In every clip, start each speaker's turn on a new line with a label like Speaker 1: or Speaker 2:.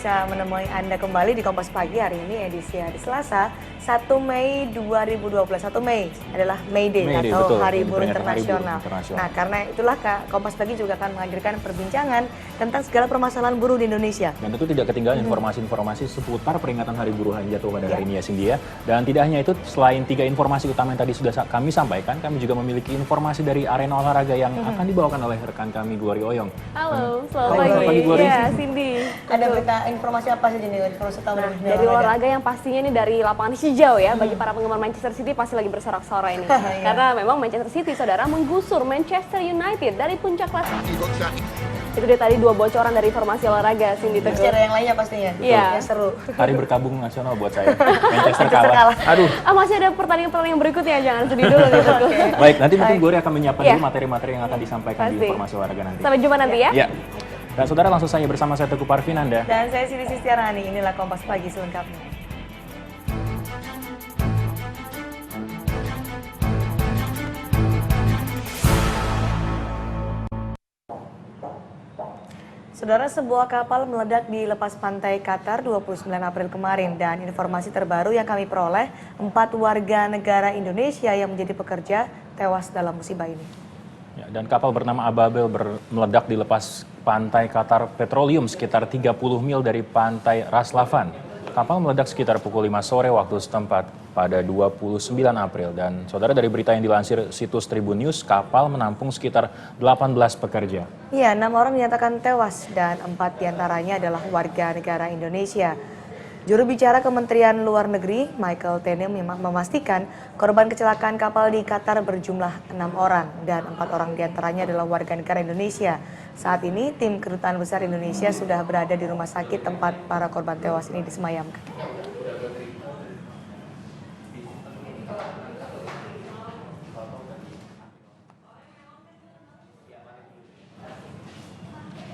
Speaker 1: bisa menemui Anda kembali di Kompas Pagi hari ini edisi hari Selasa 1 Mei 2021. 1 Mei adalah May Day atau
Speaker 2: betul,
Speaker 1: Hari Buruh
Speaker 2: Hari Buruh
Speaker 1: Internasional.
Speaker 2: Internasional.
Speaker 1: Nah, karena itulah Kompas Pagi juga akan menghadirkan perbincangan tentang segala permasalahan buruh di Indonesia.
Speaker 2: Dan tentu tidak ketinggalan informasi-informasi seputar peringatan Hari Buruh yang jatuh pada hari ini ya Cindy ya. Dan tidak hanya itu, selain 3 informasi utama yang tadi sudah kami sampaikan, kami juga memiliki informasi dari arena olahraga yang akan dibawakan oleh rekan kami Glory Oyong.
Speaker 3: Halo, selamat
Speaker 2: Selamat pagi, Glory.
Speaker 3: Ya, Cindy.
Speaker 1: Ada berita informasi apa saja nih informasi utama
Speaker 3: Nah, dari olahraga yang pastinya ini dari lapangan hijau ya, bagi para penggemar Manchester City pasti lagi bersorak-sorai ini. Karena memang Manchester City, saudara, menggusur Manchester United dari puncak kelas. Itu dia tadi 2 bocoran dari informasi olahraga, Cindy Teguh.
Speaker 1: Secara yang lainnya pastinya.
Speaker 3: Iya.
Speaker 1: Ya, seru.
Speaker 2: Hari berkabung nasional buat saya. Manchester kalah. Aduh.
Speaker 3: Masih ada pertandingan-pertandingan berikutnya, jangan sedih dulu nih Teguh.
Speaker 2: Baik, nanti mungkin Glory akan menyiapkan
Speaker 3: Iya.
Speaker 2: dulu materi-materi yang akan disampaikan di
Speaker 3: Pasti.
Speaker 2: informasi olahraga nanti.
Speaker 3: Sampai jumpa nanti ya.
Speaker 2: Ya. Dan saudara, langsung saja bersama saya Teguh Parvinanda.
Speaker 1: Dan saya Siti Sistiarani, inilah Kompas Pagi selengkapnya. Saudara, sebuah kapal meledak di lepas pantai Qatar 29 April kemarin dan informasi terbaru yang kami peroleh, 4 warga negara Indonesia yang menjadi pekerja tewas dalam musibah ini.
Speaker 2: Ya, dan kapal bernama Ababel meledak di lepas pantai Qatar Petroleum sekitar 30 mil dari pantai Ras Laffan. Kapal meledak sekitar pukul 5 sore waktu setempat pada 29 April. Dan saudara, dari berita yang dilansir situs Tribun News, kapal menampung sekitar 18 pekerja.
Speaker 1: Ya, 6 orang dinyatakan tewas dan 4 diantaranya adalah warga negara Indonesia. Juru bicara Kementerian Luar Negeri, Michael Tene, memastikan korban kecelakaan kapal di Qatar berjumlah 6 orang dan 4 orang diantaranya adalah warga negara Indonesia. Saat ini, tim Kedutaan Besar Indonesia sudah berada di rumah sakit tempat para korban tewas ini disemayamkan.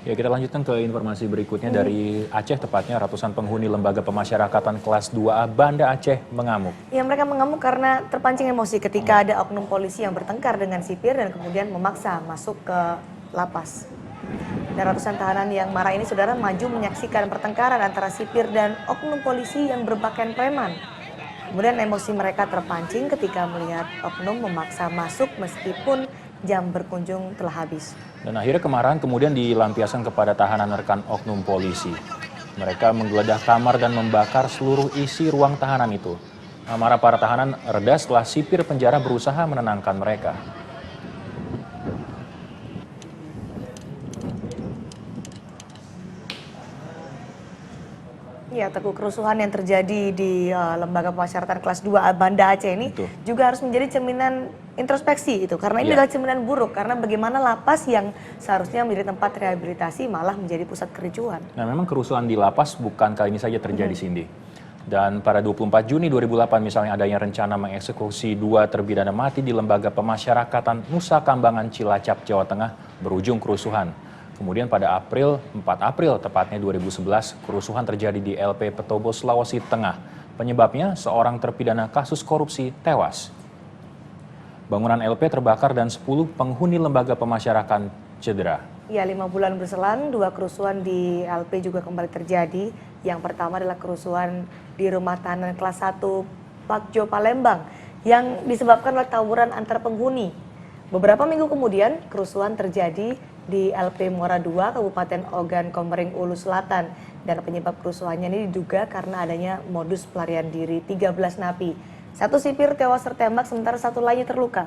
Speaker 2: Ya, kita lanjutkan ke informasi berikutnya dari Aceh, tepatnya ratusan penghuni lembaga pemasyarakatan kelas 2A Banda Aceh mengamuk.
Speaker 1: Ya, mereka mengamuk karena terpancing emosi ketika ada oknum polisi yang bertengkar dengan sipir dan kemudian memaksa masuk ke lapas. Dan ratusan tahanan yang marah ini, saudara, maju menyaksikan pertengkaran antara sipir dan oknum polisi yang berpakaian preman. Kemudian emosi mereka terpancing ketika melihat oknum memaksa masuk meskipun jam berkunjung telah habis.
Speaker 2: Dan akhirnya kemarahan kemudian dilampiaskan kepada tahanan rekan oknum polisi. Mereka menggeledah kamar dan membakar seluruh isi ruang tahanan itu. Amarah para tahanan reda setelah sipir penjara berusaha menenangkan mereka.
Speaker 1: Ya, Teguh, kerusuhan yang terjadi di lembaga pemasyarakatan kelas 2A Banda Aceh ini juga harus menjadi cerminan introspeksi itu. Karena ini adalah cerminan buruk, karena bagaimana lapas yang seharusnya menjadi tempat rehabilitasi malah menjadi pusat kericuhan.
Speaker 2: Nah, memang kerusuhan di lapas bukan kali ini saja terjadi, Cindy. Dan pada 24 Juni 2008 misalnya adanya rencana mengeksekusi 2 terpidana mati di lembaga pemasyarakatan Nusa Kambangan, Cilacap, Jawa Tengah berujung kerusuhan. Kemudian pada 4 April tepatnya 2011, kerusuhan terjadi di LP Petobo, Sulawesi Tengah. Penyebabnya seorang terpidana kasus korupsi tewas. Bangunan LP terbakar dan 10 penghuni lembaga pemasyarakatan cedera.
Speaker 1: Ya, 5 bulan berselang, 2 kerusuhan di LP juga kembali terjadi. Yang pertama adalah kerusuhan di rumah tahanan kelas 1 Pakjo, Palembang yang disebabkan oleh tawuran antar penghuni. Beberapa minggu kemudian, kerusuhan terjadi di LP Muara II, Kabupaten Ogan Komering Ulu Selatan. Dan penyebab kerusuhannya ini diduga karena adanya modus pelarian diri 13 napi. 1 sipir tewas tertembak, sementara 1 lainnya terluka.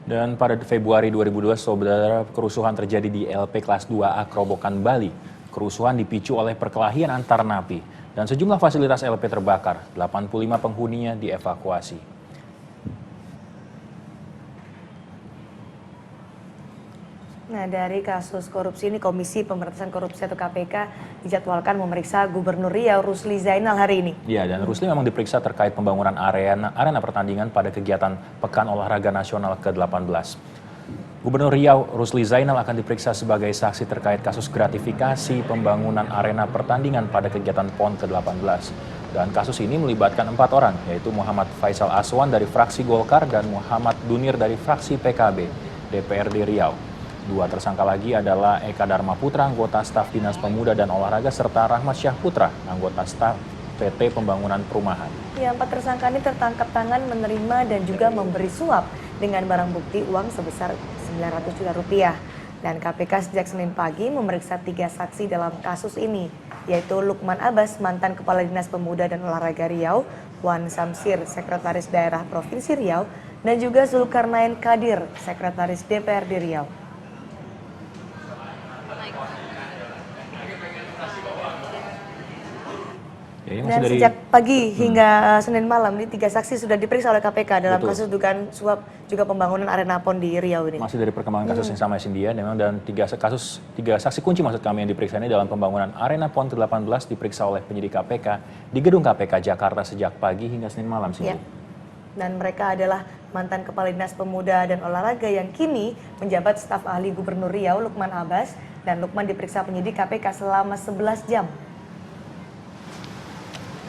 Speaker 2: Dan pada Februari 2002, saudara, kerusuhan terjadi di LP kelas 2A Kerobokan, Bali. Kerusuhan dipicu oleh perkelahian antar napi. Dan sejumlah fasilitas LP terbakar, 85 penghuninya dievakuasi.
Speaker 1: Nah, dari kasus korupsi ini, Komisi Pemberantasan Korupsi atau KPK dijadwalkan memeriksa Gubernur Riau Rusli Zainal hari ini.
Speaker 2: Ya, dan Rusli memang diperiksa terkait pembangunan arena pertandingan pada kegiatan Pekan Olahraga Nasional ke-18. Gubernur Riau Rusli Zainal akan diperiksa sebagai saksi terkait kasus gratifikasi pembangunan arena pertandingan pada kegiatan PON ke-18. Dan kasus ini melibatkan 4 orang, yaitu Muhammad Faisal Aswan dari fraksi Golkar dan Muhammad Dunir dari fraksi PKB, DPRD Riau. Dua tersangka lagi adalah Eka Dharma Putra, anggota staf Dinas Pemuda dan Olahraga, serta Rahmat Syah Putra, anggota staf PT Pembangunan Perumahan.
Speaker 1: Ya, 4 tersangka ini tertangkap tangan menerima dan juga memberi suap dengan barang bukti uang sebesar 900 juta rupiah. Dan KPK sejak Senin pagi memeriksa 3 saksi dalam kasus ini, yaitu Lukman Abbas, mantan Kepala Dinas Pemuda dan Olahraga Riau, Wan Samsir, Sekretaris Daerah Provinsi Riau, dan juga Zulkarnain Kadir, Sekretaris DPRD Riau.
Speaker 2: Ya, ini masih
Speaker 1: Dan sejak pagi hingga Senin malam ini 3 saksi sudah diperiksa oleh KPK dalam kasus dugaan suap juga pembangunan arena PON di Riau ini.
Speaker 2: Masih dari perkembangan kasus yang sama Cindy ya, memang dan 3 saksi kunci maksud kami yang diperiksa ini dalam pembangunan arena PON ke-18 diperiksa oleh penyidik KPK di gedung KPK Jakarta sejak pagi hingga Senin malam Cindy.
Speaker 1: Ya. Dan mereka adalah mantan Kepala Dinas Pemuda dan Olahraga yang kini menjabat staf ahli Gubernur Riau, Lukman Abbas, dan Lukman diperiksa penyidik KPK selama 11 jam.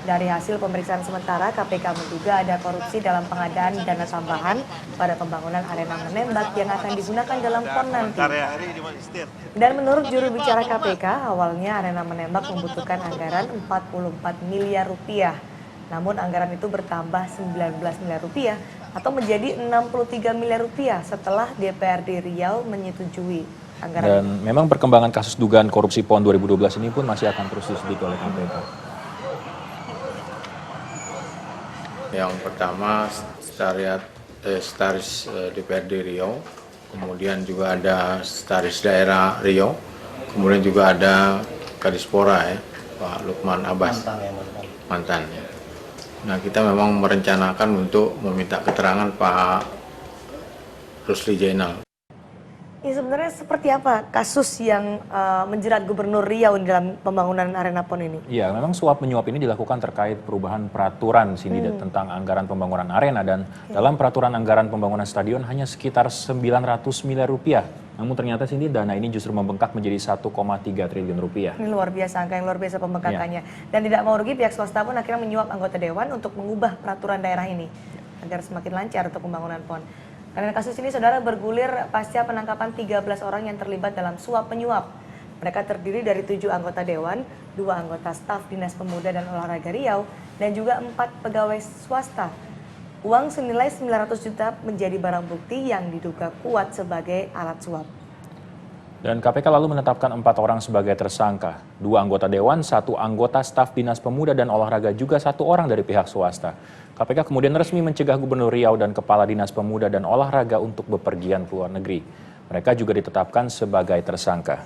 Speaker 1: Dari hasil pemeriksaan sementara, KPK menduga ada korupsi dalam pengadaan dana tambahan pada pembangunan arena menembak yang akan digunakan dalam PON nanti. Dan menurut juru bicara KPK, awalnya arena menembak membutuhkan anggaran 44 miliar rupiah. Namun anggaran itu bertambah 19 miliar rupiah atau menjadi 63 miliar rupiah setelah DPRD Riau menyetujui anggaran.
Speaker 2: Dan memang perkembangan kasus dugaan korupsi PON 2012 ini pun masih akan terus diselidiki oleh KPK.
Speaker 4: Yang pertama Sekretaris DPRD Riau, kemudian juga ada Sekretaris Daerah Riau, kemudian juga ada Kadispora ya, Pak Lukman Abbas, mantan. Nah kita memang merencanakan untuk meminta keterangan Pak Rusli Jainal.
Speaker 1: Ya, sebenarnya seperti apa kasus yang menjerat Gubernur Riau dalam pembangunan arena PON ini?
Speaker 2: Ya, memang suap menyuap ini dilakukan terkait perubahan peraturan Cindy tentang anggaran pembangunan arena dan dalam peraturan anggaran pembangunan stadion hanya sekitar 900 miliar rupiah. Namun ternyata Cindy dana ini justru membengkak menjadi 1,3 triliun rupiah.
Speaker 1: Ini luar biasa, angka yang luar biasa pembengkakannya. Dan tidak mau rugi, pihak swasta pun akhirnya menyuap anggota dewan untuk mengubah peraturan daerah ini agar semakin lancar untuk pembangunan PON. Karena kasus ini saudara bergulir pasca penangkapan 13 orang yang terlibat dalam suap menyuap. Mereka terdiri dari 7 anggota dewan, 2 anggota staf Dinas Pemuda dan Olahraga Riau, dan juga 4 pegawai swasta. Uang senilai 900 juta menjadi barang bukti yang diduga kuat sebagai alat suap.
Speaker 2: Dan KPK lalu menetapkan 4 orang sebagai tersangka. 2 anggota dewan, 1 anggota staf Dinas Pemuda dan Olahraga, juga 1 orang dari pihak swasta. KPK kemudian resmi mencegah Gubernur Riau dan Kepala Dinas Pemuda dan Olahraga untuk bepergian ke luar negeri. Mereka juga ditetapkan sebagai tersangka.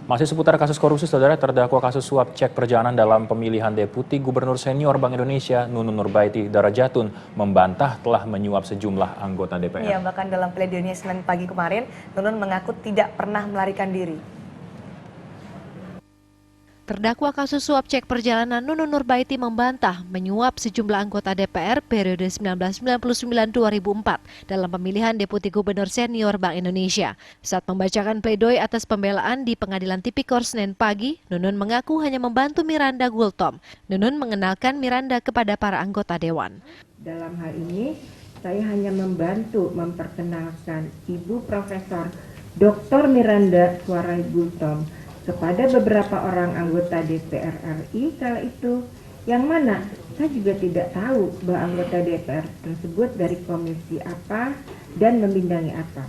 Speaker 2: Masih seputar kasus korupsi, saudara, terdakwa kasus suap cek perjalanan dalam pemilihan Deputi Gubernur Senior Bank Indonesia, Nunun Nurbaiti Darajatun, membantah telah menyuap sejumlah anggota DPR.
Speaker 1: Ya, bahkan dalam pledoi Senin pagi kemarin, Nunun mengaku tidak pernah melarikan diri.
Speaker 5: Terdakwa kasus suap cek perjalanan Nunun Nurbaiti membantah menyuap sejumlah anggota DPR periode 1999-2004 dalam pemilihan Deputi Gubernur Senior Bank Indonesia. Saat membacakan pledoi atas pembelaan di Pengadilan Tipikor Senin pagi, Nunun mengaku hanya membantu Miranda Gultom. Nunun mengenalkan Miranda kepada para anggota dewan.
Speaker 6: Dalam hal ini, saya hanya membantu memperkenalkan Ibu Profesor Dr. Miranda Suarai Gultom kepada beberapa orang anggota DPR RI kala itu, yang mana saya juga tidak tahu bahwa anggota DPR tersebut dari komisi apa dan membindangi apa.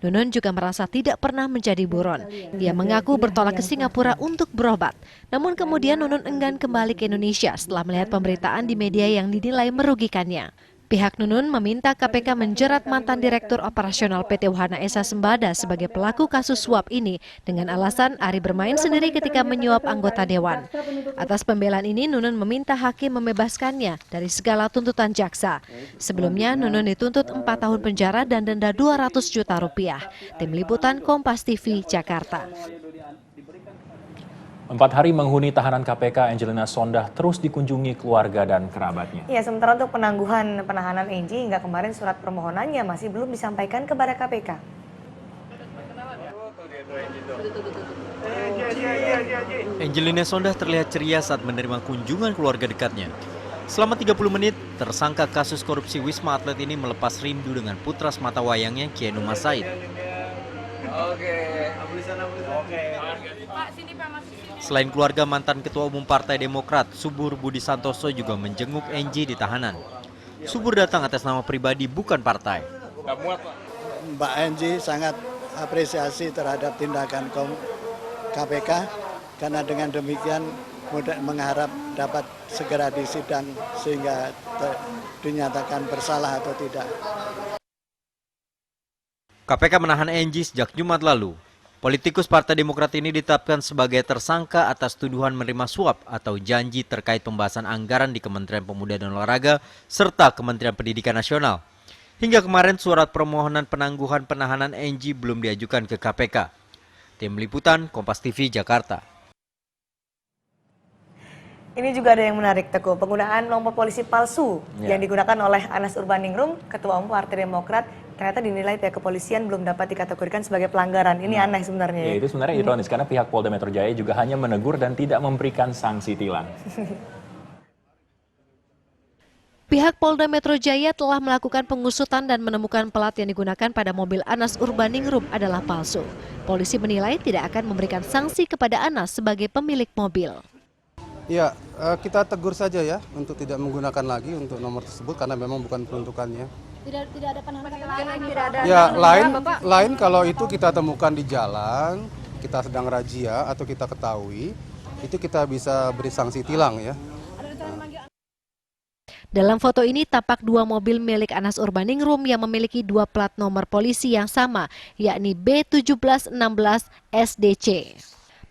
Speaker 5: Nunun juga merasa tidak pernah menjadi buron. Dia mengaku bertolak ke Singapura untuk berobat. Namun kemudian Nunun enggan kembali ke Indonesia setelah melihat pemberitaan di media yang dinilai merugikannya. Pihak Nunun meminta KPK menjerat mantan Direktur Operasional PT Wahana Esa Sembada sebagai pelaku kasus suap ini dengan alasan Ari bermain sendiri ketika menyuap anggota dewan. Atas pembelaan ini, Nunun meminta hakim membebaskannya dari segala tuntutan jaksa. Sebelumnya, Nunun dituntut 4 tahun penjara dan denda 200 juta rupiah. Tim Liputan Kompas TV, Jakarta.
Speaker 2: 4 hari menghuni tahanan KPK, Angelina Sondah terus dikunjungi keluarga dan kerabatnya.
Speaker 1: Ya, sementara untuk penangguhan penahanan Angie hingga kemarin surat permohonannya masih belum disampaikan kepada KPK.
Speaker 7: Angelina Sondah terlihat ceria saat menerima kunjungan keluarga dekatnya. Selama 30 menit, tersangka kasus korupsi Wisma Atlet ini melepas rindu dengan putra semata wayangnya Kienu Mas Said. Selain keluarga, mantan Ketua Umum Partai Demokrat, Subur Budi Santoso juga menjenguk Enji di tahanan. Subur datang atas nama pribadi, bukan partai.
Speaker 8: Mbak Enji sangat apresiasi terhadap tindakan KPK, karena dengan demikian mengharap dapat segera disidang sehingga dinyatakan bersalah atau tidak.
Speaker 7: KPK menahan Enji sejak Jumat lalu. Politikus Partai Demokrat ini ditetapkan sebagai tersangka atas tuduhan menerima suap atau janji terkait pembahasan anggaran di Kementerian Pemuda dan Olahraga serta Kementerian Pendidikan Nasional. Hingga kemarin surat permohonan penangguhan penahanan Enji belum diajukan ke KPK. Tim Liputan, Kompas TV, Jakarta.
Speaker 1: Ini juga ada yang menarik, Teguh. Penggunaan nomor polisi palsu yang digunakan oleh Anas Urbaningrum, Ketua Umum Partai Demokrat, ternyata dinilai pihak kepolisian belum dapat dikategorikan sebagai pelanggaran. Ini aneh sebenarnya.
Speaker 2: Ya, itu sebenarnya ironis karena pihak Polda Metro Jaya juga hanya menegur dan tidak memberikan sanksi tilang.
Speaker 5: Pihak Polda Metro Jaya telah melakukan pengusutan dan menemukan plat yang digunakan pada mobil Anas Urbaningrum adalah palsu. Polisi menilai tidak akan memberikan sanksi kepada Anas sebagai pemilik mobil.
Speaker 9: Ya, kita tegur saja ya untuk tidak menggunakan lagi untuk nomor tersebut karena memang bukan peruntukannya.
Speaker 10: Tidak ada penahanan
Speaker 9: Ya, lain kalau itu kita temukan di jalan, kita sedang razia atau kita ketahui, itu kita bisa beri sanksi tilang ya.
Speaker 5: Dalam foto ini tampak dua mobil milik Anas Urbaningrum yang memiliki dua plat nomor polisi yang sama, yakni B1716 SDC.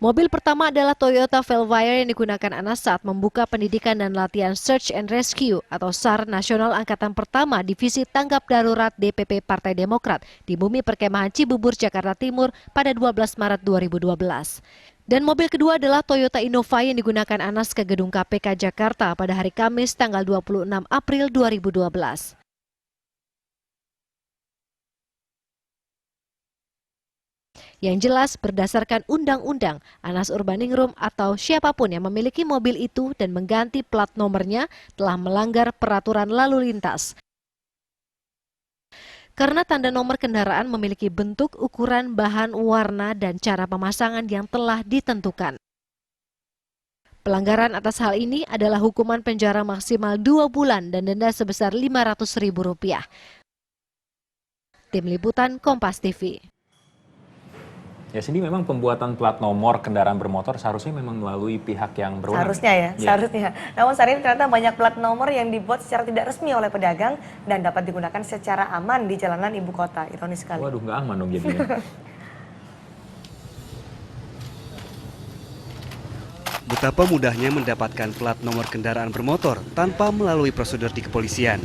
Speaker 5: Mobil pertama adalah Toyota Velfire yang digunakan Anas saat membuka pendidikan dan latihan Search and Rescue atau SAR Nasional Angkatan Pertama Divisi Tanggap Darurat DPP Partai Demokrat di Bumi Perkemahan Cibubur, Jakarta Timur pada 12 Maret 2012. Dan mobil kedua adalah Toyota Innova yang digunakan Anas ke gedung KPK Jakarta pada hari Kamis tanggal 26 April 2012. Yang jelas berdasarkan undang-undang, Anas Urbaningrum atau siapapun yang memiliki mobil itu dan mengganti plat nomornya telah melanggar peraturan lalu lintas. Karena tanda nomor kendaraan memiliki bentuk, ukuran, bahan, warna, dan cara pemasangan yang telah ditentukan. Pelanggaran atas hal ini adalah hukuman penjara maksimal 2 bulan dan denda sebesar Rp500.000. Tim Liputan, Kompas TV.
Speaker 2: Ya, Cindy, memang pembuatan plat nomor kendaraan bermotor seharusnya memang melalui pihak yang berwenang.
Speaker 1: Seharusnya ya, seharusnya. Namun saat ini ternyata banyak plat nomor yang dibuat secara tidak resmi oleh pedagang dan dapat digunakan secara aman di jalanan ibu kota. Ironis sekali.
Speaker 2: Waduh, nggak aman dong jadinya.
Speaker 11: Betapa mudahnya mendapatkan plat nomor kendaraan bermotor tanpa melalui prosedur di kepolisian.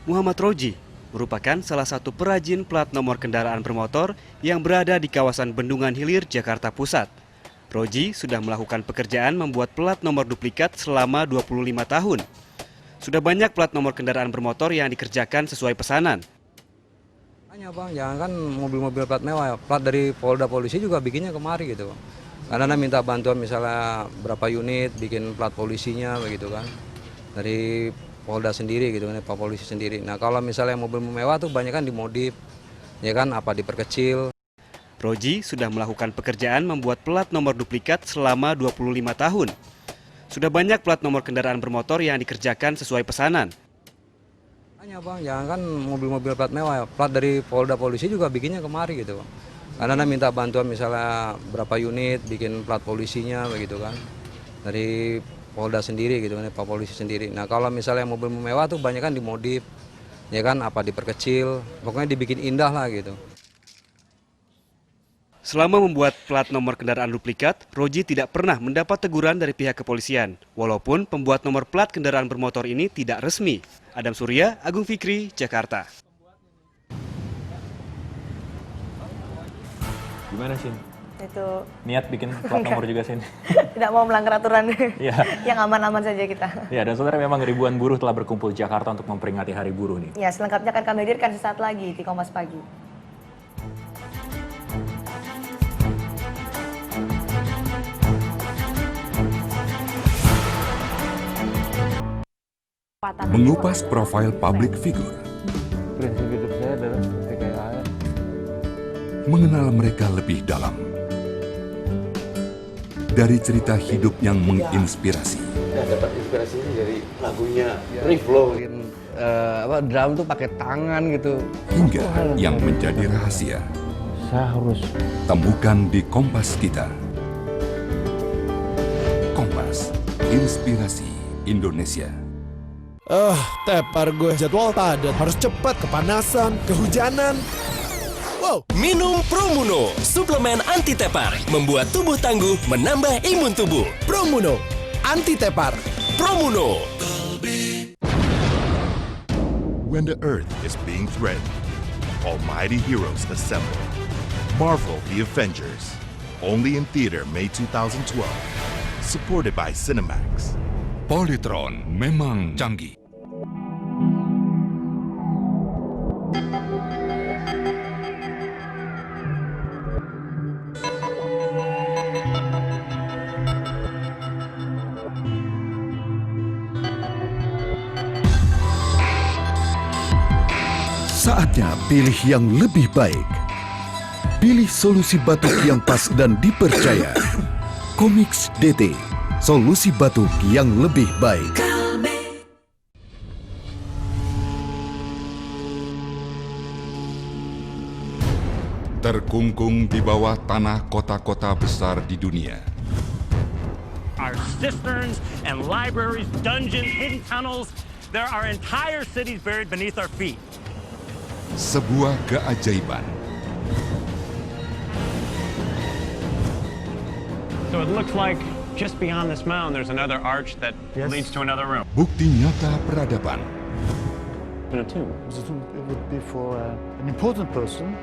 Speaker 11: Muhammad Roji merupakan salah satu perajin plat nomor kendaraan bermotor yang berada di kawasan Bendungan Hilir, Jakarta Pusat. Roji sudah melakukan pekerjaan membuat plat nomor duplikat selama 25 tahun. Sudah banyak plat nomor kendaraan bermotor yang dikerjakan sesuai pesanan.
Speaker 12: Hanya Bang, jangan kan mobil-mobil plat mewah, plat dari Polda polisi juga bikinnya kemari gitu. Karena minta bantuan misalnya berapa unit bikin plat polisinya begitu kan. Dari Polda sendiri gitu kan, Pak Polisi sendiri. Nah kalau misalnya mobil mewah tuh banyak kan dimodif, ya kan, apa diperkecil.
Speaker 11: Roji sudah melakukan pekerjaan membuat plat nomor duplikat selama 25 tahun. Sudah banyak plat nomor kendaraan bermotor yang dikerjakan sesuai pesanan.
Speaker 12: Hanya Bang, jangan kan mobil-mobil plat mewah, plat dari Polda polisi juga bikinnya kemari gitu. Karena minta bantuan misalnya berapa unit bikin plat polisinya begitu kan. Dari Polda sendiri gitu kan, Pak Polisi sendiri. Nah kalau misalnya mobil mewah tuh banyak kan dimodif, ya kan, apa diperkecil, pokoknya dibikin indah lah gitu.
Speaker 11: Selama membuat plat nomor kendaraan duplikat, Roji tidak pernah mendapat teguran dari pihak kepolisian. Walaupun pembuat nomor plat kendaraan bermotor ini tidak resmi. Adam Surya, Agung Fikri, Jakarta.
Speaker 2: Gimana sih?
Speaker 1: Itu
Speaker 2: Niat bikin plat nomor juga sih.
Speaker 1: tidak mau melanggar aturan.
Speaker 2: Ya.
Speaker 1: Yang aman-aman saja kita.
Speaker 2: Ya, dan saudara, memang ribuan buruh telah berkumpul di Jakarta untuk memperingati Hari Buruh nih.
Speaker 1: Ya, selengkapnya akan kami hadirkan sesaat lagi di Kompas Pagi.
Speaker 3: kesempatan.
Speaker 10: Mengupas profil public figure.
Speaker 13: Prinsip hidup saya adalah seperti kayak air.
Speaker 10: Mengenal mereka lebih dalam. Dari cerita hidup yang menginspirasi.
Speaker 13: Nah, dapat inspirasinya dari lagunya Riff Flow. Drum tuh pakai tangan gitu.
Speaker 10: Hingga yang menjadi rahasia.
Speaker 13: Saya harus
Speaker 10: temukan di Kompas kita. Kompas, inspirasi Indonesia.
Speaker 14: Tepar gue. Jadwal padat, harus cepat, kepanasan, kehujanan. Wow.
Speaker 15: Minum Promuno, suplemen anti tepar, membuat tubuh tangguh, menambah imun tubuh.
Speaker 14: Promuno, anti tepar.
Speaker 15: Promuno.
Speaker 16: When the Earth is being threatened, almighty heroes assemble. Marvel The Avengers, only in theater May 2012. Supported by Cinemax.
Speaker 10: Polytron memang canggih.
Speaker 17: Saatnya pilih yang lebih baik. Pilih solusi batuk yang pas dan dipercaya. Comix DT, solusi batuk yang lebih baik.
Speaker 10: Terkungkung di bawah tanah kota-kota besar di dunia.
Speaker 18: Our cisterns and libraries, dungeons, hidden tunnels. There are entire cities buried beneath our feet.
Speaker 10: Sebuah keajaiban.
Speaker 18: So it looks like just beyond this mound there's another arch that leads to another room.
Speaker 10: Bukti nyata peradaban.
Speaker 18: In a tomb.
Speaker 19: It would be for an important person.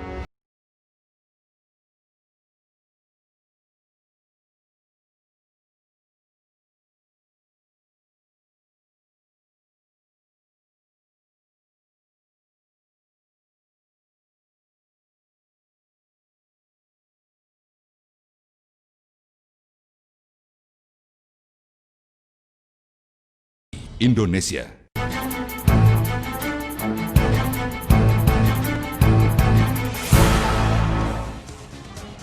Speaker 10: Indonesia.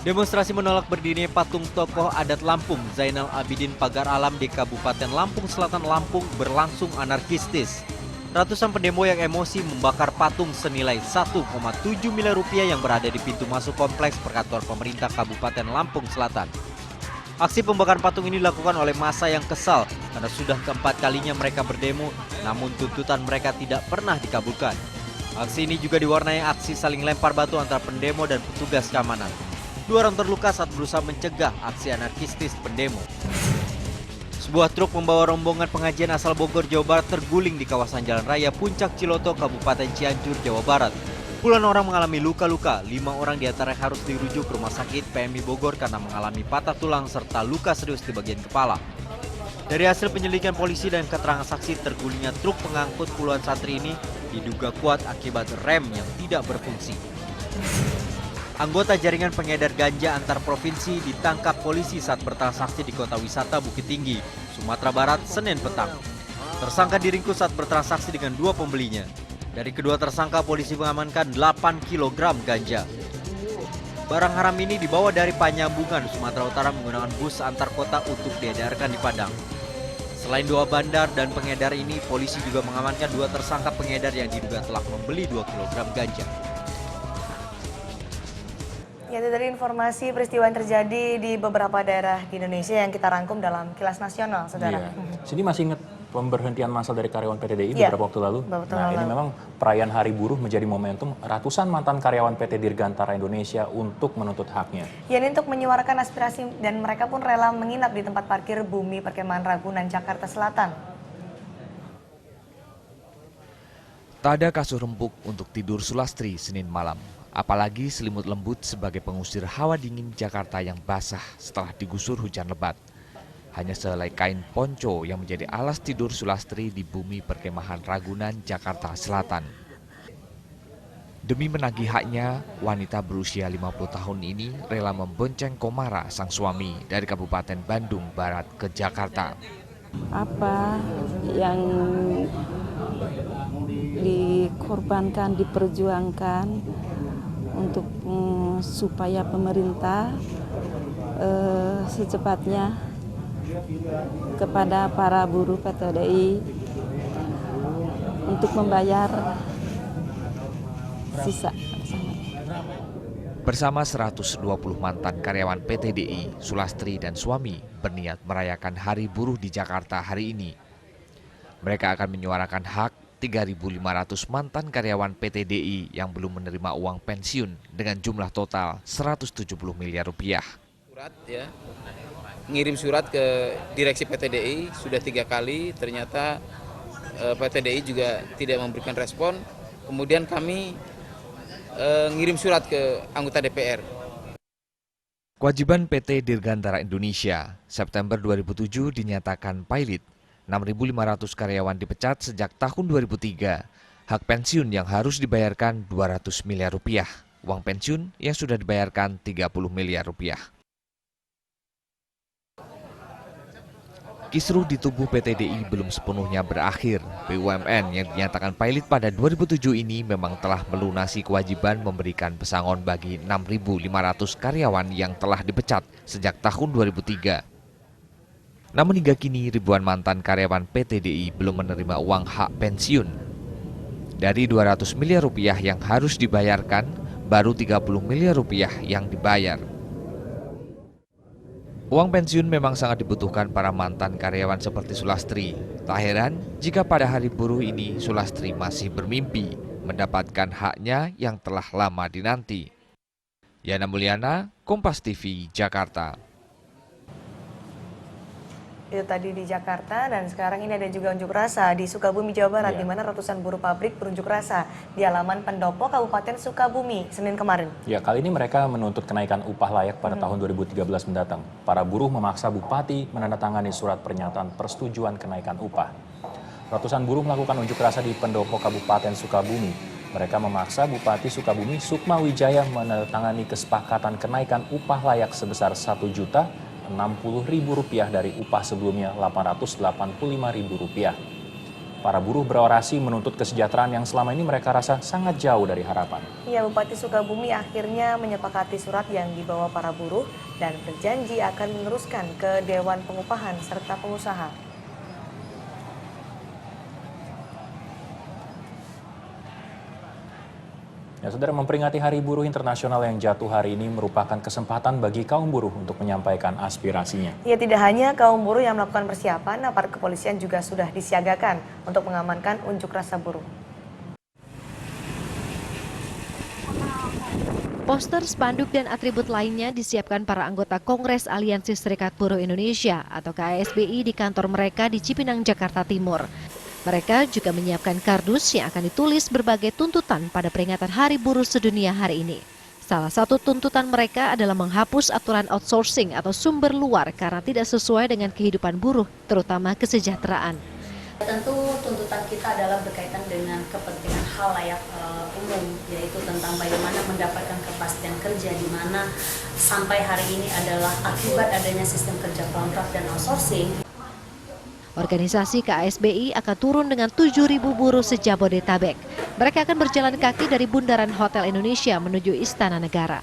Speaker 7: Demonstrasi menolak berdirinya patung tokoh adat Lampung Zainal Abidin Pagar Alam di Kabupaten Lampung Selatan Lampung berlangsung anarkistis. Ratusan pendemo yang emosi membakar patung senilai 1,7 miliar rupiah yang berada di pintu masuk kompleks perkantor pemerintah Kabupaten Lampung Selatan. Aksi pembakaran patung ini dilakukan oleh massa yang kesal karena sudah keempat kalinya mereka berdemo, namun tuntutan mereka tidak pernah dikabulkan. Aksi ini juga diwarnai aksi saling lempar batu antara pendemo dan petugas keamanan. 2 orang terluka saat berusaha mencegah aksi anarkistis pendemo. Sebuah truk membawa rombongan pengajian asal Bogor, Jawa Barat terguling di kawasan Jalan Raya Puncak Ciloto, Kabupaten Cianjur, Jawa Barat. Puluhan orang mengalami luka-luka, 5 orang diantaranya harus dirujuk ke rumah sakit PMI Bogor karena mengalami patah tulang serta luka serius di bagian kepala. Dari hasil penyelidikan polisi dan keterangan saksi, tergulingnya truk pengangkut puluhan santri ini diduga kuat akibat rem yang tidak berfungsi. Anggota jaringan pengedar ganja antar provinsi ditangkap polisi saat bertransaksi di kota wisata Bukit Tinggi, Sumatera Barat, Senin petang. Tersangka diringkus saat bertransaksi dengan 2 pembelinya. Dari kedua tersangka, polisi mengamankan 8 kg ganja. Barang haram ini dibawa dari Panyambungan, Sumatera Utara menggunakan bus antar kota untuk diedarkan di Padang. Selain 2 bandar dan pengedar ini, polisi juga mengamankan 2 tersangka pengedar yang diduga telah membeli 2 kg ganja.
Speaker 1: Ya, itu dari informasi peristiwa yang terjadi di beberapa daerah di Indonesia yang kita rangkum dalam Kilas Nasional, Saudara.
Speaker 2: Iya. Sini masih ingat pemberhentian massal dari karyawan PT DI beberapa waktu lalu. Ini memang perayaan Hari Buruh menjadi momentum ratusan mantan karyawan PT Dirgantara Indonesia untuk menuntut haknya.
Speaker 1: Ya, ini untuk menyuarakan aspirasi dan mereka pun rela menginap di tempat parkir Bumi Perkemahan Ragunan, Jakarta Selatan.
Speaker 20: Tak ada kasur empuk untuk tidur Sulastri Senin malam. Apalagi selimut lembut sebagai pengusir hawa dingin Jakarta yang basah setelah digusur hujan lebat. Hanya sehelai kain ponco yang menjadi alas tidur Sulastri di Bumi Perkemahan Ragunan, Jakarta Selatan. Demi menagih haknya, wanita berusia 50 tahun ini rela membonceng Komara, sang suami, dari Kabupaten Bandung Barat ke Jakarta.
Speaker 21: Apa yang dikorbankan, diperjuangkan untuk supaya pemerintah secepatnya kepada para buruh PT DI untuk membayar sisa.
Speaker 20: Bersama 120 mantan karyawan PT DI, Sulastri dan suami berniat merayakan Hari Buruh di Jakarta hari ini. Mereka akan menyuarakan hak 3.500 mantan karyawan PT DI yang belum menerima uang pensiun dengan jumlah total 170 miliar rupiah.
Speaker 22: Surat ya, ngirim surat ke direksi PT DI sudah 3 kali, ternyata PT DI juga tidak memberikan respon. Kemudian kami ngirim surat ke anggota DPR.
Speaker 20: Kewajiban PT Dirgantara Indonesia September 2007 dinyatakan pailit. 6.500 karyawan dipecat sejak tahun 2003. Hak pensiun yang harus dibayarkan 200 miliar rupiah. Uang pensiun yang sudah dibayarkan 30 miliar rupiah. Kisruh di tubuh PT DI belum sepenuhnya berakhir. BUMN yang dinyatakan pailit pada 2007 ini memang telah melunasi kewajiban memberikan pesangon bagi 6.500 karyawan yang telah dipecat sejak tahun 2003. Namun hingga kini ribuan mantan karyawan PT DI belum menerima uang hak pensiun. Dari 200 miliar rupiah yang harus dibayarkan, baru 30 miliar rupiah yang dibayar. Uang pensiun memang sangat dibutuhkan para mantan karyawan seperti Sulastri. Tak heran jika pada hari buruh ini Sulastri masih bermimpi mendapatkan haknya yang telah lama dinanti. Yana Mulyana, Kompas TV, Jakarta.
Speaker 1: Itu tadi di Jakarta, dan sekarang ini ada juga unjuk rasa di Sukabumi, Jawa Barat, di mana ratusan buruh pabrik berunjuk rasa di halaman pendopo Kabupaten Sukabumi Senin kemarin.
Speaker 2: Ya, kali ini mereka menuntut kenaikan upah layak pada tahun 2013 mendatang. Para buruh memaksa bupati menandatangani surat pernyataan persetujuan kenaikan upah. Ratusan buruh melakukan unjuk rasa di pendopo Kabupaten Sukabumi. Mereka memaksa Bupati Sukabumi Sukma Wijaya menandatangani kesepakatan kenaikan upah layak sebesar Rp1.060.000 dari upah sebelumnya Rp885.000. Para buruh berorasi menuntut kesejahteraan yang selama ini mereka rasa sangat jauh dari harapan.
Speaker 1: Ya, Bupati Sukabumi akhirnya menyepakati surat yang dibawa para buruh dan berjanji akan meneruskan ke Dewan Pengupahan serta pengusaha.
Speaker 2: Ya, saudara, memperingati Hari Buruh Internasional yang jatuh hari ini merupakan kesempatan bagi kaum buruh untuk menyampaikan aspirasinya.
Speaker 1: Ya, tidak hanya kaum buruh yang melakukan persiapan, aparat kepolisian juga sudah disiagakan untuk mengamankan unjuk rasa buruh.
Speaker 5: Poster, spanduk, dan atribut lainnya disiapkan para anggota Kongres Aliansi Serikat Buruh Indonesia atau KSBI di kantor mereka di Cipinang, Jakarta Timur. Mereka juga menyiapkan kardus yang akan ditulis berbagai tuntutan pada peringatan Hari Buruh Sedunia hari ini. Salah satu tuntutan mereka adalah menghapus aturan outsourcing atau sumber luar karena tidak sesuai dengan kehidupan buruh, terutama kesejahteraan.
Speaker 23: Tentu tuntutan kita adalah berkaitan dengan kepentingan hal layak umum, yaitu tentang bagaimana mendapatkan kepastian kerja, di mana sampai hari ini adalah akibat adanya sistem kerja kontrak dan outsourcing.
Speaker 5: Organisasi KSBI akan turun dengan 7.000 buruh se-Jabodetabek. Mereka akan berjalan kaki dari Bundaran Hotel Indonesia menuju Istana Negara.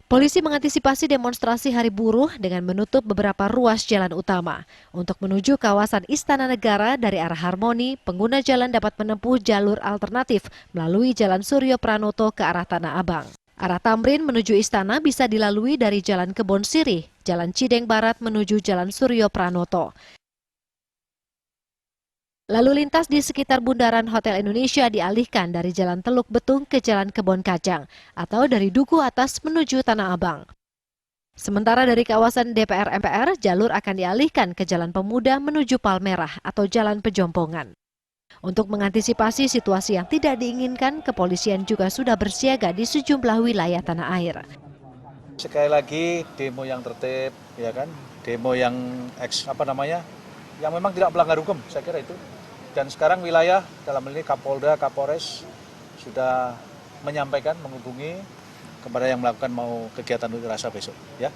Speaker 5: Polisi mengantisipasi demonstrasi Hari Buruh dengan menutup beberapa ruas jalan utama. Untuk menuju kawasan Istana Negara dari arah Harmoni, pengguna jalan dapat menempuh jalur alternatif melalui Jalan Suryo Pranoto ke arah Tanah Abang. Arah Tamrin menuju Istana bisa dilalui dari Jalan Kebon Sirih, Jalan Cideng Barat menuju Jalan Suryo Pranoto. Lalu lintas di sekitar Bundaran Hotel Indonesia dialihkan dari Jalan Teluk Betung ke Jalan Kebon Kacang atau dari Duku Atas menuju Tanah Abang. Sementara dari kawasan DPR MPR, jalur akan dialihkan ke Jalan Pemuda menuju Palmerah atau Jalan Pejompongan. Untuk mengantisipasi situasi yang tidak diinginkan, kepolisian juga sudah bersiaga di sejumlah wilayah tanah air.
Speaker 24: Sekali lagi demo yang tertib, ya kan? Demo yang yang memang tidak melanggar hukum, saya kira itu. Dan sekarang wilayah dalam hal ini Kapolda, Kapolres sudah menyampaikan, menghubungi kepada yang melakukan mau kegiatan unjuk rasa besok. Ya.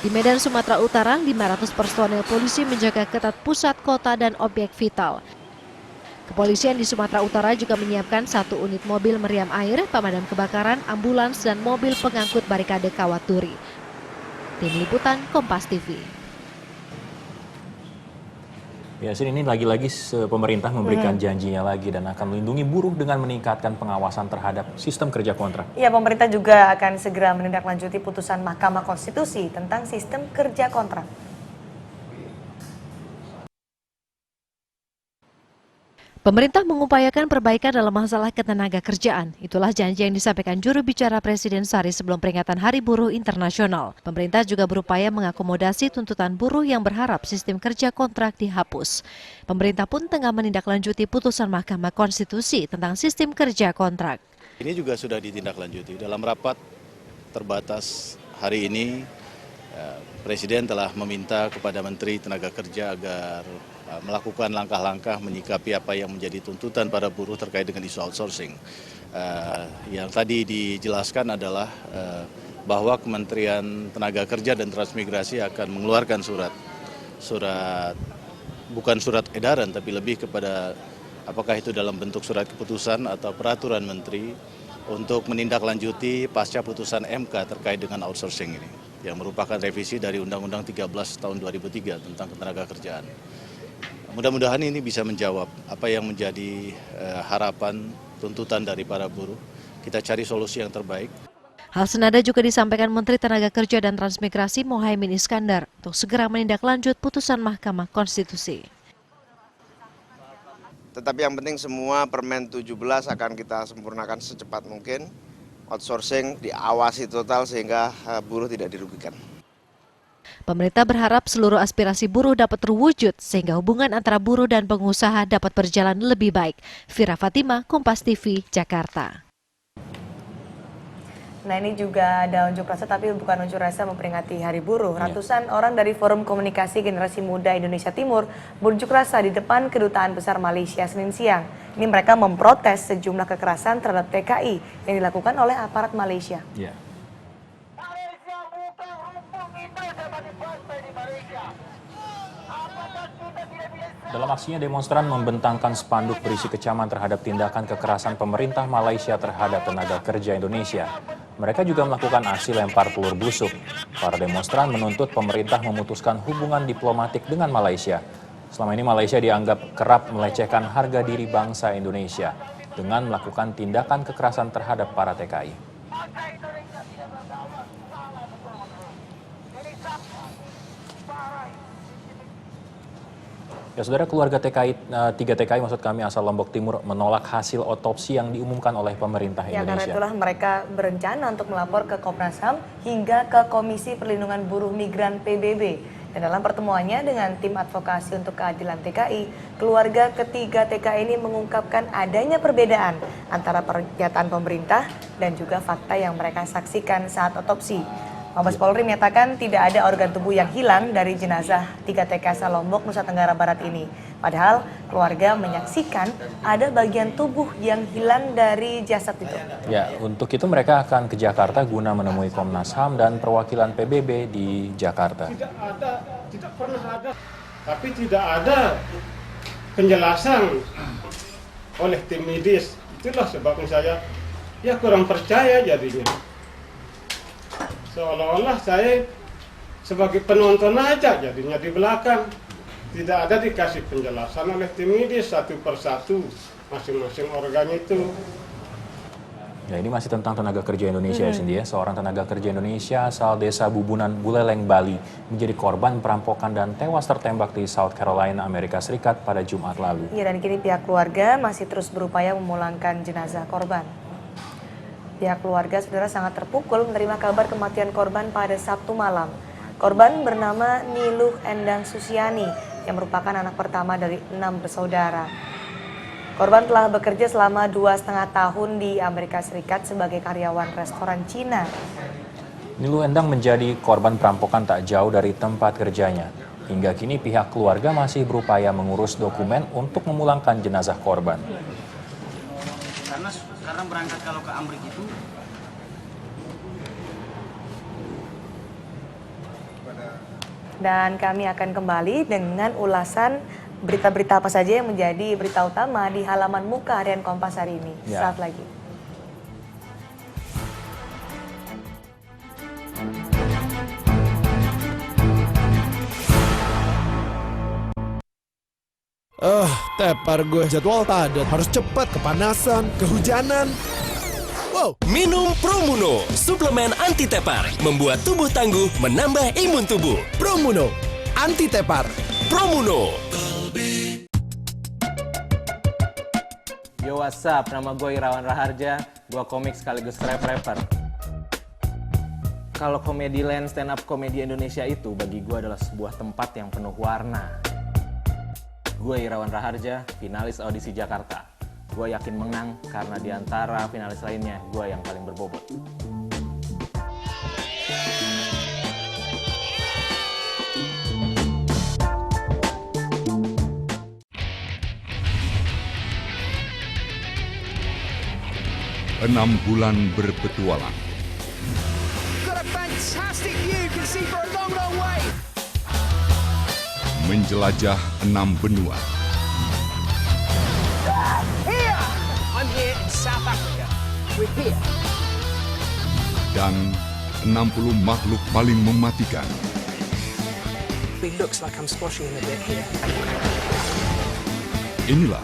Speaker 5: Di Medan, Sumatera Utara, 500 personel polisi menjaga ketat pusat kota dan objek vital. Kepolisian di Sumatera Utara juga menyiapkan 1 unit mobil meriam air, pemadam kebakaran, ambulans, dan mobil pengangkut barikade kawat duri. Tim Liputan Kompas TV.
Speaker 2: Ya, ini lagi-lagi pemerintah memberikan janjinya lagi dan akan melindungi buruh dengan meningkatkan pengawasan terhadap sistem kerja kontrak.
Speaker 1: Ya, pemerintah juga akan segera menindaklanjuti putusan Mahkamah Konstitusi tentang sistem kerja kontrak.
Speaker 5: Pemerintah mengupayakan perbaikan dalam masalah ketenaga kerjaan. Itulah janji yang disampaikan juru bicara Presiden sehari sebelum peringatan Hari Buruh Internasional. Pemerintah juga berupaya mengakomodasi tuntutan buruh yang berharap sistem kerja kontrak dihapus. Pemerintah pun tengah menindaklanjuti putusan Mahkamah Konstitusi tentang sistem kerja kontrak.
Speaker 4: Ini juga sudah ditindaklanjuti. Dalam rapat terbatas hari ini, Presiden telah meminta kepada Menteri Tenaga Kerja agar melakukan langkah-langkah menyikapi apa yang menjadi tuntutan para buruh terkait dengan isu outsourcing. Yang tadi dijelaskan adalah bahwa Kementerian Tenaga Kerja dan Transmigrasi akan mengeluarkan bukan surat edaran, tapi lebih kepada apakah itu dalam bentuk surat keputusan atau peraturan menteri untuk menindaklanjuti pasca putusan MK terkait dengan outsourcing ini, yang merupakan revisi dari Undang-Undang 13 tahun 2003 tentang ketenaga kerjaan. Mudah-mudahan ini bisa menjawab apa yang menjadi harapan, tuntutan dari para buruh. Kita cari solusi yang terbaik.
Speaker 5: Hal senada juga disampaikan Menteri Tenaga Kerja dan Transmigrasi Muhaimin Iskandar untuk segera menindaklanjut putusan Mahkamah Konstitusi.
Speaker 6: Tetapi yang penting semua Permen 17 akan kita sempurnakan secepat mungkin. Outsourcing diawasi total sehingga buruh tidak dirugikan.
Speaker 5: Pemerintah berharap seluruh aspirasi buruh dapat terwujud sehingga hubungan antara buruh dan pengusaha dapat berjalan lebih baik. Vira Fatima, Kompas TV, Jakarta.
Speaker 1: Nah, ini juga ada unjuk rasa, tapi bukan unjuk rasa memperingati Hari Buruh. Ratusan orang dari Forum Komunikasi Generasi Muda Indonesia Timur berunjuk rasa di depan Kedutaan Besar Malaysia Senin siang. Ini mereka memprotes sejumlah kekerasan terhadap TKI yang dilakukan oleh aparat Malaysia.
Speaker 2: Ya. Dalam aksinya, demonstran membentangkan spanduk berisi kecaman terhadap tindakan kekerasan pemerintah Malaysia terhadap tenaga kerja Indonesia. Mereka juga melakukan aksi lempar telur busuk. Para demonstran menuntut pemerintah memutuskan hubungan diplomatik dengan Malaysia. Selama ini Malaysia dianggap kerap melecehkan harga diri bangsa Indonesia dengan melakukan tindakan kekerasan terhadap para TKI. Ya, saudara, keluarga TKI, 3 TKI maksud kami asal Lombok Timur menolak hasil otopsi yang diumumkan oleh pemerintah Indonesia.
Speaker 1: Ya, karena itulah mereka berencana untuk melapor ke Komnas HAM hingga ke Komisi Perlindungan Buruh Migran PBB. Dan dalam pertemuannya dengan tim advokasi untuk keadilan TKI, keluarga ketiga TKI ini mengungkapkan adanya perbedaan antara pernyataan pemerintah dan juga fakta yang mereka saksikan saat otopsi. Mabes Polri menyatakan tidak ada organ tubuh yang hilang dari jenazah 3 TKI asal Lombok, Nusa Tenggara Barat ini. Padahal keluarga menyaksikan ada bagian tubuh yang hilang dari jasad itu.
Speaker 2: Ya, untuk itu mereka akan ke Jakarta guna menemui Komnas HAM dan perwakilan PBB di Jakarta.
Speaker 8: Tidak pernah ada, tapi tidak ada penjelasan oleh tim medis. Itulah sebabnya saya kurang percaya jadinya. Seolah-olah saya sebagai penonton aja jadinya di belakang. Tidak ada dikasih penjelasan oleh tim medis satu persatu masing-masing organ itu.
Speaker 2: Ya, ini masih tentang tenaga kerja Indonesia ya, Cindy ya. Seorang tenaga kerja Indonesia asal desa Bubunan, Buleleng, Bali menjadi korban perampokan dan tewas tertembak di South Carolina, Amerika Serikat pada Jumat lalu.
Speaker 1: Ya, dan kini pihak keluarga masih terus berupaya memulangkan jenazah korban. Pihak keluarga, saudara, sangat terpukul menerima kabar kematian korban pada Sabtu malam. Korban bernama Niluh Endang Susiani yang merupakan anak pertama dari 6 bersaudara. Korban telah bekerja selama 2,5 tahun di Amerika Serikat sebagai karyawan restoran Cina.
Speaker 2: Niluh Endang menjadi korban perampokan tak jauh dari tempat kerjanya. Hingga kini pihak keluarga masih berupaya mengurus dokumen untuk memulangkan jenazah korban.
Speaker 9: Karena berangkat kalau ke Amrik itu
Speaker 1: dan kami akan kembali dengan ulasan berita-berita apa saja yang menjadi berita utama di halaman muka harian Kompas hari ini.
Speaker 2: Ya.
Speaker 1: Saat lagi.
Speaker 14: Tepar gue, jadwal padat, harus cepat, kepanasan, kehujanan. Wow.
Speaker 15: Minum Promuno, suplemen anti tepar, membuat tubuh tangguh, menambah imun tubuh.
Speaker 14: Promuno, anti tepar.
Speaker 15: Promuno.
Speaker 3: Yo, what's up? Nama gue Irawan Raharja, gue komik sekaligus rapper. Kalau Comedy-Land stand up komedi Indonesia itu bagi gue adalah sebuah tempat yang penuh warna. Gue Irawan Raharja, finalis audisi Jakarta. Gue yakin menang karena di antara finalis lainnya, gue yang paling berbobot.
Speaker 10: Enam bulan berpetualang. Menjelajah 6 benua. Dan 60 makhluk paling mematikan. Inilah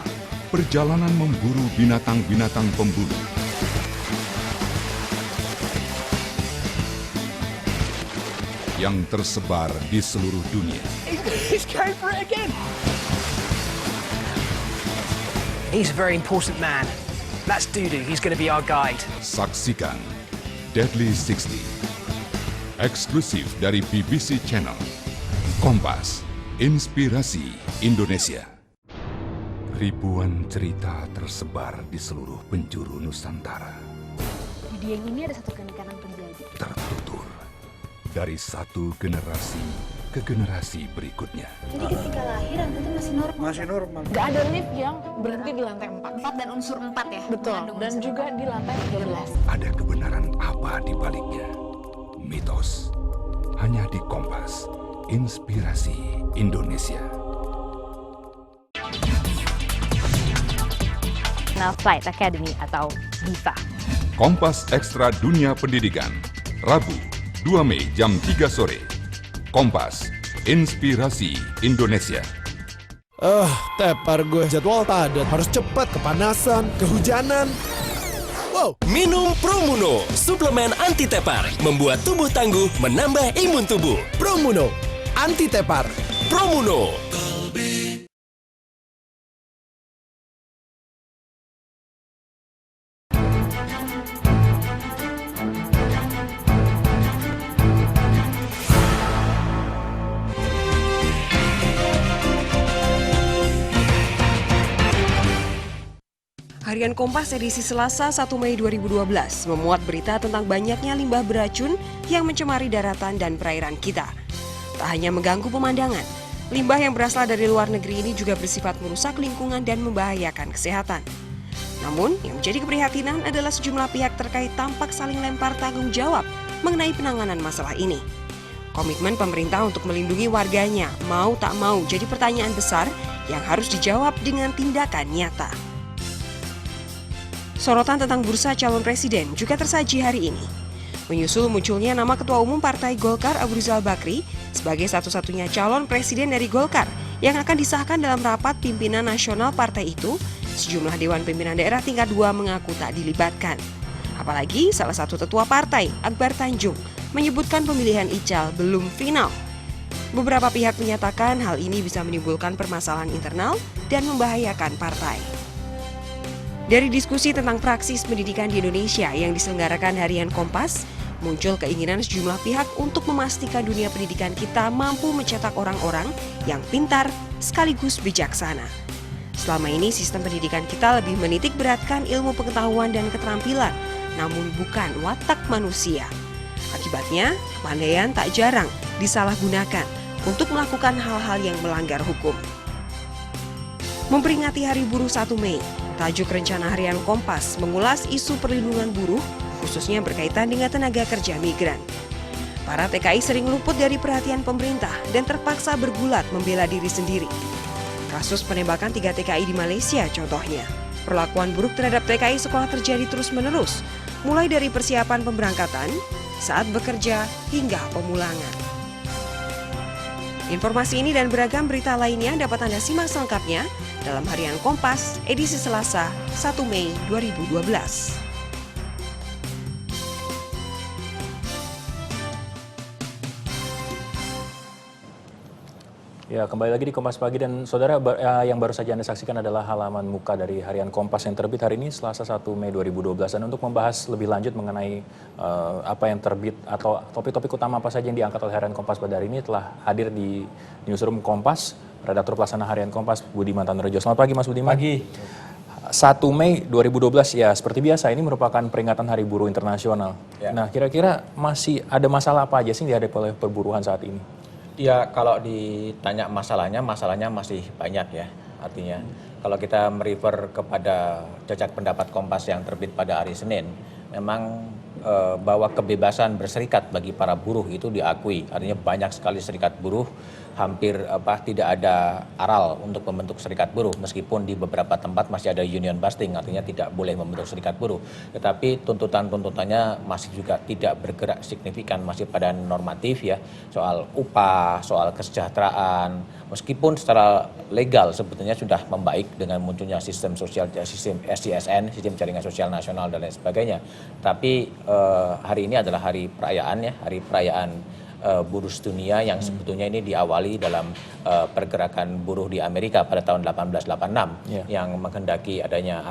Speaker 10: perjalanan memburu binatang-binatang pembunuh. Yang tersebar di seluruh dunia.
Speaker 11: He's going for it again. He's a very important man. That's Dudu. He's going to be our guide.
Speaker 10: Saksikan Deadly 60. Eksklusif dari BBC Channel. Kompas, inspirasi Indonesia. Ribuan cerita tersebar di seluruh penjuru Nusantara.
Speaker 12: Di Dieng ini ada satu kanikanan penjadi.
Speaker 10: Tertutur dari satu generasi ke generasi berikutnya.
Speaker 12: Jadi ketika lahir Anda itu masih normal.
Speaker 24: Masih normal.
Speaker 12: Gak ada lift yang berhenti di lantai 4. 4 dan unsur 4 ya? Betul. Dan juga di lantai 13.
Speaker 10: Ada kebenaran apa di baliknya? Mitos. Hanya di Kompas. Inspirasi Indonesia.
Speaker 13: National Flight Academy atau BIFA.
Speaker 10: Kompas Ekstra Dunia Pendidikan. Rabu, 2 Mei jam 3 sore. Kompas, inspirasi Indonesia.
Speaker 14: Tepar gue, jadwal padat, harus cepat, kepanasan, kehujanan. Wow.
Speaker 15: Minum Promuno, suplemen anti tepar, membuat tubuh tangguh, menambah imun tubuh.
Speaker 14: Promuno, anti tepar.
Speaker 15: Promuno.
Speaker 25: Harian Kompas edisi Selasa 1 Mei 2012 memuat berita tentang banyaknya limbah beracun yang mencemari daratan dan perairan kita. Tak hanya mengganggu pemandangan, limbah yang berasal dari luar negeri ini juga bersifat merusak lingkungan dan membahayakan kesehatan. Namun, yang menjadi keprihatinan adalah sejumlah pihak terkait tampak saling lempar tanggung jawab mengenai penanganan masalah ini. Komitmen pemerintah untuk melindungi warganya mau tak mau jadi pertanyaan besar yang harus dijawab dengan tindakan nyata. Sorotan tentang bursa calon presiden juga tersaji hari ini. Menyusul munculnya nama Ketua Umum Partai Golkar Abu Rizal Bakri sebagai satu-satunya calon presiden dari Golkar yang akan disahkan dalam rapat pimpinan nasional partai itu, sejumlah Dewan Pimpinan Daerah tingkat 2 mengaku tak dilibatkan. Apalagi salah satu tetua partai, Akbar Tanjung, menyebutkan pemilihan Ical belum final. Beberapa pihak menyatakan hal ini bisa menimbulkan permasalahan internal dan membahayakan partai. Dari diskusi tentang praksis pendidikan di Indonesia yang diselenggarakan Harian Kompas, muncul keinginan sejumlah pihak untuk memastikan dunia pendidikan kita mampu mencetak orang-orang yang pintar sekaligus bijaksana. Selama ini sistem pendidikan kita lebih menitik beratkan ilmu pengetahuan dan keterampilan, namun bukan watak manusia. Akibatnya, kepandaian tak jarang disalahgunakan untuk melakukan hal-hal yang melanggar hukum. Memperingati Hari Buruh 1 Mei, tajuk rencana Harian Kompas mengulas isu perlindungan buruh, khususnya berkaitan dengan tenaga kerja migran. Para TKI sering luput dari perhatian pemerintah dan terpaksa bergulat membela diri sendiri. Kasus penembakan 3 TKI di Malaysia contohnya. Perlakuan buruk terhadap TKI sekolah terjadi terus-menerus, mulai dari persiapan pemberangkatan, saat bekerja, hingga pemulangan. Informasi ini dan beragam berita lainnya dapat Anda simak selengkapnya dalam Harian Kompas, edisi Selasa, 1 Mei 2012.
Speaker 2: Ya, kembali lagi di Kompas Pagi dan saudara, yang baru saja Anda saksikan adalah halaman muka dari Harian Kompas yang terbit hari ini Selasa 1 Mei 2012. Dan untuk membahas lebih lanjut mengenai apa yang terbit atau topik-topik utama apa saja yang diangkat oleh Harian Kompas pada hari ini telah hadir di Newsroom Kompas, Redaktur Pelaksana Harian Kompas Budiman Tanrejo. Selamat pagi Mas Budiman.
Speaker 7: Pagi.
Speaker 2: 1 Mei 2012 ya seperti biasa ini merupakan peringatan Hari Buruh Internasional. Ya. Nah, kira-kira masih ada masalah apa aja sih yang dihadapi oleh perburuhan saat ini?
Speaker 7: Ya, kalau ditanya masalahnya masih banyak ya. Artinya, kalau kita merefer kepada jajak pendapat Kompas yang terbit pada hari Senin, memang bahwa kebebasan berserikat bagi para buruh itu diakui. Artinya banyak sekali serikat buruh, hampir tidak ada aral untuk membentuk serikat buruh, meskipun di beberapa tempat masih ada union busting, artinya tidak boleh membentuk serikat buruh. Tetapi tuntutannya masih juga tidak bergerak signifikan, masih pada normatif ya, soal upah, soal kesejahteraan, meskipun secara legal sebetulnya sudah membaik dengan munculnya sistem sosial, sistem SJSN, sistem jaringan sosial nasional dan lain sebagainya. Tapi hari ini adalah hari perayaan ya, hari perayaan buruh sedunia yang sebetulnya ini diawali dalam pergerakan buruh di Amerika pada tahun 1886 yang menghendaki adanya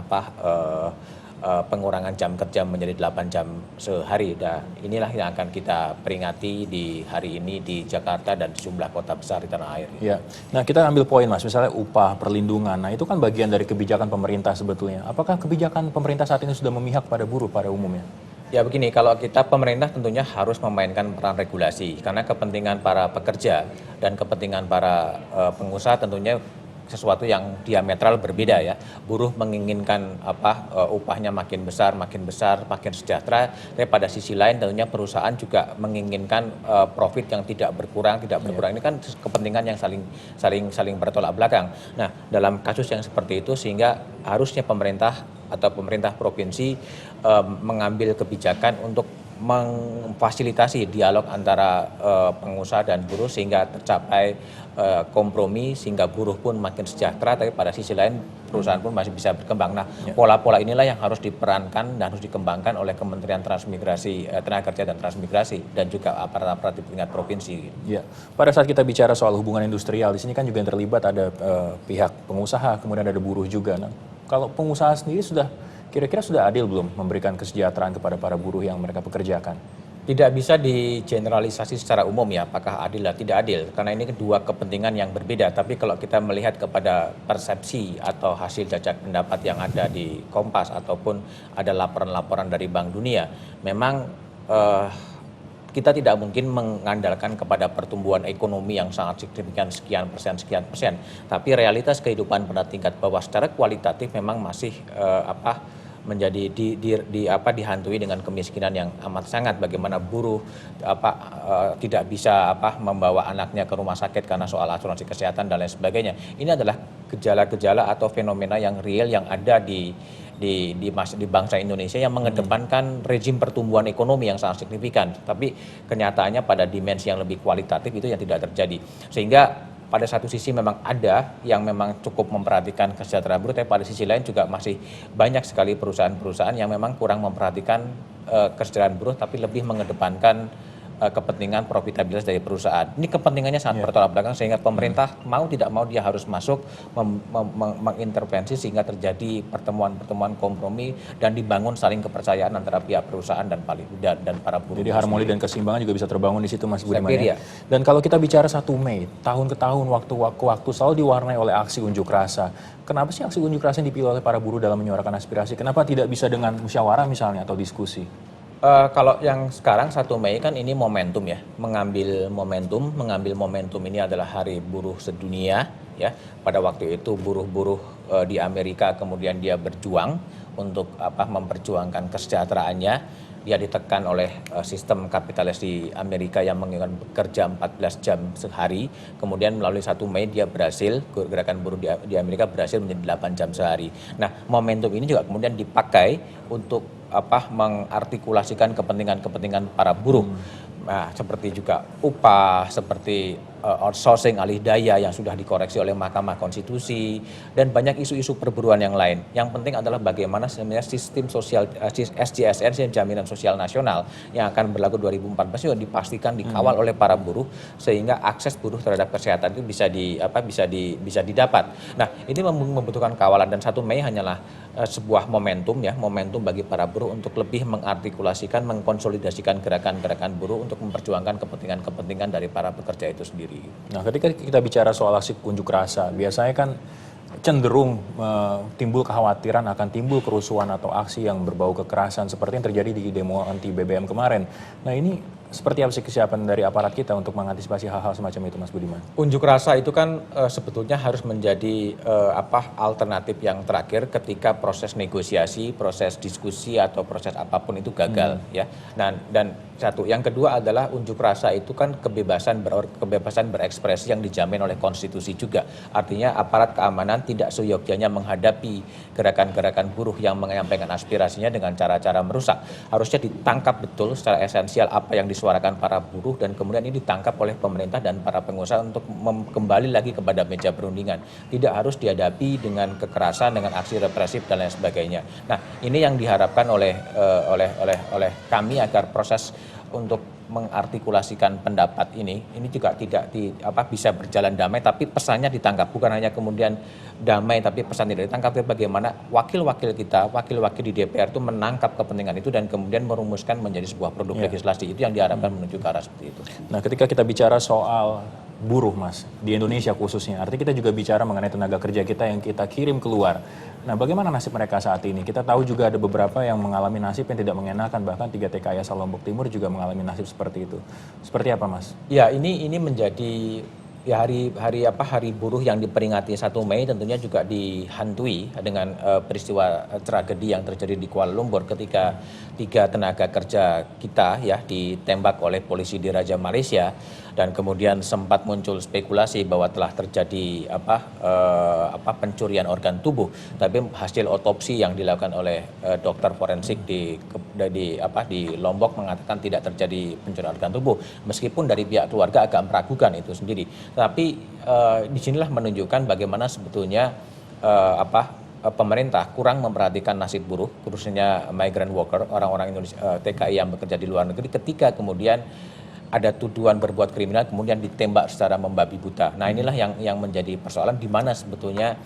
Speaker 7: pengurangan jam kerja menjadi 8 jam sehari. Dan inilah yang akan kita peringati di hari ini di Jakarta dan sejumlah kota besar di tanah air.
Speaker 2: Ya. Nah, kita ambil poin Mas, misalnya upah, perlindungan. Nah, itu kan bagian dari kebijakan pemerintah sebetulnya. Apakah kebijakan pemerintah saat ini sudah memihak pada buruh pada umumnya?
Speaker 7: Ya begini, kalau kita pemerintah tentunya harus memainkan peran regulasi karena kepentingan para pekerja dan kepentingan para pengusaha tentunya sesuatu yang diametral berbeda ya. Buruh menginginkan upahnya makin besar, makin sejahtera. Tapi pada sisi lain tentunya perusahaan juga menginginkan profit yang tidak berkurang. Ini kan kepentingan yang saling bertolak belakang. Nah, dalam kasus yang seperti itu sehingga harusnya pemerintah atau pemerintah provinsi mengambil kebijakan untuk memfasilitasi dialog antara pengusaha dan buruh sehingga tercapai kompromi sehingga buruh pun makin sejahtera, tapi pada sisi lain perusahaan pun masih bisa berkembang. Nah, pola-pola inilah yang harus diperankan dan harus dikembangkan oleh Kementerian Transmigrasi, Tenaga Kerja dan Transmigrasi dan juga aparat-aparat di tingkat provinsi.
Speaker 2: Ya, pada saat kita bicara soal hubungan industrial, di sini kan juga yang terlibat ada pihak pengusaha, kemudian ada buruh juga. Nah, kalau pengusaha sendiri kira-kira sudah adil belum memberikan kesejahteraan kepada para buruh yang mereka pekerjakan?
Speaker 7: Tidak bisa digeneralisasi secara umum ya, apakah adil atau tidak adil, karena ini kedua kepentingan yang berbeda. Tapi kalau kita melihat kepada persepsi atau hasil jajak pendapat yang ada di Kompas ataupun ada laporan-laporan dari Bank Dunia, memang kita tidak mungkin mengandalkan kepada pertumbuhan ekonomi yang sangat signifikan sekian persen. Tapi realitas kehidupan pada tingkat bawah secara kualitatif memang masih menjadi dihantui dengan kemiskinan yang amat sangat. Bagaimana buruh tidak bisa membawa anaknya ke rumah sakit karena soal asuransi kesehatan dan lain sebagainya. Ini adalah gejala-gejala atau fenomena yang real yang ada di bangsa Indonesia yang mengedepankan rezim pertumbuhan ekonomi yang sangat signifikan. Tapi kenyataannya pada dimensi yang lebih kualitatif itu yang tidak terjadi. Sehingga pada satu sisi memang ada yang memang cukup memperhatikan kesejahteraan buruh, tapi pada sisi lain juga masih banyak sekali perusahaan-perusahaan yang memang kurang memperhatikan kesejahteraan buruh, tapi lebih mengedepankan kepentingan profitabilitas dari perusahaan. Ini kepentingannya sangat bertolak belakang sehingga pemerintah mau tidak mau dia harus masuk mengintervensi sehingga terjadi pertemuan-pertemuan kompromi dan dibangun saling kepercayaan antara pihak perusahaan dan para buruh.
Speaker 2: Jadi harmoni dan keseimbangan juga bisa terbangun di situ Mas Budiman ya. Dan kalau kita bicara 1 Mei, tahun ke tahun, waktu selalu diwarnai oleh aksi unjuk rasa. Kenapa sih aksi unjuk rasa yang dipilih oleh para buruh dalam menyuarakan aspirasi? Kenapa tidak bisa dengan musyawarah misalnya atau diskusi?
Speaker 7: Kalau yang sekarang 1 Mei kan ini momentum ya, mengambil momentum ini adalah Hari Buruh Sedunia ya. Pada waktu itu buruh-buruh di Amerika kemudian dia berjuang untuk memperjuangkan kesejahteraannya. dia ditekan oleh sistem kapitalis di Amerika yang menginginkan bekerja 14 jam sehari, kemudian melalui 1 Mei dia berhasil, gerakan buruh di Amerika berhasil menjadi 8 jam sehari. Nah, momentum ini juga kemudian dipakai untuk mengartikulasikan kepentingan-kepentingan para buruh. Nah, seperti juga upah, seperti outsourcing alih daya yang sudah dikoreksi oleh Mahkamah Konstitusi, dan banyak isu-isu perburuan yang lain. Yang penting adalah bagaimana sebenarnya sistem sosial SJSN, sistem jaminan sosial nasional yang akan berlaku 2014 juga dipastikan dikawal oleh para buruh sehingga akses buruh terhadap kesehatan itu bisa didapat. Nah, ini membutuhkan kawalan, dan 1 Mei hanyalah sebuah momentum bagi para buruh untuk lebih mengartikulasikan, mengkonsolidasikan gerakan-gerakan buruh untuk memperjuangkan kepentingan-kepentingan dari para pekerja itu sendiri.
Speaker 2: Nah, ketika kita bicara soal aksi unjuk rasa, biasanya kan cenderung timbul kekhawatiran akan timbul kerusuhan atau aksi yang berbau kekerasan seperti yang terjadi di demo anti BBM kemarin. Nah, ini seperti apa sih kesiapan dari aparat kita untuk mengantisipasi hal-hal semacam itu, Mas Budiman?
Speaker 7: Unjuk rasa itu kan sebetulnya harus menjadi alternatif yang terakhir ketika proses negosiasi, proses diskusi atau proses apapun itu gagal, ya. Nah, dan satu, yang kedua adalah unjuk rasa itu kan kebebasan berekspresi yang dijamin oleh konstitusi juga. Artinya aparat keamanan tidak seyogyanya menghadapi gerakan-gerakan buruh yang menyampaikan aspirasinya dengan cara-cara merusak. Harusnya ditangkap betul secara esensial apa yang disuarakan para buruh, dan kemudian ini ditangkap oleh pemerintah dan para pengusaha untuk kembali lagi kepada meja perundingan. Tidak harus dihadapi dengan kekerasan, dengan aksi represif dan lain sebagainya. Nah, ini yang diharapkan oleh kami agar proses untuk mengartikulasikan pendapat ini juga tidak bisa berjalan damai, tapi pesannya ditangkap. Bukan hanya kemudian damai tapi pesan tidak ditangkap, tapi bagaimana wakil-wakil di DPR itu menangkap kepentingan itu dan kemudian merumuskan menjadi sebuah produk legislasi. Itu yang diharapkan menuju ke arah seperti itu.
Speaker 2: Nah, ketika kita bicara soal buruh, Mas, di Indonesia khususnya, artinya kita juga bicara mengenai tenaga kerja kita yang kita kirim keluar. Nah, bagaimana nasib mereka saat ini? Kita tahu juga ada beberapa yang mengalami nasib yang tidak mengenakan, bahkan 3 TKI asal Lombok Timur juga mengalami nasib seperti itu. Seperti apa, Mas?
Speaker 7: Ya, ini menjadi hari buruh yang diperingati 1 Mei tentunya juga dihantui dengan peristiwa tragedi yang terjadi di Kuala Lumpur ketika 3 tenaga kerja kita ditembak oleh polisi di Raja Malaysia, dan kemudian sempat muncul spekulasi bahwa telah terjadi pencurian organ tubuh, tapi hasil otopsi yang dilakukan oleh dokter forensik di Lombok mengatakan tidak terjadi pencurian organ tubuh, meskipun dari pihak keluarga agak meragukan itu sendiri. Tapi disinilah menunjukkan bagaimana sebetulnya pemerintah kurang memperhatikan nasib buruh, khususnya migrant worker, orang-orang Indonesia TKI yang bekerja di luar negeri, ketika kemudian ada tuduhan berbuat kriminal kemudian ditembak secara membabi buta. Nah, inilah yang menjadi persoalan, di mana sebetulnya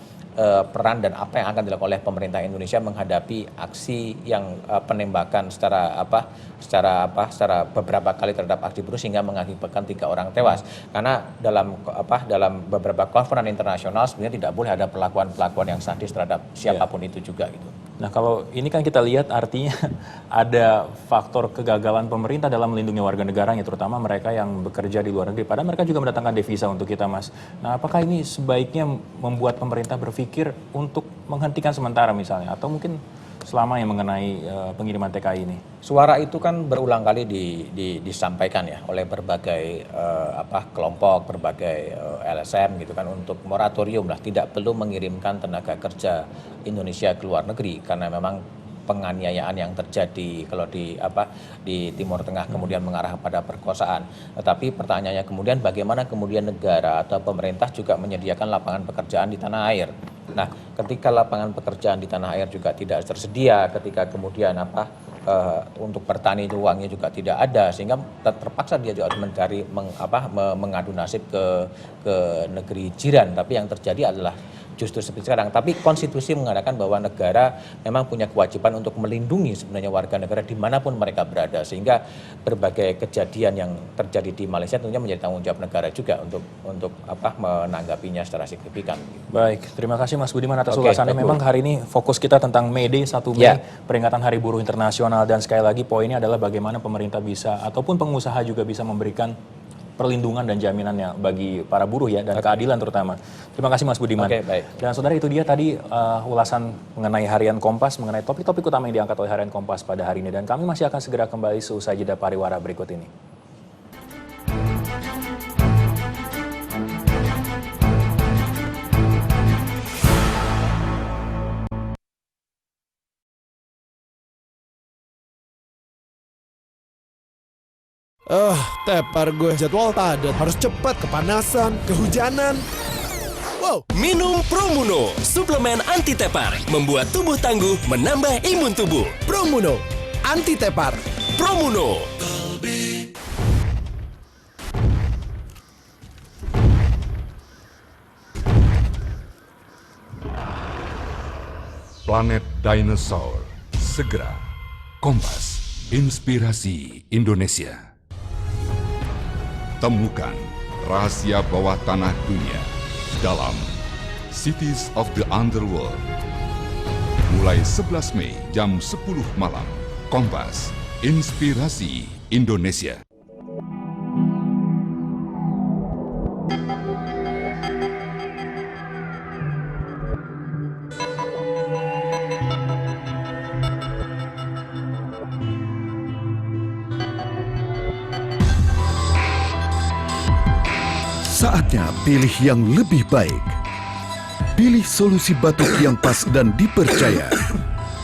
Speaker 7: peran dan apa yang akan dilakukan oleh pemerintah Indonesia menghadapi aksi yang penembakan secara beberapa kali terhadap aksi buruh sehingga mengakibatkan 3 orang tewas. Karena dalam beberapa konferensi internasional sebenarnya tidak boleh ada perlakuan yang sadis terhadap siapapun itu juga gitu.
Speaker 2: Nah, kalau ini kan kita lihat artinya ada faktor kegagalan pemerintah dalam melindungi warga negaranya, terutama mereka yang bekerja di luar negeri. Padahal mereka juga mendatangkan devisa untuk kita, Mas. Nah, apakah ini sebaiknya membuat pemerintah berpikir untuk menghentikan sementara misalnya, atau mungkin selamanya mengenai pengiriman TKI ini?
Speaker 7: Suara itu kan berulang kali disampaikan ya oleh berbagai kelompok, berbagai LSM gitu kan, untuk moratorium lah, tidak perlu mengirimkan tenaga kerja Indonesia ke luar negeri karena memang penganiayaan yang terjadi kalau di Timur Tengah kemudian mengarah pada perkosaan. Tetapi pertanyaannya kemudian bagaimana kemudian negara atau pemerintah juga menyediakan lapangan pekerjaan di tanah air. Nah, ketika lapangan pekerjaan di tanah air juga tidak tersedia, ketika kemudian untuk bertani itu uangnya juga tidak ada, sehingga terpaksa dia juga harus mencari mengadu nasib ke negeri jiran. Tapi yang terjadi adalah justru seperti sekarang. Tapi konstitusi mengatakan bahwa negara memang punya kewajiban untuk melindungi sebenarnya warga negara dimanapun mereka berada, sehingga berbagai kejadian yang terjadi di Malaysia tentunya menjadi tanggung jawab negara juga untuk menanggapinya secara signifikan.
Speaker 2: Baik, terima kasih Mas Budiman atas ulasannya. Memang hari ini fokus kita tentang May Day 1 Mei, peringatan Hari Buruh Internasional, dan sekali lagi poinnya adalah bagaimana pemerintah bisa ataupun pengusaha juga bisa memberikan perlindungan dan jaminannya bagi para buruh ya, dan keadilan terutama. Terima kasih Mas Budiman.
Speaker 7: Oke, baik.
Speaker 2: Dan saudara, itu dia tadi ulasan mengenai Harian Kompas, mengenai topik-topik utama yang diangkat oleh Harian Kompas pada hari ini. Dan kami masih akan segera kembali seusai jeda pariwara berikut ini.
Speaker 14: Tepar gue. Jadwal padat. Harus cepat, kepanasan, kehujanan. Wow.
Speaker 15: Minum Promuno, suplemen anti tepar, membuat tubuh tangguh, menambah imun tubuh.
Speaker 14: Promuno, anti tepar.
Speaker 15: Promuno.
Speaker 10: Planet Dinosaur. Segera. Kompas. Inspirasi Indonesia. Temukan rahasia bawah tanah dunia dalam Cities of the Underworld. Mulai 11 Mei jam 10 malam. Kompas, Inspirasi Indonesia.
Speaker 16: Saatnya pilih yang lebih baik. Pilih solusi batuk yang pas dan dipercaya.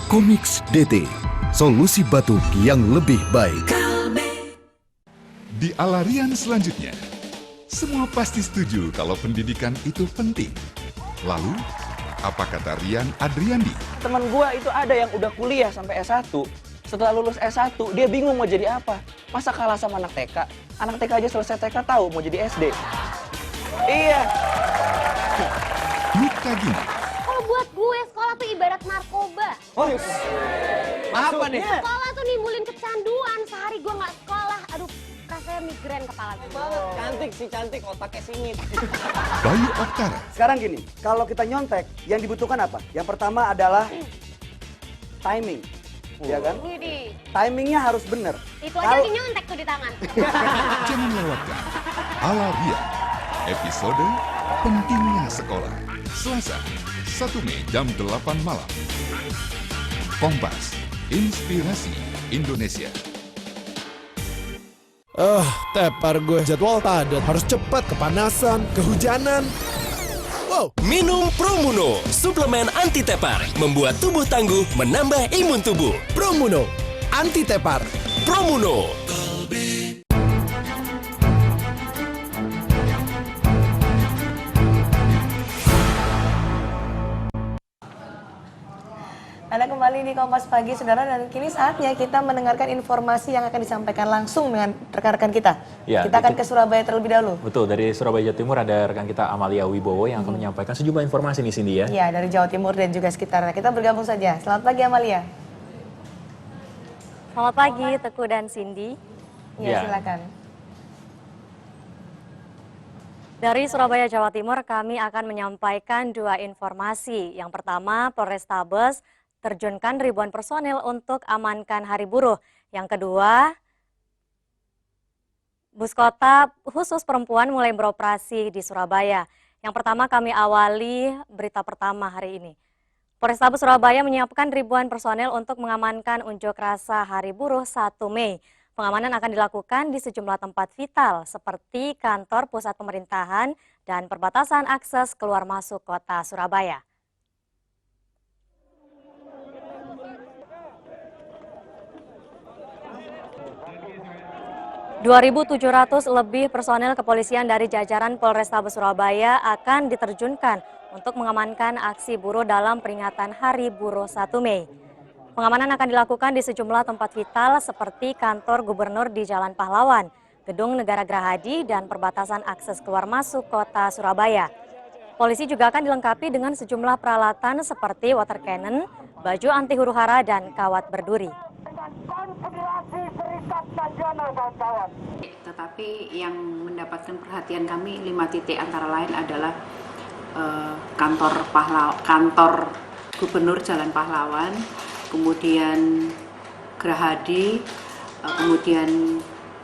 Speaker 16: Comix DT, solusi batuk yang lebih baik.
Speaker 10: Di Alarian selanjutnya, semua pasti setuju kalau pendidikan itu penting. Lalu, apa kata Rian Adriandi?
Speaker 9: Teman gua itu ada yang udah kuliah sampai S1. Setelah lulus S1, dia bingung mau jadi apa. Masa kalah sama anak TK? Anak TK aja selesai TK tahu mau jadi SD. Iya.
Speaker 10: Luka gini.
Speaker 17: Kalau buat gue, sekolah tuh ibarat narkoba.
Speaker 9: Oh, apa nih?
Speaker 17: Sekolah tuh nimbulin kecanduan. Sehari gue nggak sekolah, aduh, rasanya migrain kepala gue.
Speaker 9: Cantik sih, cantik, otaknya singit.
Speaker 10: Bayu Oktara.
Speaker 9: Sekarang gini, kalau kita nyontek, yang dibutuhkan apa? Yang pertama adalah timing. Ya kan?
Speaker 17: Widih.
Speaker 9: Timingnya harus bener.
Speaker 17: Itu aja lagi nyontek tuh di tangan.
Speaker 10: Jangan lewatkan Alarian. Episode Pentingnya Sekolah. Selasa, 1 Mei jam 8 malam. Kompas, Inspirasi Indonesia.
Speaker 14: Tepar gue. Jadwal padat. Harus cepat, kepanasan, kehujanan. Wow.
Speaker 15: Minum Promuno, suplemen anti tepar, membuat tubuh tangguh, menambah imun tubuh.
Speaker 14: Promuno, anti tepar.
Speaker 15: Promuno.
Speaker 1: Anda kembali di Kompas Pagi, saudara, dan kini saatnya kita mendengarkan informasi yang akan disampaikan langsung dengan rekan-rekan kita.
Speaker 2: Ya,
Speaker 1: kita akan ke Surabaya terlebih dahulu.
Speaker 2: Betul, dari Surabaya, Jawa Timur ada rekan kita Amalia Wibowo yang akan menyampaikan sejumlah informasi nih, Cindy ya.
Speaker 1: Ya, dari Jawa Timur dan juga sekitarnya. Kita bergabung saja. Selamat pagi, Amalia.
Speaker 13: Selamat pagi, Teguh dan Cindy.
Speaker 1: Ya, silakan.
Speaker 13: Dari Surabaya, Jawa Timur, kami akan menyampaikan dua informasi. Yang pertama, Polrestabes terjunkan ribuan personil untuk amankan Hari Buruh. Yang kedua, bus kota khusus perempuan mulai beroperasi di Surabaya. Yang pertama kami awali berita pertama hari ini. Polrestabes Surabaya menyiapkan ribuan personil untuk mengamankan unjuk rasa Hari Buruh 1 Mei. Pengamanan akan dilakukan di sejumlah tempat vital seperti kantor pusat pemerintahan dan perbatasan akses keluar masuk kota Surabaya. 2.700 lebih personel kepolisian dari jajaran Polrestabes Surabaya akan diterjunkan untuk mengamankan aksi buruh dalam peringatan Hari Buruh 1 Mei. Pengamanan akan dilakukan di sejumlah tempat vital seperti kantor gubernur di Jalan Pahlawan, Gedung Negara Gerahadi, dan perbatasan akses keluar masuk kota Surabaya. Polisi juga akan dilengkapi dengan sejumlah peralatan seperti water cannon, baju anti huru-hara, dan kawat berduri.
Speaker 18: Tetapi yang mendapatkan perhatian kami 5 titik antara lain adalah kantor gubernur Jalan Pahlawan, kemudian Gerahadi, kemudian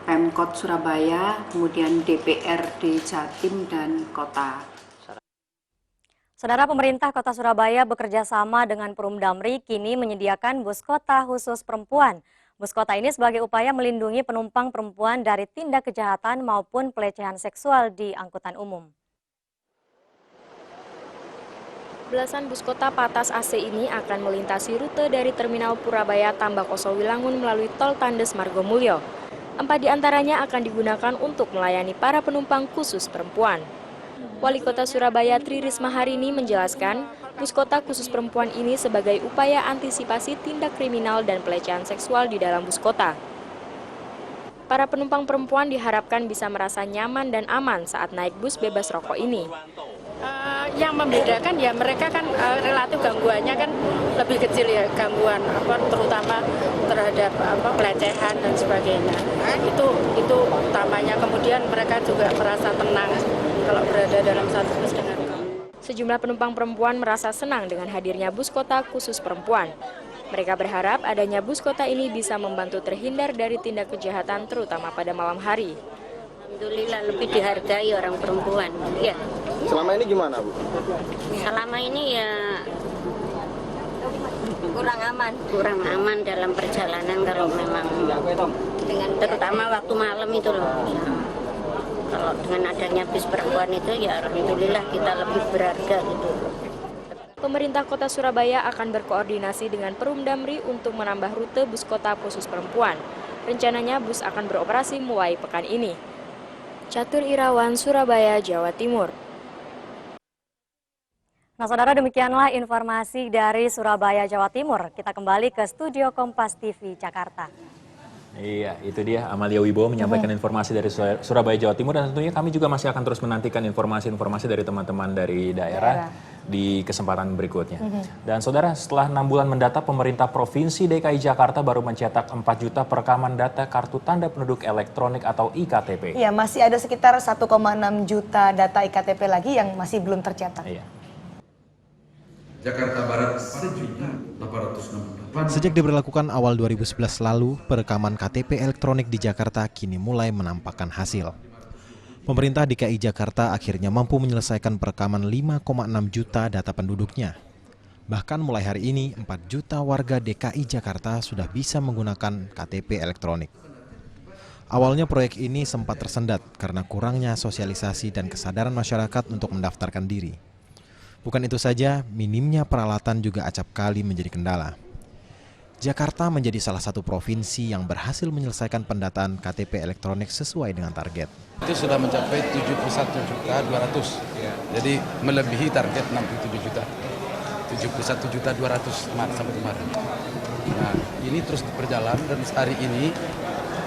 Speaker 18: Pemkot Surabaya, kemudian DPRD Jatim dan Kota.
Speaker 13: Saudara, pemerintah Kota Surabaya bekerja sama dengan Perum Damri kini menyediakan bus kota khusus perempuan. Bus kota ini sebagai upaya melindungi penumpang perempuan dari tindak kejahatan maupun pelecehan seksual di angkutan umum.
Speaker 19: Belasan bus kota patas AC ini akan melintasi rute dari Terminal Purabaya Tambakoso Wilangun melalui Tol Tandes Margomulyo. 4 diantaranya akan digunakan untuk melayani para penumpang khusus perempuan. Wali Kota Surabaya Tri Risma hari ini menjelaskan, bus kota khusus perempuan ini sebagai upaya antisipasi tindak kriminal dan pelecehan seksual di dalam bus kota. Para penumpang perempuan diharapkan bisa merasa nyaman dan aman saat naik bus bebas rokok ini.
Speaker 20: Yang membedakan ya mereka kan relatif gangguannya kan lebih kecil ya, gangguan terutama terhadap pelecehan dan sebagainya. Itu utamanya. Kemudian mereka juga merasa tenang kalau berada dalam satu bus dengan kami.
Speaker 19: Sejumlah penumpang perempuan merasa senang dengan hadirnya bus kota khusus perempuan. Mereka berharap adanya bus kota ini bisa membantu terhindar dari tindak kejahatan terutama pada malam hari.
Speaker 21: Alhamdulillah lebih dihargai orang perempuan. Ya.
Speaker 22: Selama ini gimana, Bu?
Speaker 21: Selama ini ya kurang aman dalam perjalanan kalau memang dengan terutama waktu malam itu loh. Ya. Kalau dengan adanya bus perempuan itu ya alhamdulillah kita lebih berharga gitu.
Speaker 19: Pemerintah Kota Surabaya akan berkoordinasi dengan Perum Damri untuk menambah rute bus kota khusus perempuan. Rencananya bus akan beroperasi mulai pekan ini. Catur Irawan, Surabaya, Jawa Timur.
Speaker 13: Nah, saudara, demikianlah informasi dari Surabaya, Jawa Timur. Kita kembali ke studio Kompas TV Jakarta.
Speaker 2: Iya, itu dia Amalia Wibowo menyampaikan informasi dari Surabaya, Jawa Timur, dan tentunya kami juga masih akan terus menantikan informasi-informasi dari teman-teman dari daerah di kesempatan berikutnya. Dan saudara, setelah 6 bulan mendata, pemerintah Provinsi DKI Jakarta baru mencetak 4 juta perekaman data kartu tanda penduduk elektronik atau IKTP.
Speaker 1: Iya, masih ada sekitar 1,6 juta data IKTP lagi yang masih belum tercetak.
Speaker 2: Iya.
Speaker 23: Jakarta Barat 4.868.
Speaker 26: Sejak diberlakukan awal 2011 lalu, perekaman KTP elektronik di Jakarta kini mulai menampakkan hasil. Pemerintah DKI Jakarta akhirnya mampu menyelesaikan perekaman 5,6 juta data penduduknya. Bahkan mulai hari ini, 4 juta warga DKI Jakarta sudah bisa menggunakan KTP elektronik. Awalnya proyek ini sempat tersendat karena kurangnya sosialisasi dan kesadaran masyarakat untuk mendaftarkan diri. Bukan itu saja, minimnya peralatan juga acap kali menjadi kendala. Jakarta menjadi salah satu provinsi yang berhasil menyelesaikan pendataan KTP elektronik sesuai dengan target.
Speaker 24: Itu sudah mencapai 71.200.000, jadi melebihi target 67 juta. 71.200.000 sampai kemarin. Nah, ini terus berjalan dan hari ini,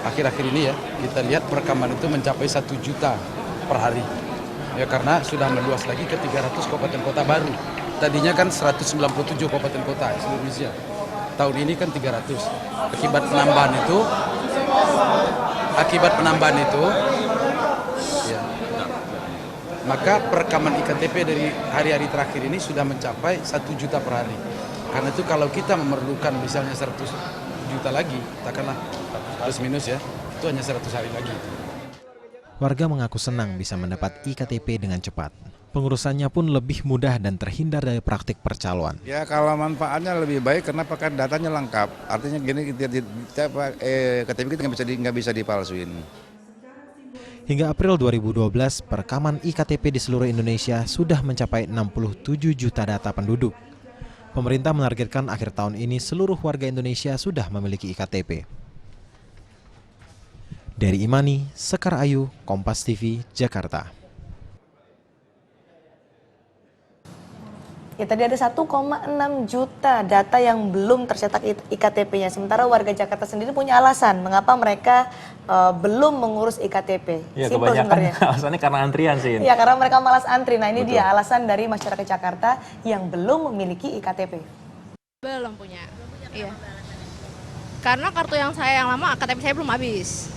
Speaker 24: akhir-akhir ini ya, kita lihat perekaman itu mencapai 1 juta per hari. Ya karena sudah meluas lagi ke 300 kabupaten kota baru. Tadinya kan 197 kabupaten kota seluruh Indonesia. Tahun ini kan 300. Akibat penambahan itu ya, maka perekaman IKTP dari hari-hari terakhir ini sudah mencapai 1 juta per hari. Karena itu kalau kita memerlukan misalnya 100 juta lagi, katakanlah plus minus ya, itu hanya 100 hari lagi.
Speaker 26: Warga mengaku senang bisa mendapat IKTP dengan cepat. Pengurusannya pun lebih mudah dan terhindar dari praktik percaloan.
Speaker 22: Ya kalau manfaatnya lebih baik karena pakai datanya lengkap. Artinya gini, KTP kita nggak bisa dipalsuin.
Speaker 26: Hingga April 2012, perekaman IKTP di seluruh Indonesia sudah mencapai 67 juta data penduduk. Pemerintah menargetkan akhir tahun ini seluruh warga Indonesia sudah memiliki IKTP. Dari Imani, Sekar Ayu, Kompas TV, Jakarta.
Speaker 1: Ya, tadi ada 1,6 juta data yang belum tercetak IKTP-nya. Sementara warga Jakarta sendiri punya alasan mengapa mereka belum mengurus IKTP.
Speaker 2: Ya,
Speaker 1: Simpel
Speaker 2: kebanyakan
Speaker 1: sebenarnya.
Speaker 2: alasannya karena antrian sih.
Speaker 1: Ya, karena mereka malas antri. Nah, ini
Speaker 2: Betul.
Speaker 1: dia alasan dari masyarakat Jakarta yang belum memiliki IKTP.
Speaker 12: Belum punya. Iya. Karena kartu yang lama, KTP saya belum habis.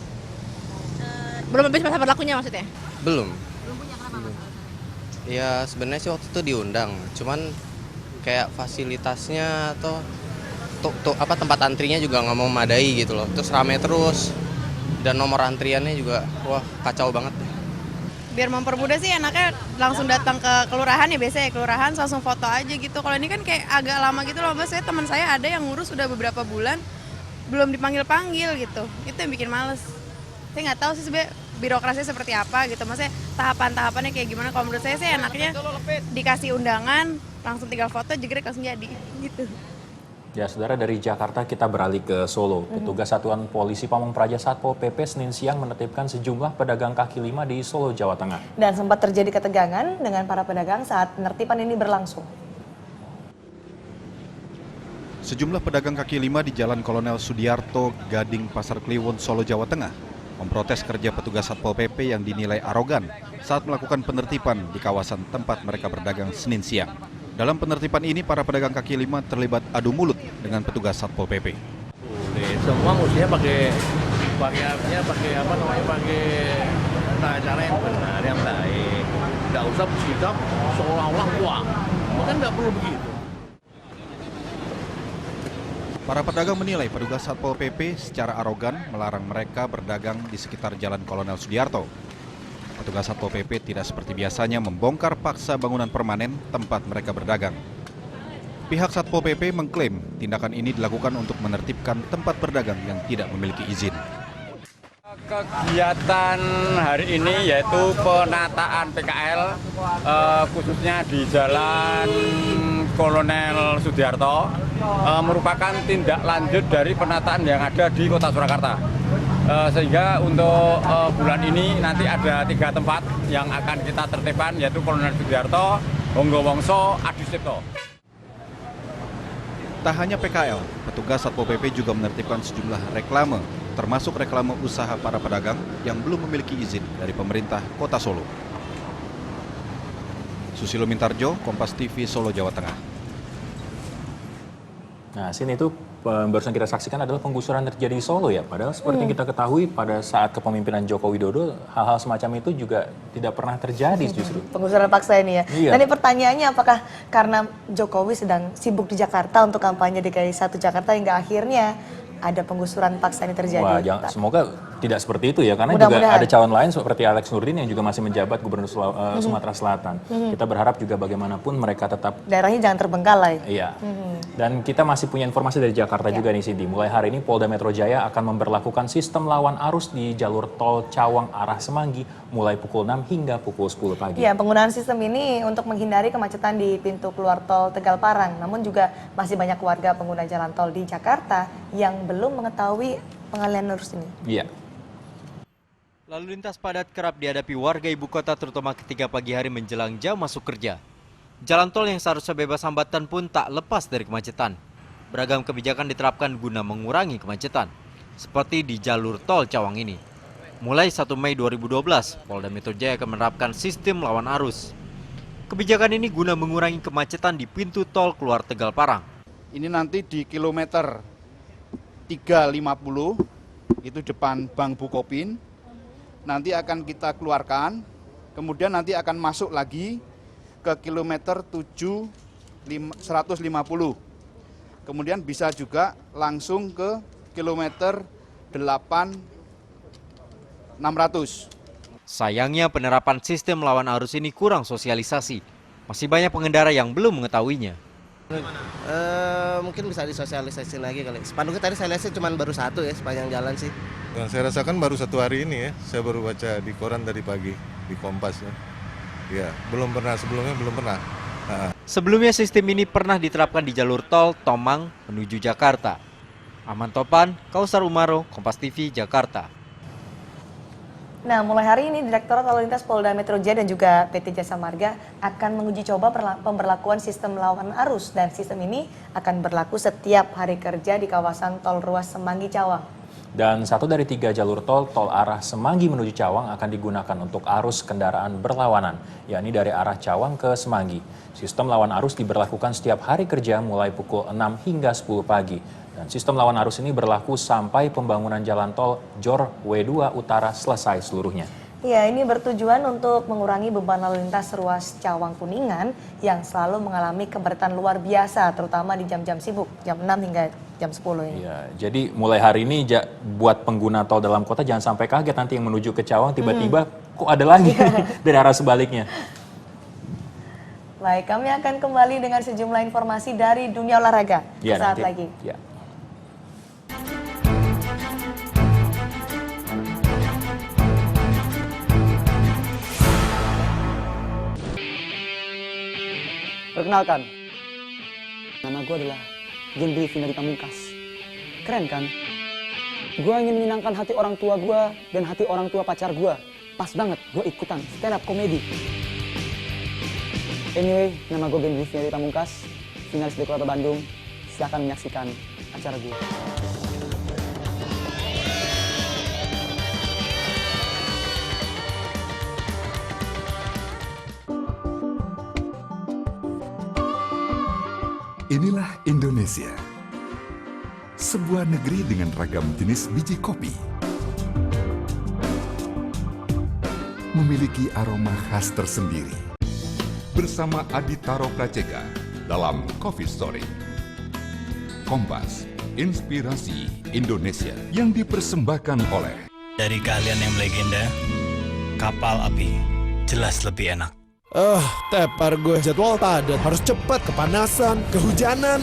Speaker 12: Belum habis masa berlakunya maksudnya?
Speaker 27: Belum. Ya sebenarnya sih waktu itu diundang, cuman kayak fasilitasnya atau tempat antrinya juga nggak mau memadai gitu loh. Terus rame terus Dan nomor antriannya juga, wah kacau banget.
Speaker 3: Biar mempermudah sih enaknya langsung datang ke kelurahan ya, biasanya kelurahan langsung foto aja gitu. Kalau ini kan kayak agak lama gitu loh Mas, teman saya ada yang ngurus udah beberapa bulan belum dipanggil-panggil gitu. Itu yang bikin males. Saya nggak tahu sih sebenarnya birokrasinya seperti apa gitu. Maksudnya tahapan-tahapannya kayak gimana. Kalau menurut saya sih enaknya dikasih undangan, langsung tinggal foto jegrek langsung jadi gitu.
Speaker 2: Ya, saudara, dari Jakarta kita beralih ke Solo. Petugas Satuan Polisi Pamong Praja Satpol PP Senin siang menertibkan sejumlah pedagang kaki lima di Solo, Jawa Tengah.
Speaker 1: Dan sempat terjadi ketegangan dengan para pedagang saat penertiban ini berlangsung.
Speaker 4: Sejumlah pedagang kaki lima di Jalan Kolonel Sudiarto, Gading, Pasar Kliwon, Solo, Jawa Tengah memprotes kerja petugas Satpol PP yang dinilai arogan saat melakukan penertiban di kawasan tempat mereka berdagang Senin siang. Dalam penertiban ini, para pedagang kaki lima terlibat adu mulut dengan petugas Satpol PP.
Speaker 5: Semua mestinya pakai cara yang benar, yang baik. Nggak usah bersikap seolah-olah wah, kan nggak perlu begitu.
Speaker 4: Para pedagang menilai petugas Satpol PP secara arogan melarang mereka berdagang di sekitar Jalan Kolonel Sudiarto. Petugas Satpol PP tidak seperti biasanya membongkar paksa bangunan permanen tempat mereka berdagang. Pihak Satpol PP mengklaim tindakan ini dilakukan untuk menertibkan tempat berdagang yang tidak memiliki izin.
Speaker 6: Kegiatan hari ini yaitu penataan PKL khususnya di Jalan Kolonel Sudiarto merupakan tindak lanjut dari penataan yang ada di Kota Surakarta. Sehingga untuk bulan ini nanti ada 3 tempat yang akan kita tertibkan, yaitu Kolonel Sudiarto, Honggowongso, Adi Sucipto.
Speaker 4: Tak hanya PKL, petugas Satpol PP juga menertibkan sejumlah reklame, termasuk reklame usaha para pedagang yang belum memiliki izin dari pemerintah Kota Solo. Susilo Mintarjo, Kompas TV, Solo, Jawa Tengah.
Speaker 2: Nah, sini itu barusan kita saksikan adalah penggusuran terjadi di Solo ya. Padahal seperti yang kita ketahui pada saat kepemimpinan Joko Widodo, hal-hal semacam itu juga tidak pernah terjadi justru.
Speaker 1: Penggusuran paksa ini ya.
Speaker 2: Iya.
Speaker 1: Dan ini pertanyaannya, apakah karena Jokowi sedang sibuk di Jakarta untuk kampanye DKI 1 Jakarta hingga akhirnya ada penggusuran paksa ini terjadi?
Speaker 2: Wah, semoga tidak seperti itu ya, karena juga ada calon lain seperti Alex Nurdin yang juga masih menjabat Gubernur Sumatera Selatan. Kita berharap juga bagaimanapun mereka tetap
Speaker 1: daerahnya jangan terbengkalai.
Speaker 2: Iya. Dan kita masih punya informasi dari Jakarta juga nih Cindy. Mulai hari ini Polda Metro Jaya akan memberlakukan sistem lawan arus di jalur tol Cawang arah Semanggi mulai pukul 6 hingga pukul 10 pagi.
Speaker 1: Ya, penggunaan sistem ini untuk menghindari kemacetan di pintu keluar tol Tegal Parang. Namun juga masih banyak warga pengguna jalan tol di Jakarta yang belum mengetahui pengalian arus ini.
Speaker 2: Iya.
Speaker 8: Lalu lintas padat kerap dihadapi warga ibu kota terutama ketika pagi hari menjelang jam masuk kerja. Jalan tol yang seharusnya bebas hambatan pun tak lepas dari kemacetan. Beragam kebijakan diterapkan guna mengurangi kemacetan, seperti di jalur tol Cawang ini. Mulai 1 Mei 2012, Polda Metro Jaya akan menerapkan sistem lawan arus. Kebijakan ini guna mengurangi kemacetan di pintu tol keluar Tegal Parang.
Speaker 11: Ini nanti di kilometer 350, itu depan Bank Bukopin, nanti akan kita keluarkan, kemudian nanti akan masuk lagi ke kilometer 150. Kemudian bisa juga langsung ke kilometer 600.
Speaker 8: Sayangnya penerapan sistem lawan arus ini kurang sosialisasi. Masih banyak pengendara yang belum mengetahuinya.
Speaker 25: Mungkin bisa disosialisasi lagi kali. Spanduknya tadi saya lihat sih cuma baru 1 ya sepanjang jalan sih.
Speaker 28: Yang saya rasakan baru 1 hari ini ya. Saya baru baca di koran tadi pagi di Kompas ya. Ya, sebelumnya belum pernah.
Speaker 8: Sebelumnya sistem ini pernah diterapkan di jalur tol Tomang menuju Jakarta. Aman Topan, Kausar Umaro, Kompas TV, Jakarta.
Speaker 1: Nah, mulai hari ini Direktorat Lalu Lintas Polda Metro Jaya dan juga PT Jasa Marga akan menguji coba pemberlakuan sistem lawan arus, dan sistem ini akan berlaku setiap hari kerja di kawasan tol ruas Semanggi Cawang.
Speaker 2: Dan 1 dari 3 jalur tol arah Semanggi menuju Cawang akan digunakan untuk arus kendaraan berlawanan, yakni dari arah Cawang ke Semanggi. Sistem lawan arus diberlakukan setiap hari kerja mulai pukul 6 hingga 10 pagi. Dan sistem lawan arus ini berlaku sampai pembangunan jalan tol Jor W2 Utara selesai seluruhnya.
Speaker 1: Ya, ini bertujuan untuk mengurangi beban lalu lintas ruas Cawang Kuningan yang selalu mengalami kepadatan luar biasa, terutama di jam-jam sibuk, jam 6 hingga jam 10 ini.
Speaker 2: Ya, jadi mulai hari ini buat pengguna tol dalam kota jangan sampai kaget nanti yang menuju ke Cawang tiba-tiba kok ada lagi dari arah sebaliknya.
Speaker 1: Baik, kami akan kembali dengan sejumlah informasi dari dunia olahraga saat lagi.
Speaker 2: Ya.
Speaker 7: Perkenalkan, nama gue adalah Gen Griffin dari Pamungkas. Keren kan? Gue ingin menyenangkan hati orang tua gue dan hati orang tua pacar gue. Pas banget, gue ikutan stand up comedy. Anyway, nama gue Gen Griffin dari Pamungkas, finalis di Kota Bandung. Silahkan menyaksikan acara gue.
Speaker 9: Inilah Indonesia, sebuah negeri dengan ragam jenis biji kopi. Memiliki aroma khas tersendiri. Bersama Aditaro Praceka dalam Coffee Story. Kompas, inspirasi Indonesia yang dipersembahkan oleh...
Speaker 10: Dari kalian yang legenda, kapal api jelas lebih enak.
Speaker 14: Tepar gue. Jadwal padat, harus cepat, kepanasan, kehujanan.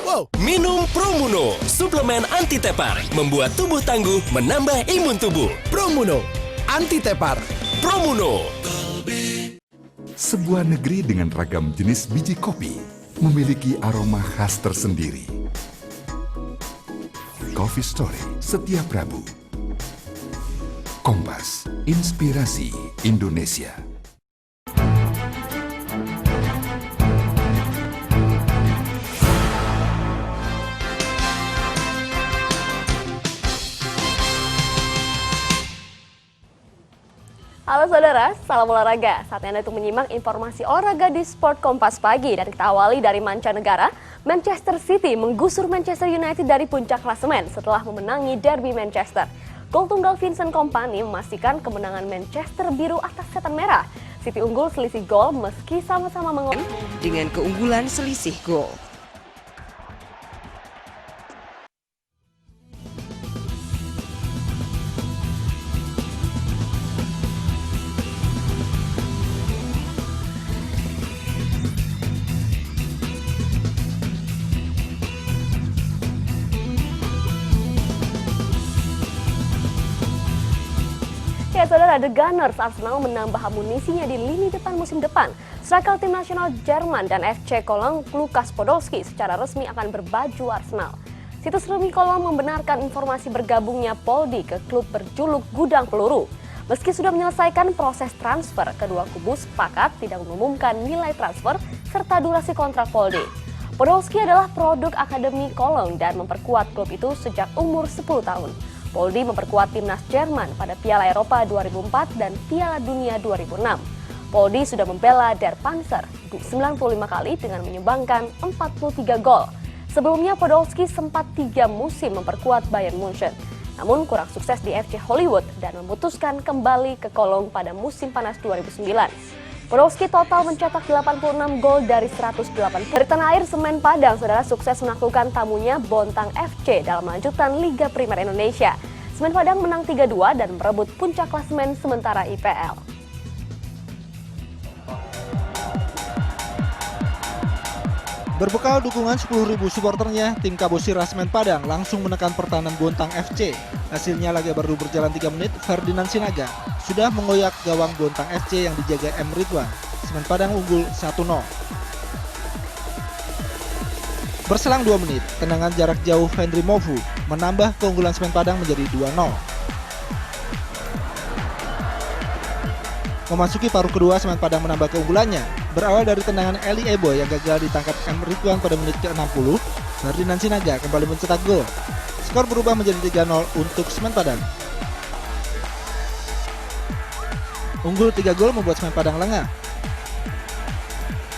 Speaker 14: Wow.
Speaker 15: Minum Promuno, suplemen anti tepar, membuat tubuh tangguh, menambah imun tubuh.
Speaker 14: Promuno, anti tepar.
Speaker 15: Promuno.
Speaker 9: Sebuah negeri dengan ragam jenis biji kopi, memiliki aroma khas tersendiri. Coffee Story setiap Rabu. Kompas, inspirasi Indonesia.
Speaker 16: Halo saudara, salam olahraga. Saatnya Anda untuk menyimak informasi olahraga di Sport Kompas Pagi. Dan kita awali dari mancanegara, Manchester City menggusur Manchester United dari puncak klasemen setelah memenangi derby Manchester. Gol tunggal Vincent Kompany memastikan kemenangan Manchester biru atas setan merah. City unggul selisih gol meski sama-sama
Speaker 17: dengan keunggulan selisih gol.
Speaker 16: Ya saudara, The Gunners Arsenal menambah amunisinya di lini depan musim depan. Striker tim nasional Jerman dan FC Cologne Lukas Podolski secara resmi akan berbaju Arsenal. Situs resmi Cologne membenarkan informasi bergabungnya Poldi ke klub berjuluk Gudang Peluru. Meski sudah menyelesaikan proses transfer, kedua kubu sepakat tidak mengumumkan nilai transfer serta durasi kontrak Poldi. Podolski adalah produk Akademi Cologne dan memperkuat klub itu sejak umur 10 tahun. Poldi memperkuat timnas Jerman pada Piala Eropa 2004 dan Piala Dunia 2006. Poldi sudah membela Der Panzer 95 kali dengan menyumbangkan 43 gol. Sebelumnya Podolski sempat 3 musim memperkuat Bayern Munchen. Namun kurang sukses di FC Hollywood dan memutuskan kembali ke Cologne pada musim panas 2009. Podolski total mencetak 86 gol dari 108. Dari tanah air Semen Padang, saudara sukses menaklukkan tamunya Bontang FC dalam lanjutan Liga Primer Indonesia. Semen Padang menang 3-2 dan merebut puncak klasemen sementara IPL.
Speaker 24: Berbekal dukungan 10.000 supporternya, tim Kabusira Semen Padang langsung menekan pertahanan Bontang FC. Hasilnya laga baru berjalan 3 menit, Ferdinand Sinaga sudah mengoyak gawang Bontang FC yang dijaga M. Ridwan. Semen Padang unggul 1-0. Berselang 2 menit, tendangan jarak jauh Henry Movu menambah keunggulan Semen Padang menjadi 2-0. Memasuki paruh kedua, Semen Padang menambah keunggulannya. Berawal dari tendangan Eli Ebo yang gagal ditangkap M. Ridwan pada menit ke-60, Ferdinand Sinaga kembali mencetak gol. Skor berubah menjadi 3-0 untuk Semen Padang. Unggul 3 gol membuat Semen Padang lengah.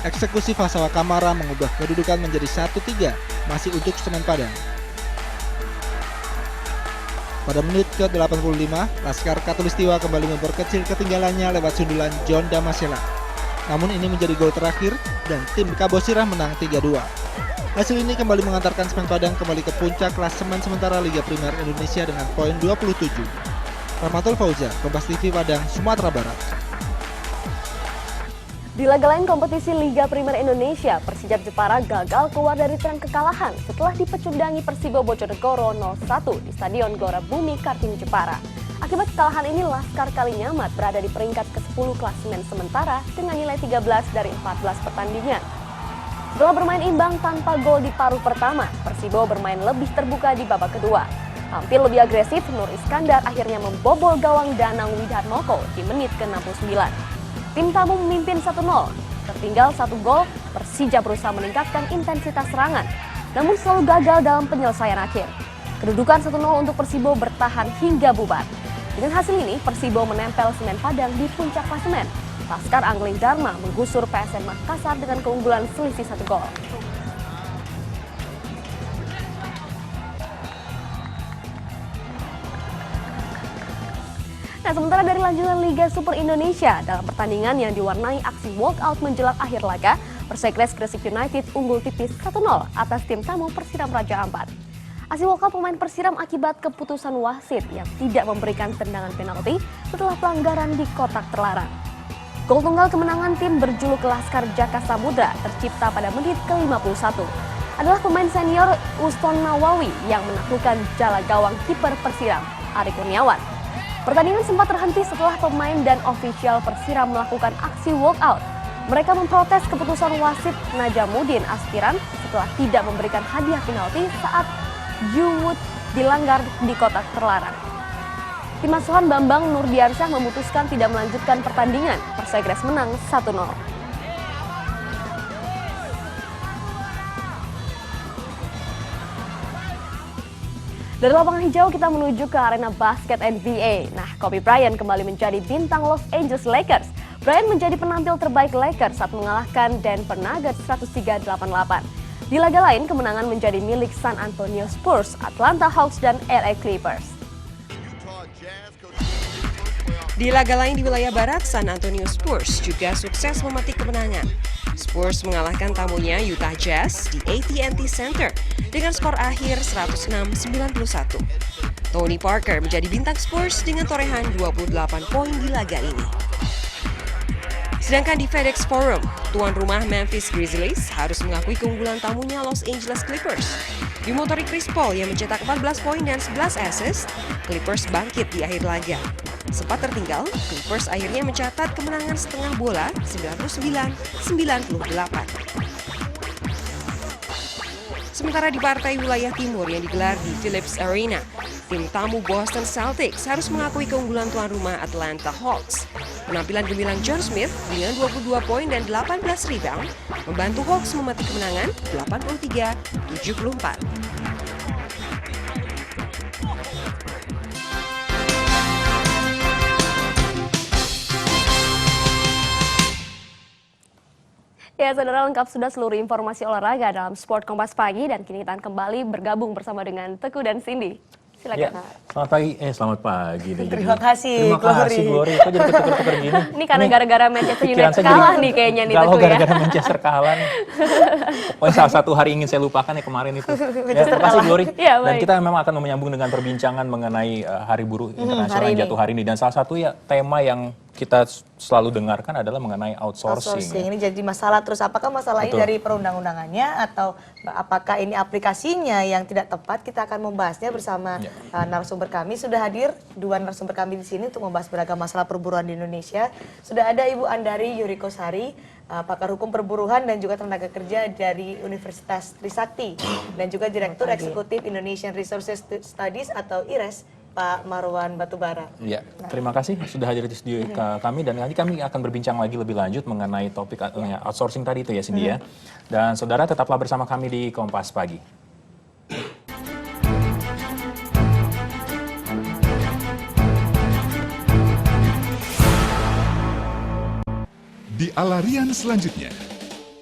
Speaker 24: Eksekusi Fasawa Kamara mengubah kedudukan menjadi 1-3 masih untuk Semen Padang.
Speaker 13: Pada menit ke-85, Laskar Khatulistiwa kembali memperkecil ketinggalannya lewat sundulan John Damasela. Namun ini menjadi gol terakhir dan tim Kabosirah menang 3-2. Hasil ini kembali mengantarkan Semen Padang kembali ke puncak klasemen sementara Liga Primer Indonesia dengan poin 27. Rahmatul Fauza, Kompas TV Padang, Sumatera Barat.
Speaker 16: Di laga lain kompetisi Liga Primer Indonesia, Persijap Jepara gagal keluar dari tren kekalahan setelah dipecundangi Persibo Bojonegoro 0-1 di Stadion Gelora Bumi Kartini Jepara. Akibat kekalahan ini, Laskar Kalinyamat berada di peringkat ke-10 klasemen sementara dengan nilai 13 dari 14 pertandingan. Setelah bermain imbang tanpa gol di paruh pertama, Persibo bermain lebih terbuka di babak kedua. Tampil lebih agresif, Nur Iskandar akhirnya membobol gawang Danang Widarmoko di menit ke-69. Tim tamu memimpin 1-0. Tertinggal 1 gol, Persija berusaha meningkatkan intensitas serangan, namun selalu gagal dalam penyelesaian akhir. Kedudukan 1-0 untuk Persibo bertahan hingga bubar. Dengan hasil ini, Persibo menempel Semen Padang di puncak klasemen. Laskar Angling Dharma menggusur PSM Makassar dengan keunggulan selisih 1 gol. Nah, sementara dari lanjutan Liga Super Indonesia, dalam pertandingan yang diwarnai aksi walkout menjelang akhir laga, Persegres Gresik United unggul tipis 1-0 atas tim tamu Persiram Raja Ampat. Aksi walkout pemain Persiram akibat keputusan wasit yang tidak memberikan tendangan penalti setelah pelanggaran di kotak terlarang. Gol tunggal kemenangan tim berjuluk Laskar Jaka Samudra tercipta pada menit ke-51. Adalah pemain senior Uston Nawawi yang menaklukkan jala gawang kiper Persiram, Ari Kurniawan. Pertandingan sempat terhenti setelah pemain dan ofisial Persiram melakukan aksi walkout. Mereka memprotes keputusan wasit Najamuddin Aspiran setelah tidak memberikan hadiah penalti saat Juwood dilanggar di kotak terlarang. Tim asuhan Bambang Nurdiansyah memutuskan tidak melanjutkan pertandingan. Persegres menang 1-0. Dari lapangan hijau kita menuju ke arena basket NBA. Nah, Kobe Bryant kembali menjadi bintang Los Angeles Lakers. Bryant menjadi penampil terbaik Lakers saat mengalahkan Denver Nuggets 103-88. Di laga lain, kemenangan menjadi milik San Antonio Spurs, Atlanta Hawks, dan LA Clippers.
Speaker 17: Di laga lain di wilayah barat, San Antonio Spurs juga sukses memetik kemenangan. Spurs mengalahkan tamunya Utah Jazz di AT&T Center dengan skor akhir 106-91. Tony Parker menjadi bintang Spurs dengan torehan 28 poin di laga ini. Sedangkan di FedEx Forum, tuan rumah Memphis Grizzlies harus mengakui keunggulan tamunya Los Angeles Clippers. Dimotori Chris Paul yang mencetak 14 poin dan 11 assist, Clippers bangkit di akhir laga. Sempat tertinggal, Clippers akhirnya mencatat kemenangan setengah bola 99-98. Sementara di partai wilayah timur yang digelar di Phillips Arena, tim tamu Boston Celtics harus mengakui keunggulan tuan rumah Atlanta Hawks. Penampilan gemilang John Smith dengan 22 poin dan 18 rebound membantu Hawks memetik kemenangan 83-74.
Speaker 16: Ya, saudara, lengkap sudah seluruh informasi olahraga dalam Sport Kompas Pagi dan kini kita kembali bergabung bersama dengan Teguh dan Cindy. Silakan.
Speaker 2: Ya, selamat pagi. Selamat pagi.
Speaker 1: Terima kasih,
Speaker 2: Terima kasih, Glory. Kok jadi ketukar-tukar gini?
Speaker 16: Ini karena gara-gara Manchester United kalah nih kayaknya nih Teguh ya.
Speaker 2: Gara-gara Manchester kalah nih. Pokoknya salah satu hari ingin saya lupakan ya kemarin itu. Ya, terima kasih, Glory.
Speaker 16: Ya,
Speaker 2: dan kita memang akan menyambung dengan perbincangan mengenai Hari Buruh Internasional yang jatuh hari ini. Dan salah satu ya tema yang kita selalu dengarkan adalah mengenai outsourcing.
Speaker 1: Ini jadi masalah, terus apakah masalah ini dari perundang-undangannya atau apakah ini aplikasinya yang tidak tepat? Kita akan membahasnya bersama narasumber kami. Sudah hadir dua narasumber kami di sini untuk membahas beragam masalah perburuan di Indonesia. Sudah ada Ibu Andari Yurikosari, pakar hukum perburuhan dan juga tenaga kerja dari Universitas Trisakti, dan juga Direktur Eksekutif Indonesian Resources Studies atau IRES, Pak Marwan Batubara.
Speaker 2: Ya, terima kasih sudah hadir di studio kami, dan nanti kami akan berbincang lagi lebih lanjut mengenai topik outsourcing tadi itu ya, Cindy ya. Dan saudara tetaplah bersama kami di Kompas Pagi.
Speaker 9: Di Alarian selanjutnya,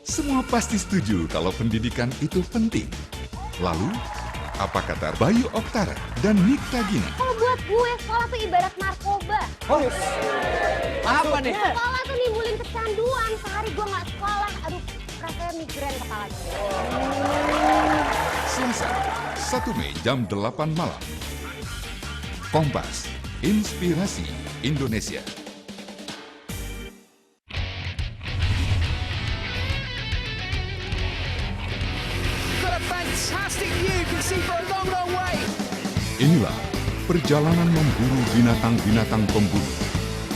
Speaker 9: semua pasti setuju kalau pendidikan itu penting. Lalu, Apa kata Bayu Oktara dan Nikta Gina?
Speaker 12: Kalau buat gue, sekolah tuh ibarat narkoba.
Speaker 24: Apa nih?
Speaker 12: Sekolah tuh nimbulin kecanduan. Sehari gue nggak sekolah, aduh rasanya migrain kepala gue.
Speaker 9: Selasa, 1 Mei jam 8 malam. Kompas, Inspirasi Indonesia. Inilah perjalanan memburu binatang-binatang pemburu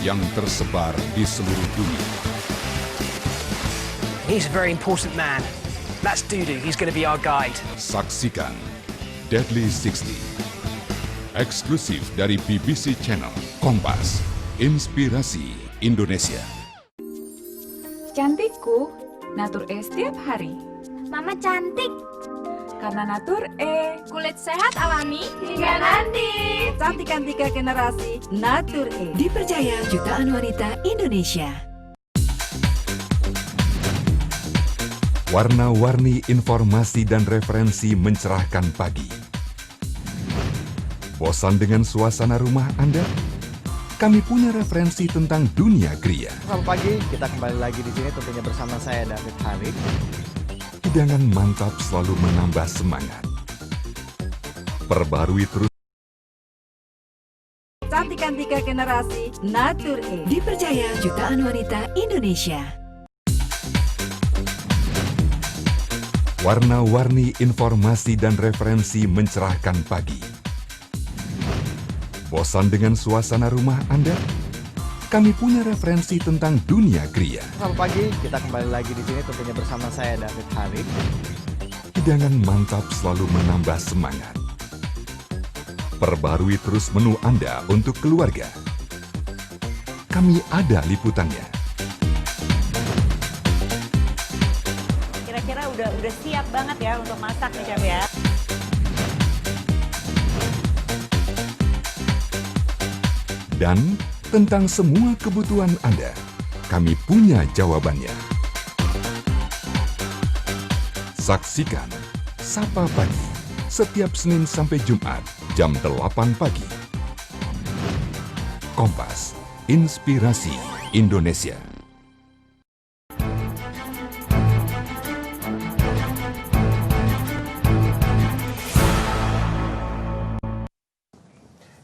Speaker 9: yang tersebar di seluruh dunia.
Speaker 18: He's a very important man. That's Dudu. He's going to be our guide.
Speaker 9: Saksikan Deadly 60. Eksklusif dari BBC Channel Kompas, Inspirasi Indonesia.
Speaker 19: Cantikku, Natur E setiap hari.
Speaker 12: Mama cantik.
Speaker 19: Karena Natur E,
Speaker 12: Kulit sehat alami hingga nanti.
Speaker 19: cantikan 3 generasi Natur E. Dipercaya jutaan wanita Indonesia.
Speaker 9: Warna-warni informasi dan referensi mencerahkan pagi. Bosan dengan suasana rumah Anda? Kami punya referensi tentang dunia gria.
Speaker 20: Selamat pagi, kita kembali lagi di sini tentunya bersama saya David Harik.
Speaker 9: Hidangan mantap selalu menambah semangat. Perbarui terus.
Speaker 19: Cantikan 3 generasi Natur E. Dipercaya jutaan wanita Indonesia.
Speaker 9: Warna-warni informasi dan referensi mencerahkan pagi. Bosan dengan suasana rumah Anda? Kami punya referensi tentang dunia gria.
Speaker 20: Selamat pagi, kita kembali lagi di sini tentunya bersama saya David Harik.
Speaker 9: Hidangan mantap selalu menambah semangat. Perbarui terus menu Anda untuk keluarga. Kami ada liputannya.
Speaker 21: Kira-kira udah siap banget ya untuk masak nih Chef ya.
Speaker 9: Dan tentang semua kebutuhan Anda, kami punya jawabannya. Saksikan Sapa Pagi setiap Senin sampai Jumat jam 8 pagi. Kompas, Inspirasi Indonesia.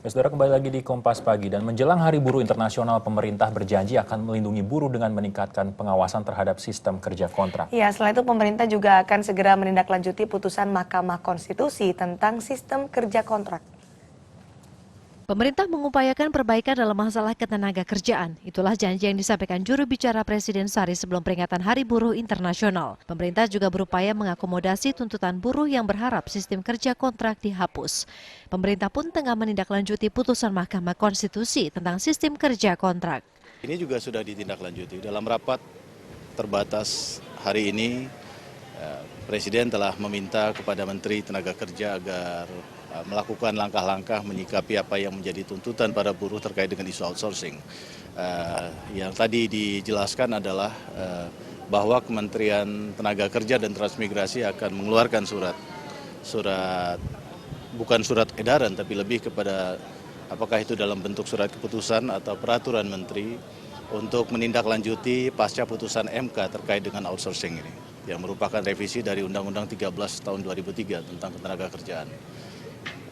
Speaker 2: Saudara, kembali lagi di Kompas Pagi, dan menjelang Hari Buruh Internasional, pemerintah berjanji akan melindungi buruh dengan meningkatkan pengawasan terhadap sistem kerja kontrak.
Speaker 1: Ya, selain itu pemerintah juga akan segera menindaklanjuti putusan Mahkamah Konstitusi tentang sistem kerja kontrak.
Speaker 22: Pemerintah mengupayakan perbaikan dalam masalah ketenaga kerjaan. Itulah janji yang disampaikan juru bicara Presiden sehari sebelum peringatan Hari Buruh Internasional. Pemerintah juga berupaya mengakomodasi tuntutan buruh yang berharap sistem kerja kontrak dihapus. Pemerintah pun tengah menindaklanjuti putusan Mahkamah Konstitusi tentang sistem kerja kontrak.
Speaker 23: Ini juga sudah ditindaklanjuti. Dalam rapat terbatas hari ini, Presiden telah meminta kepada Menteri Tenaga Kerja agar melakukan langkah-langkah menyikapi apa yang menjadi tuntutan para buruh terkait dengan isu outsourcing. Yang tadi dijelaskan adalah bahwa Kementerian Tenaga Kerja dan Transmigrasi akan mengeluarkan bukan surat edaran, tapi lebih kepada apakah itu dalam bentuk surat keputusan atau peraturan menteri untuk menindaklanjuti pasca putusan MK terkait dengan outsourcing ini, yang merupakan revisi dari Undang-Undang 13 tahun 2003 tentang ketenaga kerjaan.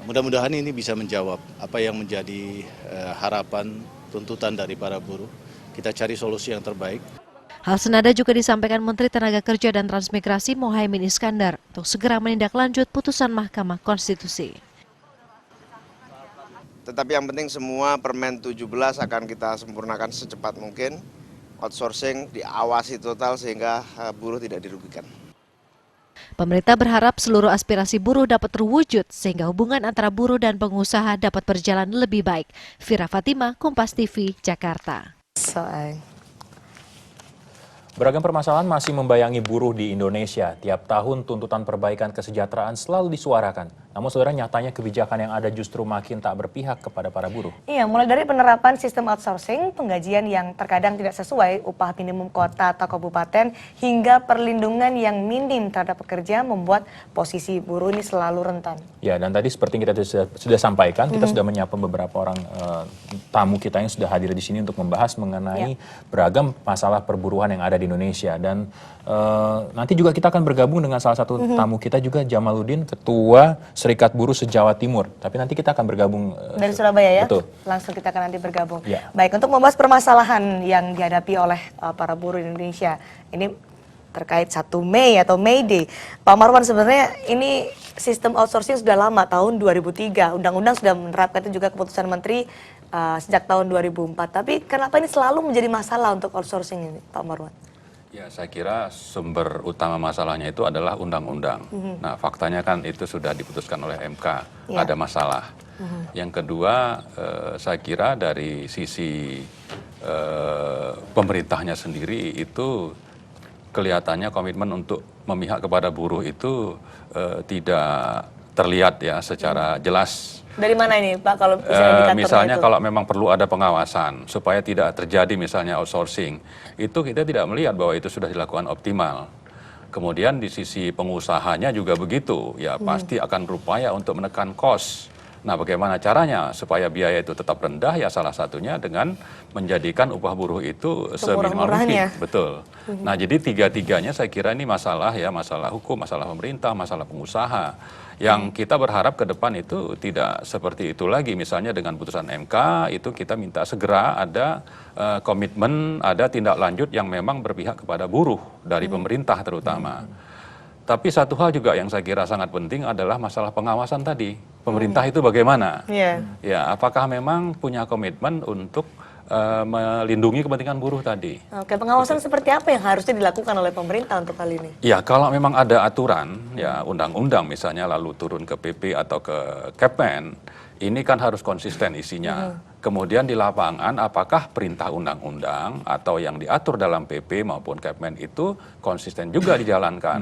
Speaker 23: Mudah-mudahan ini bisa menjawab apa yang menjadi harapan, tuntutan dari para buruh. Kita cari solusi yang terbaik.
Speaker 22: Hal senada juga disampaikan Menteri Tenaga Kerja dan Transmigrasi Muhaimin Iskandar untuk segera menindaklanjut putusan Mahkamah Konstitusi.
Speaker 26: Tetapi yang penting semua Permen 17 akan kita sempurnakan secepat mungkin. Outsourcing diawasi total sehingga buruh tidak dirugikan.
Speaker 22: Pemerintah berharap seluruh aspirasi buruh dapat terwujud sehingga hubungan antara buruh dan pengusaha dapat berjalan lebih baik. Vira Fatima, Kompas TV, Jakarta.
Speaker 2: Beragam permasalahan masih membayangi buruh di Indonesia. Tiap tahun tuntutan perbaikan kesejahteraan selalu disuarakan. Namun saudara, nyatanya kebijakan yang ada justru makin tak berpihak kepada para buruh.
Speaker 1: Iya, mulai dari penerapan sistem outsourcing, penggajian yang terkadang tidak sesuai upah minimum kota atau kabupaten, hingga perlindungan yang minim terhadap pekerja membuat posisi buruh ini selalu rentan.
Speaker 2: Ya, dan tadi seperti yang kita sudah sampaikan, kita sudah menyapa beberapa orang tamu kita yang sudah hadir di sini untuk membahas mengenai beragam masalah perburuhan yang ada di Indonesia. Dan nanti juga kita akan bergabung dengan salah satu tamu kita juga, Jamaluddin, Ketua Serikat Buruh se-Jawa Timur. Tapi nanti kita akan bergabung
Speaker 1: dari Surabaya ya.
Speaker 2: Betul.
Speaker 1: Langsung kita akan nanti bergabung.
Speaker 2: Ya.
Speaker 1: Baik, untuk membahas permasalahan yang dihadapi oleh para buruh Indonesia ini terkait 1 Mei atau May Day. Pak Marwan, sebenarnya ini sistem outsourcing sudah lama, tahun 2003. Undang-undang sudah menerapkan itu juga keputusan Menteri sejak tahun 2004. Tapi kenapa ini selalu menjadi masalah untuk outsourcing ini, Pak Marwan?
Speaker 3: Ya, saya kira sumber utama masalahnya itu adalah undang-undang. Nah, faktanya kan itu sudah diputuskan oleh MK, ada masalah. Yang kedua, saya kira dari sisi pemerintahnya sendiri itu kelihatannya komitmen untuk memihak kepada buruh itu tidak terlihat ya secara jelas.
Speaker 1: Dari mana ini, Pak, kalau
Speaker 3: misalnya kalau memang perlu ada pengawasan supaya tidak terjadi misalnya outsourcing, itu kita tidak melihat bahwa itu sudah dilakukan optimal. Kemudian di sisi pengusahanya juga begitu, ya pasti akan berupaya untuk menekan cost. Nah, bagaimana caranya supaya biaya itu tetap rendah? Ya salah satunya dengan menjadikan upah buruh itu seminimal mungkin. Betul. Nah, jadi tiga-tiganya saya kira ini masalah ya, masalah hukum, masalah pemerintah, masalah pengusaha. Yang kita berharap ke depan itu tidak seperti itu lagi. Misalnya dengan putusan MK itu kita minta segera ada komitmen, ada tindak lanjut yang memang berpihak kepada buruh dari pemerintah terutama. Tapi satu hal juga yang saya kira sangat penting adalah masalah pengawasan tadi. Pemerintah itu bagaimana? Ya, apakah memang punya komitmen untuk melindungi kepentingan buruh tadi?
Speaker 1: Oke, pengawasan seperti apa yang harusnya dilakukan oleh pemerintah untuk hal ini?
Speaker 3: Ya, kalau memang ada aturan, ya undang-undang misalnya lalu turun ke PP atau ke Kepmen, ini kan harus konsisten isinya. Kemudian di lapangan apakah perintah undang-undang atau yang diatur dalam PP maupun Kepmen itu konsisten juga dijalankan.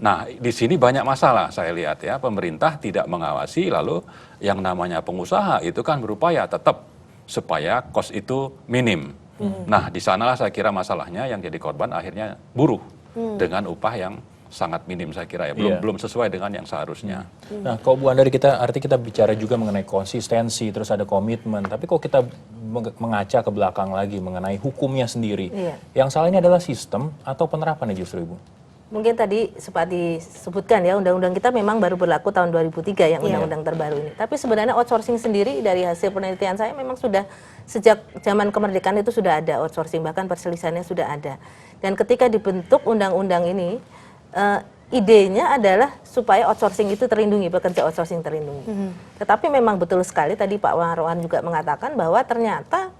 Speaker 3: Nah, di sini banyak masalah saya lihat ya, pemerintah tidak mengawasi, lalu yang namanya pengusaha itu kan berupaya tetap supaya cost itu minim. Nah, di sanalah saya kira masalahnya yang jadi korban akhirnya buruh dengan upah yang sangat minim saya kira ya, belum sesuai dengan yang seharusnya.
Speaker 2: Nah, kalau Bu Andari kita bicara juga mengenai konsistensi, terus ada komitmen, tapi kalau kita mengaca ke belakang lagi mengenai hukumnya sendiri, yang salahnya adalah sistem atau penerapannya justru, Ibu?
Speaker 4: Mungkin tadi sempat disebutkan ya, undang-undang kita memang baru berlaku tahun 2003 yang undang-undang terbaru ini. Tapi sebenarnya outsourcing sendiri dari hasil penelitian saya memang sudah sejak zaman kemerdekaan itu sudah ada outsourcing, bahkan perselisihannya sudah ada. Dan ketika dibentuk undang-undang ini, idenya adalah supaya outsourcing itu terlindungi, pekerja outsourcing terlindungi. Tetapi memang betul sekali tadi Pak Marwan juga mengatakan bahwa ternyata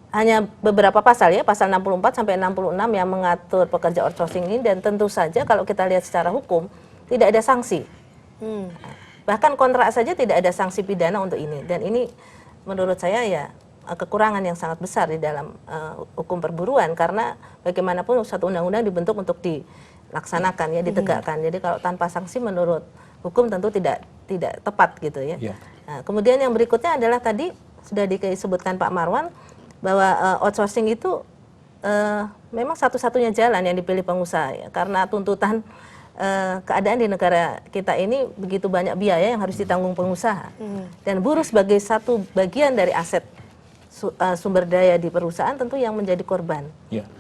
Speaker 4: hanya beberapa pasal ya, pasal 64 sampai 66 yang mengatur pekerja outsourcing ini, dan tentu saja kalau kita lihat secara hukum tidak ada sanksi. Bahkan kontrak saja tidak ada sanksi pidana untuk ini, dan ini menurut saya ya kekurangan yang sangat besar di dalam hukum perburuan, karena bagaimanapun satu undang-undang dibentuk untuk dilaksanakan ya, ditegakkan. Jadi kalau tanpa sanksi menurut hukum tentu tidak tepat gitu ya. Nah, kemudian yang berikutnya adalah tadi sudah disebutkan Pak Marwan bahwa outsourcing itu memang satu-satunya jalan yang dipilih pengusaha ya, karena tuntutan keadaan di negara kita ini begitu banyak biaya yang harus ditanggung pengusaha, dan buruh sebagai satu bagian dari aset sumber daya di perusahaan tentu yang menjadi korban,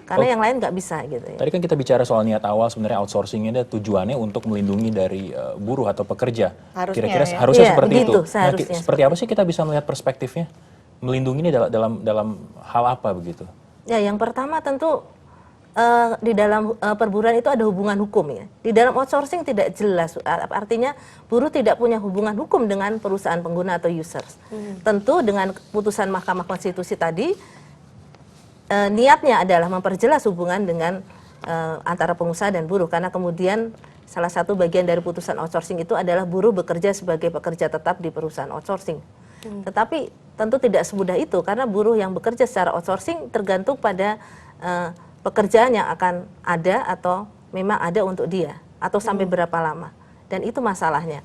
Speaker 4: karena yang lain nggak bisa gitu ya.
Speaker 2: Tadi kan kita bicara soal niat awal, sebenarnya outsourcing ini tujuannya untuk melindungi dari buruh atau pekerja. Kira-kira harusnya seperti itu. Nah, seperti apa sih kita bisa melihat perspektifnya? Melindungi ini dalam hal apa begitu?
Speaker 4: Ya, yang pertama tentu di dalam perburuan itu ada hubungan hukum ya. Di dalam outsourcing tidak jelas, artinya buruh tidak punya hubungan hukum dengan perusahaan pengguna atau users. Tentu dengan putusan Mahkamah Konstitusi tadi, niatnya adalah memperjelas hubungan dengan antara pengusaha dan buruh, karena kemudian salah satu bagian dari putusan outsourcing itu adalah buruh bekerja sebagai pekerja tetap di perusahaan outsourcing. Tetapi tentu tidak semudah itu, karena buruh yang bekerja secara outsourcing tergantung pada pekerjaan yang akan ada atau memang ada untuk dia, atau sampai berapa lama. Dan itu masalahnya.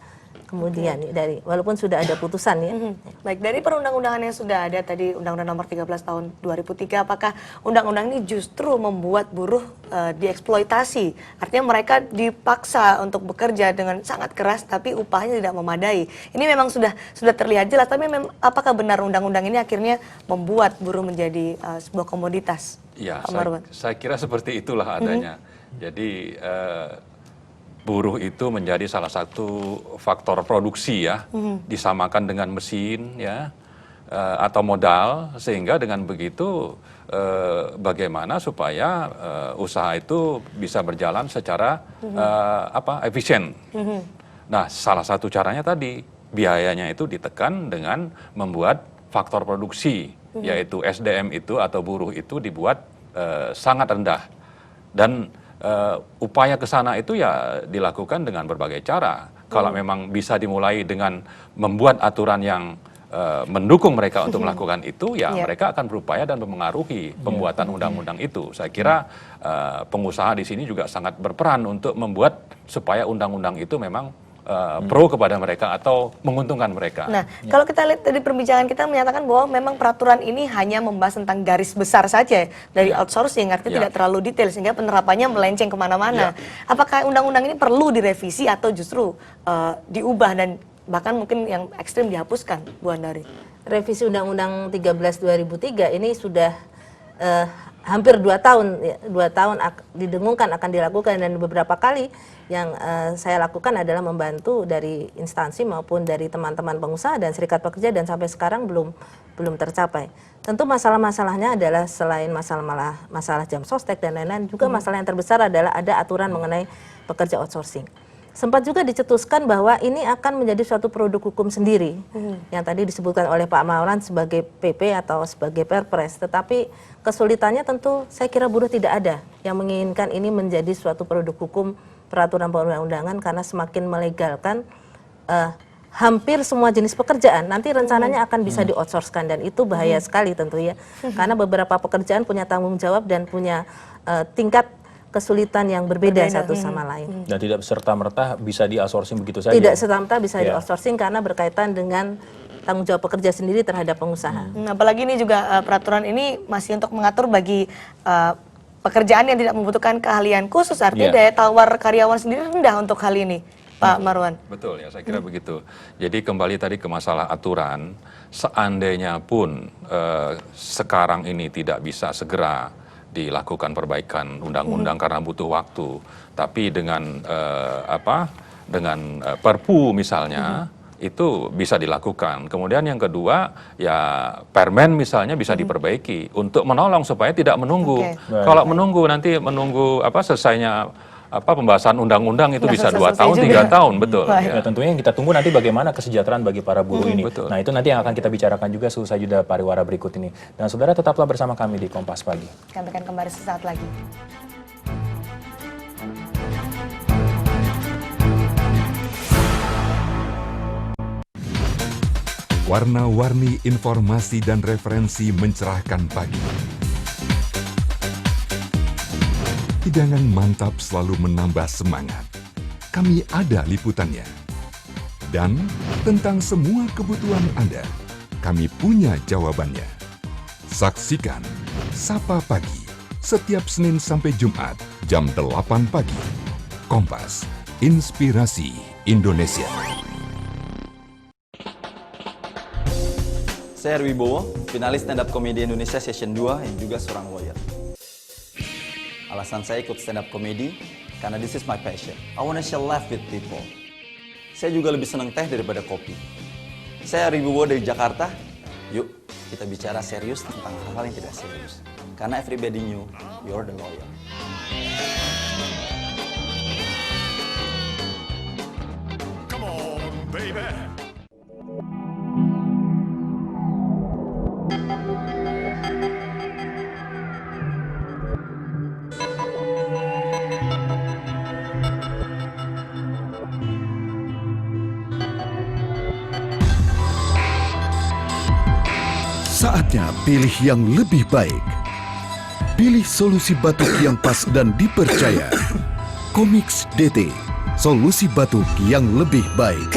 Speaker 4: kemudian dari walaupun sudah ada putusan ya.
Speaker 1: Baik, dari perundang-undangan yang sudah ada tadi Undang-Undang Nomor 13 Tahun 2003, apakah undang-undang ini justru membuat buruh dieksploitasi? Artinya mereka dipaksa untuk bekerja dengan sangat keras tapi upahnya tidak memadai. Ini memang sudah terlihat jelas, tapi apakah benar undang-undang ini akhirnya membuat buruh menjadi sebuah komoditas?
Speaker 3: Ya, saya kira seperti itulah adanya. Jadi buruh itu menjadi salah satu faktor produksi ya, disamakan dengan mesin ya, atau modal, sehingga dengan begitu bagaimana supaya usaha itu bisa berjalan secara efisien. Nah, salah satu caranya tadi biayanya itu ditekan dengan membuat faktor produksi, yaitu SDM itu atau buruh itu dibuat sangat rendah. Dan upaya ke sana itu ya dilakukan dengan berbagai cara. Kalau memang bisa dimulai dengan membuat aturan yang mendukung mereka untuk melakukan itu, ya mereka akan berupaya dan mempengaruhi pembuatan undang-undang itu. Saya kira pengusaha di sini juga sangat berperan untuk membuat supaya undang-undang itu memang pro kepada mereka atau menguntungkan mereka.
Speaker 1: Nah, kalau kita lihat dari perbincangan kita menyatakan bahwa memang peraturan ini hanya membahas tentang garis besar saja dari outsourcing, artinya tidak terlalu detail sehingga penerapannya melenceng kemana-mana. Apakah undang-undang ini perlu direvisi atau justru diubah dan bahkan mungkin yang ekstrim dihapuskan, Bu Andari?
Speaker 4: Revisi Undang-Undang 13 2003 ini sudah hampir 2 tahun, 2 tahun didengungkan akan dilakukan, dan beberapa kali yang saya lakukan adalah membantu dari instansi maupun dari teman-teman pengusaha dan serikat pekerja, dan sampai sekarang belum tercapai. Tentu masalah-masalahnya adalah selain masalah jam sostek dan lain-lain, juga masalah yang terbesar adalah ada aturan mengenai pekerja outsourcing. Sempat juga dicetuskan bahwa ini akan menjadi suatu produk hukum sendiri, yang tadi disebutkan oleh Pak Maulana sebagai PP atau sebagai Perpres. Tetapi kesulitannya tentu saya kira buruh tidak ada yang menginginkan ini menjadi suatu produk hukum peraturan perundang-undangan, karena semakin melegalkan hampir semua jenis pekerjaan nanti rencananya akan bisa di-outsource-kan, dan itu bahaya sekali tentu ya, karena beberapa pekerjaan punya tanggung jawab dan punya tingkat kesulitan yang berbeda satu sama lain.
Speaker 2: Dan tidak serta-merta bisa di-outsourcing begitu saja?
Speaker 4: Tidak serta-merta bisa di-outsourcing karena berkaitan dengan tanggung jawab pekerja sendiri terhadap pengusaha.
Speaker 1: Apalagi ini juga peraturan ini masih untuk mengatur bagi pekerjaan yang tidak membutuhkan keahlian khusus, artinya daya tawar karyawan sendiri rendah untuk hal ini, Pak Marwan.
Speaker 3: Betul ya, saya kira begitu. Jadi kembali tadi ke masalah aturan, seandainya pun sekarang ini tidak bisa segera dilakukan perbaikan undang-undang karena butuh waktu, tapi dengan dengan Perpu misalnya itu bisa dilakukan. Kemudian yang kedua ya Permen misalnya bisa diperbaiki untuk menolong supaya tidak menunggu. Kalau menunggu nanti selesainya pembahasan undang-undang itu bisa 2 tahun, 3 tahun, betul.
Speaker 2: Ya, tentunya yang kita tunggu nanti bagaimana kesejahteraan bagi para buruh ini.
Speaker 3: Betul.
Speaker 2: Nah, itu nanti yang akan kita bicarakan juga seusai jeda pariwara berikut ini. Dan saudara tetaplah bersama kami di Kompas Pagi.
Speaker 1: Kami akan kembali sesaat lagi.
Speaker 9: Warna-warni informasi dan referensi mencerahkan pagi. Hidangan mantap selalu menambah semangat. Kami ada liputannya. Dan tentang semua kebutuhan Anda, kami punya jawabannya. Saksikan Sapa Pagi setiap Senin sampai Jumat jam 8 pagi. Kompas, Inspirasi Indonesia.
Speaker 5: Saya Wibowo, finalis stand up komedi Indonesia Season 2 yang juga seorang lawyer. Alasan saya ikut stand up comedy karena this is my passion. I wanna share life with people. Saya juga lebih senang teh daripada kopi. Saya Wibowo dari Jakarta. Yuk, kita bicara serius tentang hal-hal yang tidak serius. Karena everybody knew you're the lawyer.
Speaker 9: Come on, baby.
Speaker 6: Saatnya pilih yang lebih baik. Pilih solusi batuk yang pas dan dipercaya. Comix DT, solusi batuk yang lebih baik.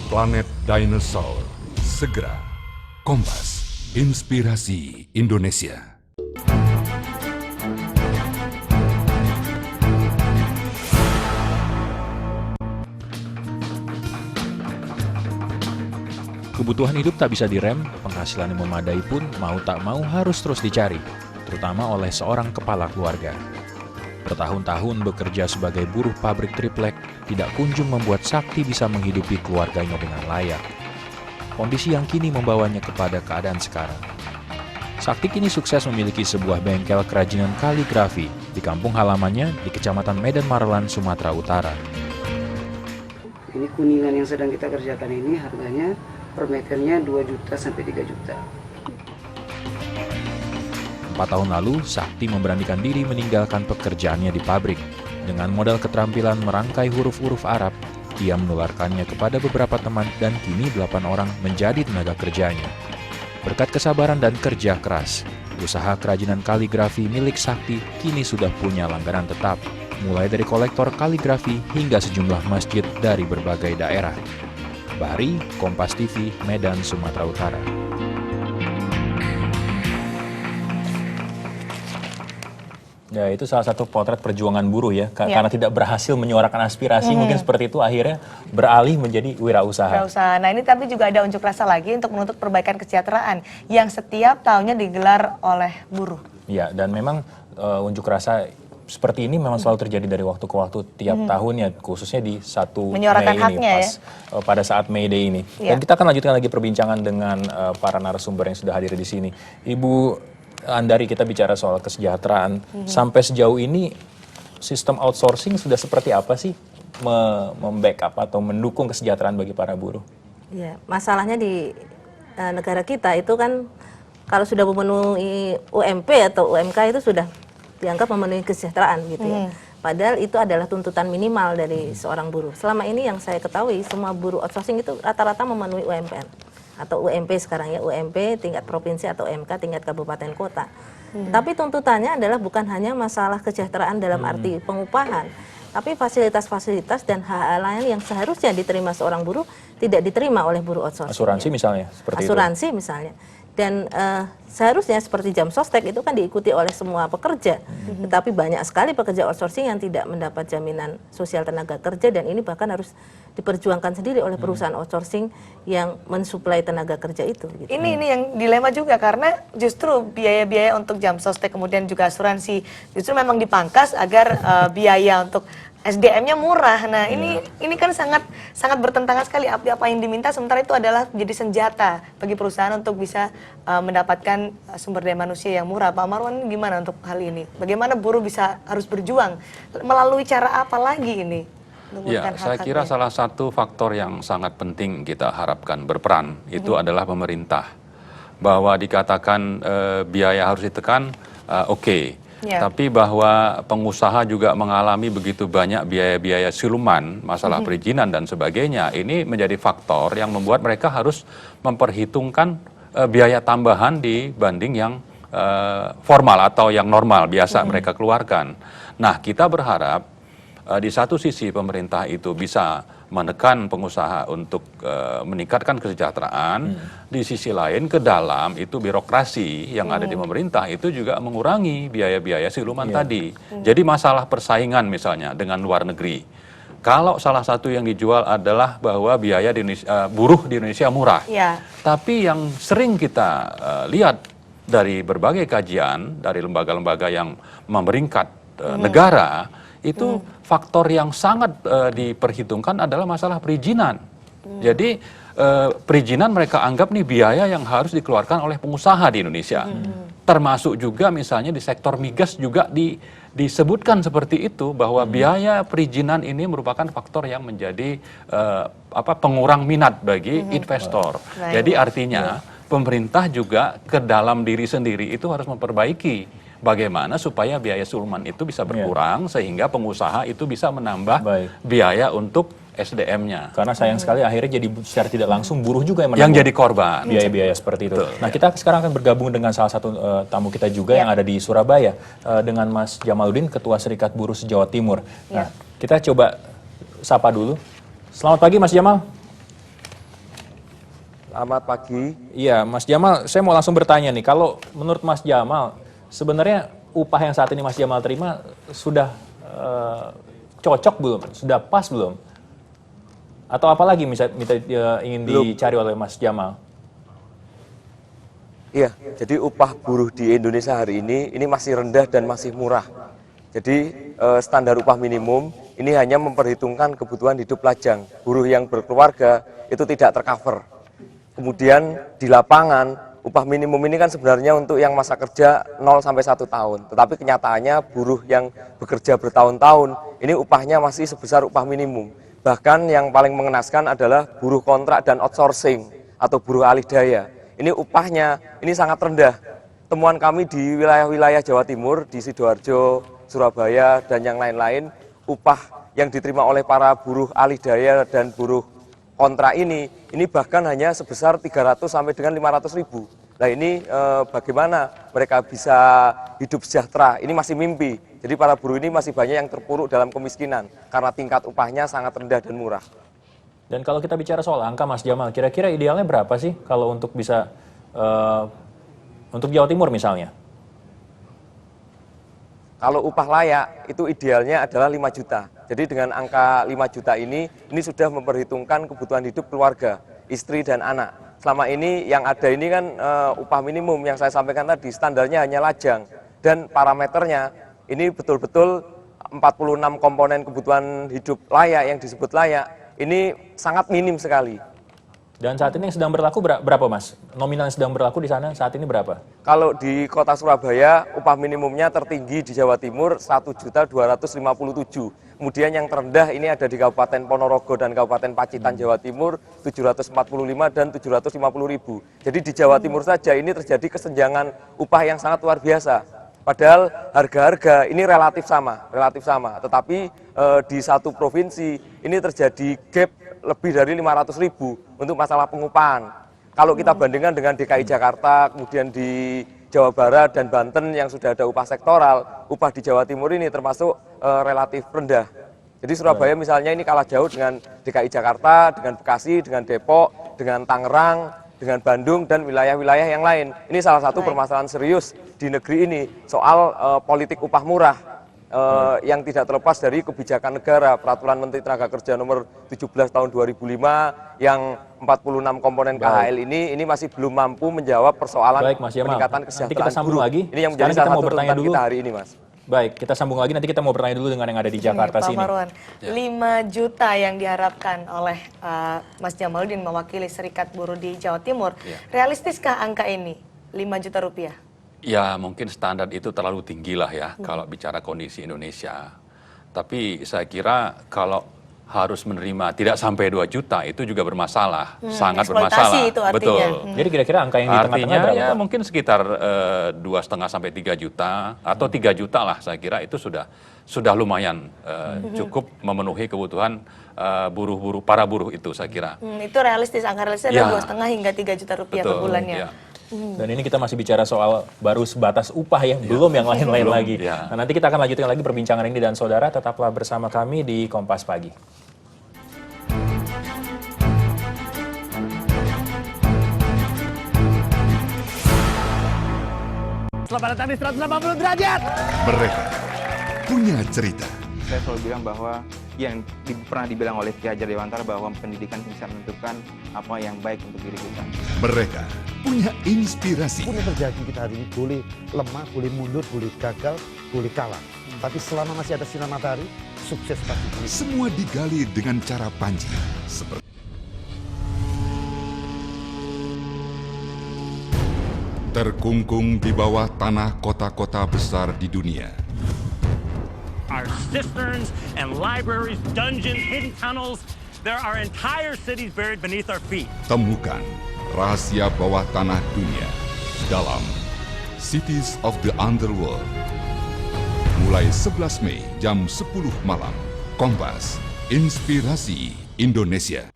Speaker 9: Planet Dinosaur. Segera. Kompas. Inspirasi Indonesia.
Speaker 2: Kebutuhan hidup tak bisa direm, penghasilan yang memadai pun mau tak mau harus terus dicari, terutama oleh seorang kepala keluarga. Bertahun-tahun bekerja sebagai buruh pabrik triplek tidak kunjung membuat Sakti bisa menghidupi keluarganya dengan layak. Kondisi yang kini membawanya kepada keadaan sekarang. Sakti kini sukses memiliki sebuah bengkel kerajinan kaligrafi di kampung halamannya di Kecamatan Medan Marelan, Sumatera Utara.
Speaker 7: Ini kuningan yang sedang kita kerjakan ini harganya per meternya 2 juta sampai 3 juta.
Speaker 2: 4 tahun lalu, Sakti memberanikan diri meninggalkan pekerjaannya di pabrik. Dengan modal keterampilan merangkai huruf-huruf Arab, ia menularkannya kepada beberapa teman dan kini 8 orang menjadi tenaga kerjanya. Berkat kesabaran dan kerja keras, usaha kerajinan kaligrafi milik Sakti kini sudah punya langganan tetap, mulai dari kolektor kaligrafi hingga sejumlah masjid dari berbagai daerah. Bahri, Kompas TV, Medan, Sumatera Utara. Ya, itu salah satu potret perjuangan buruh ya, karena tidak berhasil menyuarakan aspirasi, mungkin seperti itu akhirnya beralih menjadi wirausaha.
Speaker 1: Nah, ini tapi juga ada unjuk rasa lagi untuk menuntut perbaikan kesejahteraan yang setiap tahunnya digelar oleh buruh.
Speaker 2: Ya, dan memang unjuk rasa seperti ini memang selalu terjadi dari waktu ke waktu tiap tahunnya, khususnya di 1 Mei ini, pada saat May Day ini. Dan kita akan lanjutkan lagi perbincangan dengan para narasumber yang sudah hadir di sini. Ibu Andari, kita bicara soal kesejahteraan. Sampai sejauh ini sistem outsourcing sudah seperti apa sih membackup atau mendukung kesejahteraan bagi para buruh?
Speaker 4: Ya, masalahnya di negara kita itu kan kalau sudah memenuhi UMP atau UMK itu sudah dianggap memenuhi kesejahteraan gitu ya. Padahal itu adalah tuntutan minimal dari seorang buruh. Selama ini yang saya ketahui semua buruh outsourcing itu rata-rata memenuhi UMPN. Atau UMP sekarang ya, UMP tingkat provinsi atau UMK tingkat kabupaten kota. Tapi tuntutannya adalah bukan hanya masalah kesejahteraan dalam arti pengupahan, tapi fasilitas-fasilitas dan hal lain yang seharusnya diterima seorang buruh tidak diterima oleh buruh outsourcing.
Speaker 2: Asuransi misalnya, seperti
Speaker 4: asuransi misalnya. Dan seharusnya seperti jam sostek itu kan diikuti oleh semua pekerja. Tetapi banyak sekali pekerja outsourcing yang tidak mendapat jaminan sosial tenaga kerja dan ini bahkan harus diperjuangkan sendiri oleh perusahaan outsourcing yang mensuplai tenaga kerja itu. Gitu.
Speaker 1: Ini yang dilema juga karena justru biaya-biaya untuk jam sostek kemudian juga asuransi justru memang dipangkas agar biaya untuk SDM-nya murah. Nah, ini kan sangat bertentangan sekali. Apa yang diminta sementara itu adalah menjadi senjata bagi perusahaan untuk bisa mendapatkan sumber daya manusia yang murah. Pak Marwan, gimana untuk hal ini? Bagaimana buruh harus berjuang melalui cara apa lagi ini?
Speaker 3: Ya, saya kira salah satu faktor yang sangat penting kita harapkan berperan itu adalah pemerintah. Bahwa dikatakan biaya harus ditekan, oke. Tapi bahwa pengusaha juga mengalami begitu banyak biaya-biaya siluman, masalah perizinan dan sebagainya, ini menjadi faktor yang membuat mereka harus memperhitungkan biaya tambahan dibanding yang formal atau yang normal biasa mereka keluarkan. Nah, kita berharap di satu sisi pemerintah itu bisa menekan pengusaha untuk meningkatkan kesejahteraan, di sisi lain ke dalam itu birokrasi yang ada di pemerintah itu juga mengurangi biaya-biaya siluman tadi. Jadi masalah persaingan misalnya dengan luar negeri. Kalau salah satu yang dijual adalah bahwa biaya di Indonesia, buruh di Indonesia murah. Tapi yang sering kita lihat dari berbagai kajian dari lembaga-lembaga yang memeringkat negara itu faktor yang sangat diperhitungkan adalah masalah perizinan. Jadi perizinan mereka anggap nih biaya yang harus dikeluarkan oleh pengusaha di Indonesia. Termasuk juga misalnya di sektor migas juga disebutkan seperti itu bahwa biaya perizinan ini merupakan faktor yang menjadi pengurang minat bagi investor. Jadi artinya pemerintah juga ke dalam diri sendiri itu harus memperbaiki bagaimana supaya biaya siluman itu bisa berkurang sehingga pengusaha itu bisa menambah biaya untuk SDM-nya.
Speaker 2: Karena sayang sekali akhirnya jadi secara tidak langsung buruh juga yang
Speaker 3: jadi korban
Speaker 2: biaya-biaya seperti itu. Nah, kita sekarang akan bergabung dengan salah satu tamu kita juga yang ada di Surabaya dengan Mas Jamaluddin, Ketua Serikat Buruh se-Jawa Timur. Nah, kita coba sapa dulu. Selamat pagi Mas Jamal.
Speaker 8: Selamat pagi.
Speaker 2: Iya, Mas Jamal, saya mau langsung bertanya nih, kalau menurut Mas Jamal, sebenarnya upah yang saat ini Mas Jamal terima sudah cocok belum? Sudah pas belum? Atau apalagi ingin dicari oleh Mas Jamal?
Speaker 8: Iya, jadi upah buruh di Indonesia hari ini masih rendah dan masih murah. Jadi standar upah minimum ini hanya memperhitungkan kebutuhan hidup lajang. Buruh yang berkeluarga itu tidak tercover. Kemudian di lapangan upah minimum ini kan sebenarnya untuk yang masa kerja 0 sampai 1 tahun. Tetapi kenyataannya buruh yang bekerja bertahun-tahun ini upahnya masih sebesar upah minimum. Bahkan yang paling mengenaskan adalah buruh kontrak dan outsourcing atau buruh alih daya. Ini upahnya ini sangat rendah. Temuan kami di wilayah-wilayah Jawa Timur, di Sidoarjo, Surabaya, dan yang lain-lain, upah yang diterima oleh para buruh alih daya dan buruh kontrak ini bahkan hanya sebesar 300 sampai dengan 500 ribu. Nah ini bagaimana mereka bisa hidup sejahtera, ini masih mimpi. Jadi para buruh ini masih banyak yang terpuruk dalam kemiskinan karena tingkat upahnya sangat rendah dan murah.
Speaker 2: Dan kalau kita bicara soal angka Mas Jamal, kira-kira idealnya berapa sih kalau untuk bisa, untuk Jawa Timur misalnya?
Speaker 8: Kalau upah layak itu idealnya adalah 5 juta. Jadi dengan angka 5 juta ini sudah memperhitungkan kebutuhan hidup keluarga, istri dan anak. Selama ini yang ada ini kan upah minimum yang saya sampaikan tadi, standarnya hanya lajang. Dan parameternya ini betul-betul 46 komponen kebutuhan hidup layak yang disebut layak, ini sangat minim sekali.
Speaker 2: Dan saat ini yang sedang berlaku berapa Mas? Nominal yang sedang berlaku di sana saat ini berapa?
Speaker 8: Kalau di kota Surabaya, upah minimumnya tertinggi di Jawa Timur 1.257. Kemudian yang terendah ini ada di Kabupaten Ponorogo dan Kabupaten Pacitan, Jawa Timur, 745 dan 750 ribu. Jadi di Jawa Timur saja ini terjadi kesenjangan upah yang sangat luar biasa. Padahal harga-harga ini relatif sama. Tetapi di satu provinsi ini terjadi gap lebih dari 500 ribu untuk masalah pengupahan. Kalau kita bandingkan dengan DKI Jakarta, kemudian di Jawa Barat dan Banten yang sudah ada upah sektoral, upah di Jawa Timur ini termasuk relatif rendah. Jadi Surabaya misalnya ini kalah jauh dengan DKI Jakarta, dengan Bekasi, dengan Depok, dengan Tangerang, dengan Bandung dan wilayah-wilayah yang lain. Ini salah satu permasalahan serius di negeri ini soal politik upah murah. Yang tidak terlepas dari kebijakan negara, Peraturan Menteri Tenaga Kerja nomor 17 tahun 2005 yang 46 komponen KHL ini masih belum mampu menjawab persoalan peningkatan kesejahteraan buruh. Ini yang menjadi salah satu tuntutan kita hari ini, Mas.
Speaker 2: Baik, kita sambung lagi, nanti kita mau bertanya dulu dengan yang ada di Jakarta sini.
Speaker 1: Pak Marwan, 5 juta yang diharapkan oleh Mas Jamaluddin mewakili Serikat Buruh di Jawa Timur. Realistiskah angka ini, 5 juta rupiah?
Speaker 3: Ya mungkin standar itu terlalu tinggi lah ya kalau bicara kondisi Indonesia. Tapi saya kira kalau harus menerima tidak sampai 2 juta itu juga bermasalah, sangat bermasalah.
Speaker 1: Itu artinya.
Speaker 3: Betul.
Speaker 2: Jadi kira-kira angka yang di tengah-tengah berapa?
Speaker 3: Ya mungkin sekitar 2,5 sampai 3 juta atau 3 juta lah, saya kira itu sudah lumayan cukup memenuhi kebutuhan para buruh itu, saya kira.
Speaker 1: Itu realistis, angka realistisnya adalah 2,5 hingga 3 juta rupiah per bulannya.
Speaker 3: Ya.
Speaker 2: Dan ini kita masih bicara soal baru sebatas upah ya, belum yang lain-lain lagi. Nah, nanti kita akan lanjutkan lagi perbincangan ini, dan saudara tetaplah bersama kami di Kompas Pagi.
Speaker 18: Selamat datang di 180 derajat.
Speaker 9: Mereka punya cerita.
Speaker 10: Saya selalu bilang bahwa yang pernah dibilang oleh Ki Hajar Dewantara bahwa pendidikan bisa menentukan apa yang baik untuk diri kita.
Speaker 9: Mereka punya inspirasi.
Speaker 11: Pun yang terjadi kita hari ini boleh lemah, boleh mundur, boleh gagal, boleh kalah. Tapi selama masih ada sinar matahari, sukses pasti.
Speaker 9: Semua digali dengan cara Panji. Seperti terkungkung di bawah tanah kota-kota besar di dunia.
Speaker 14: Our cisterns and libraries, dungeons, hidden tunnels. There are entire cities buried beneath our feet.
Speaker 9: Temukan rahasia bawah tanah dunia dalam Cities of the Underworld. Mulai 11 Mei jam 10 malam. Kompas, Inspirasi Indonesia.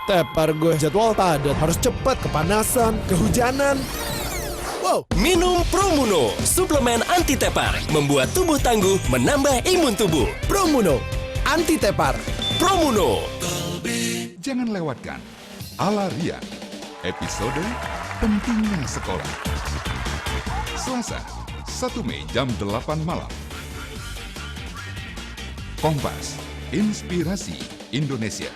Speaker 15: Tepar gue. Jadwal padat, harus cepat, kepanasan, kehujanan.
Speaker 25: Wow. Minum Promuno, suplemen anti tepar, membuat tubuh tangguh, menambah imun tubuh.
Speaker 15: Promuno, anti tepar.
Speaker 25: Promuno.
Speaker 9: Jangan lewatkan Ala Rian, Episode Pentingnya Sekolah. Selasa, 1 Mei jam 8 malam. Kompas, Inspirasi Indonesia.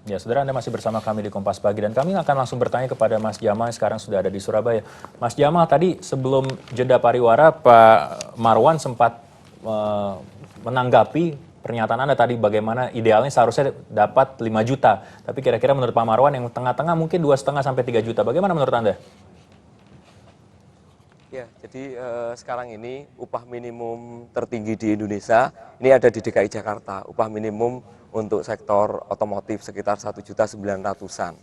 Speaker 2: Ya, saudara, Anda masih bersama kami di Kompas Pagi dan kami akan langsung bertanya kepada Mas Jamal yang sekarang sudah ada di Surabaya. Mas Jamal, tadi sebelum jeda pariwara Pak Marwan sempat menanggapi pernyataan Anda tadi bagaimana idealnya seharusnya dapat 5 juta. Tapi kira-kira menurut Pak Marwan yang tengah-tengah mungkin 2,5 sampai 3 juta. Bagaimana menurut Anda?
Speaker 8: Ya, jadi sekarang ini upah minimum tertinggi di Indonesia ini ada di DKI Jakarta. Upah minimum untuk sektor otomotif sekitar 1.900.000-an.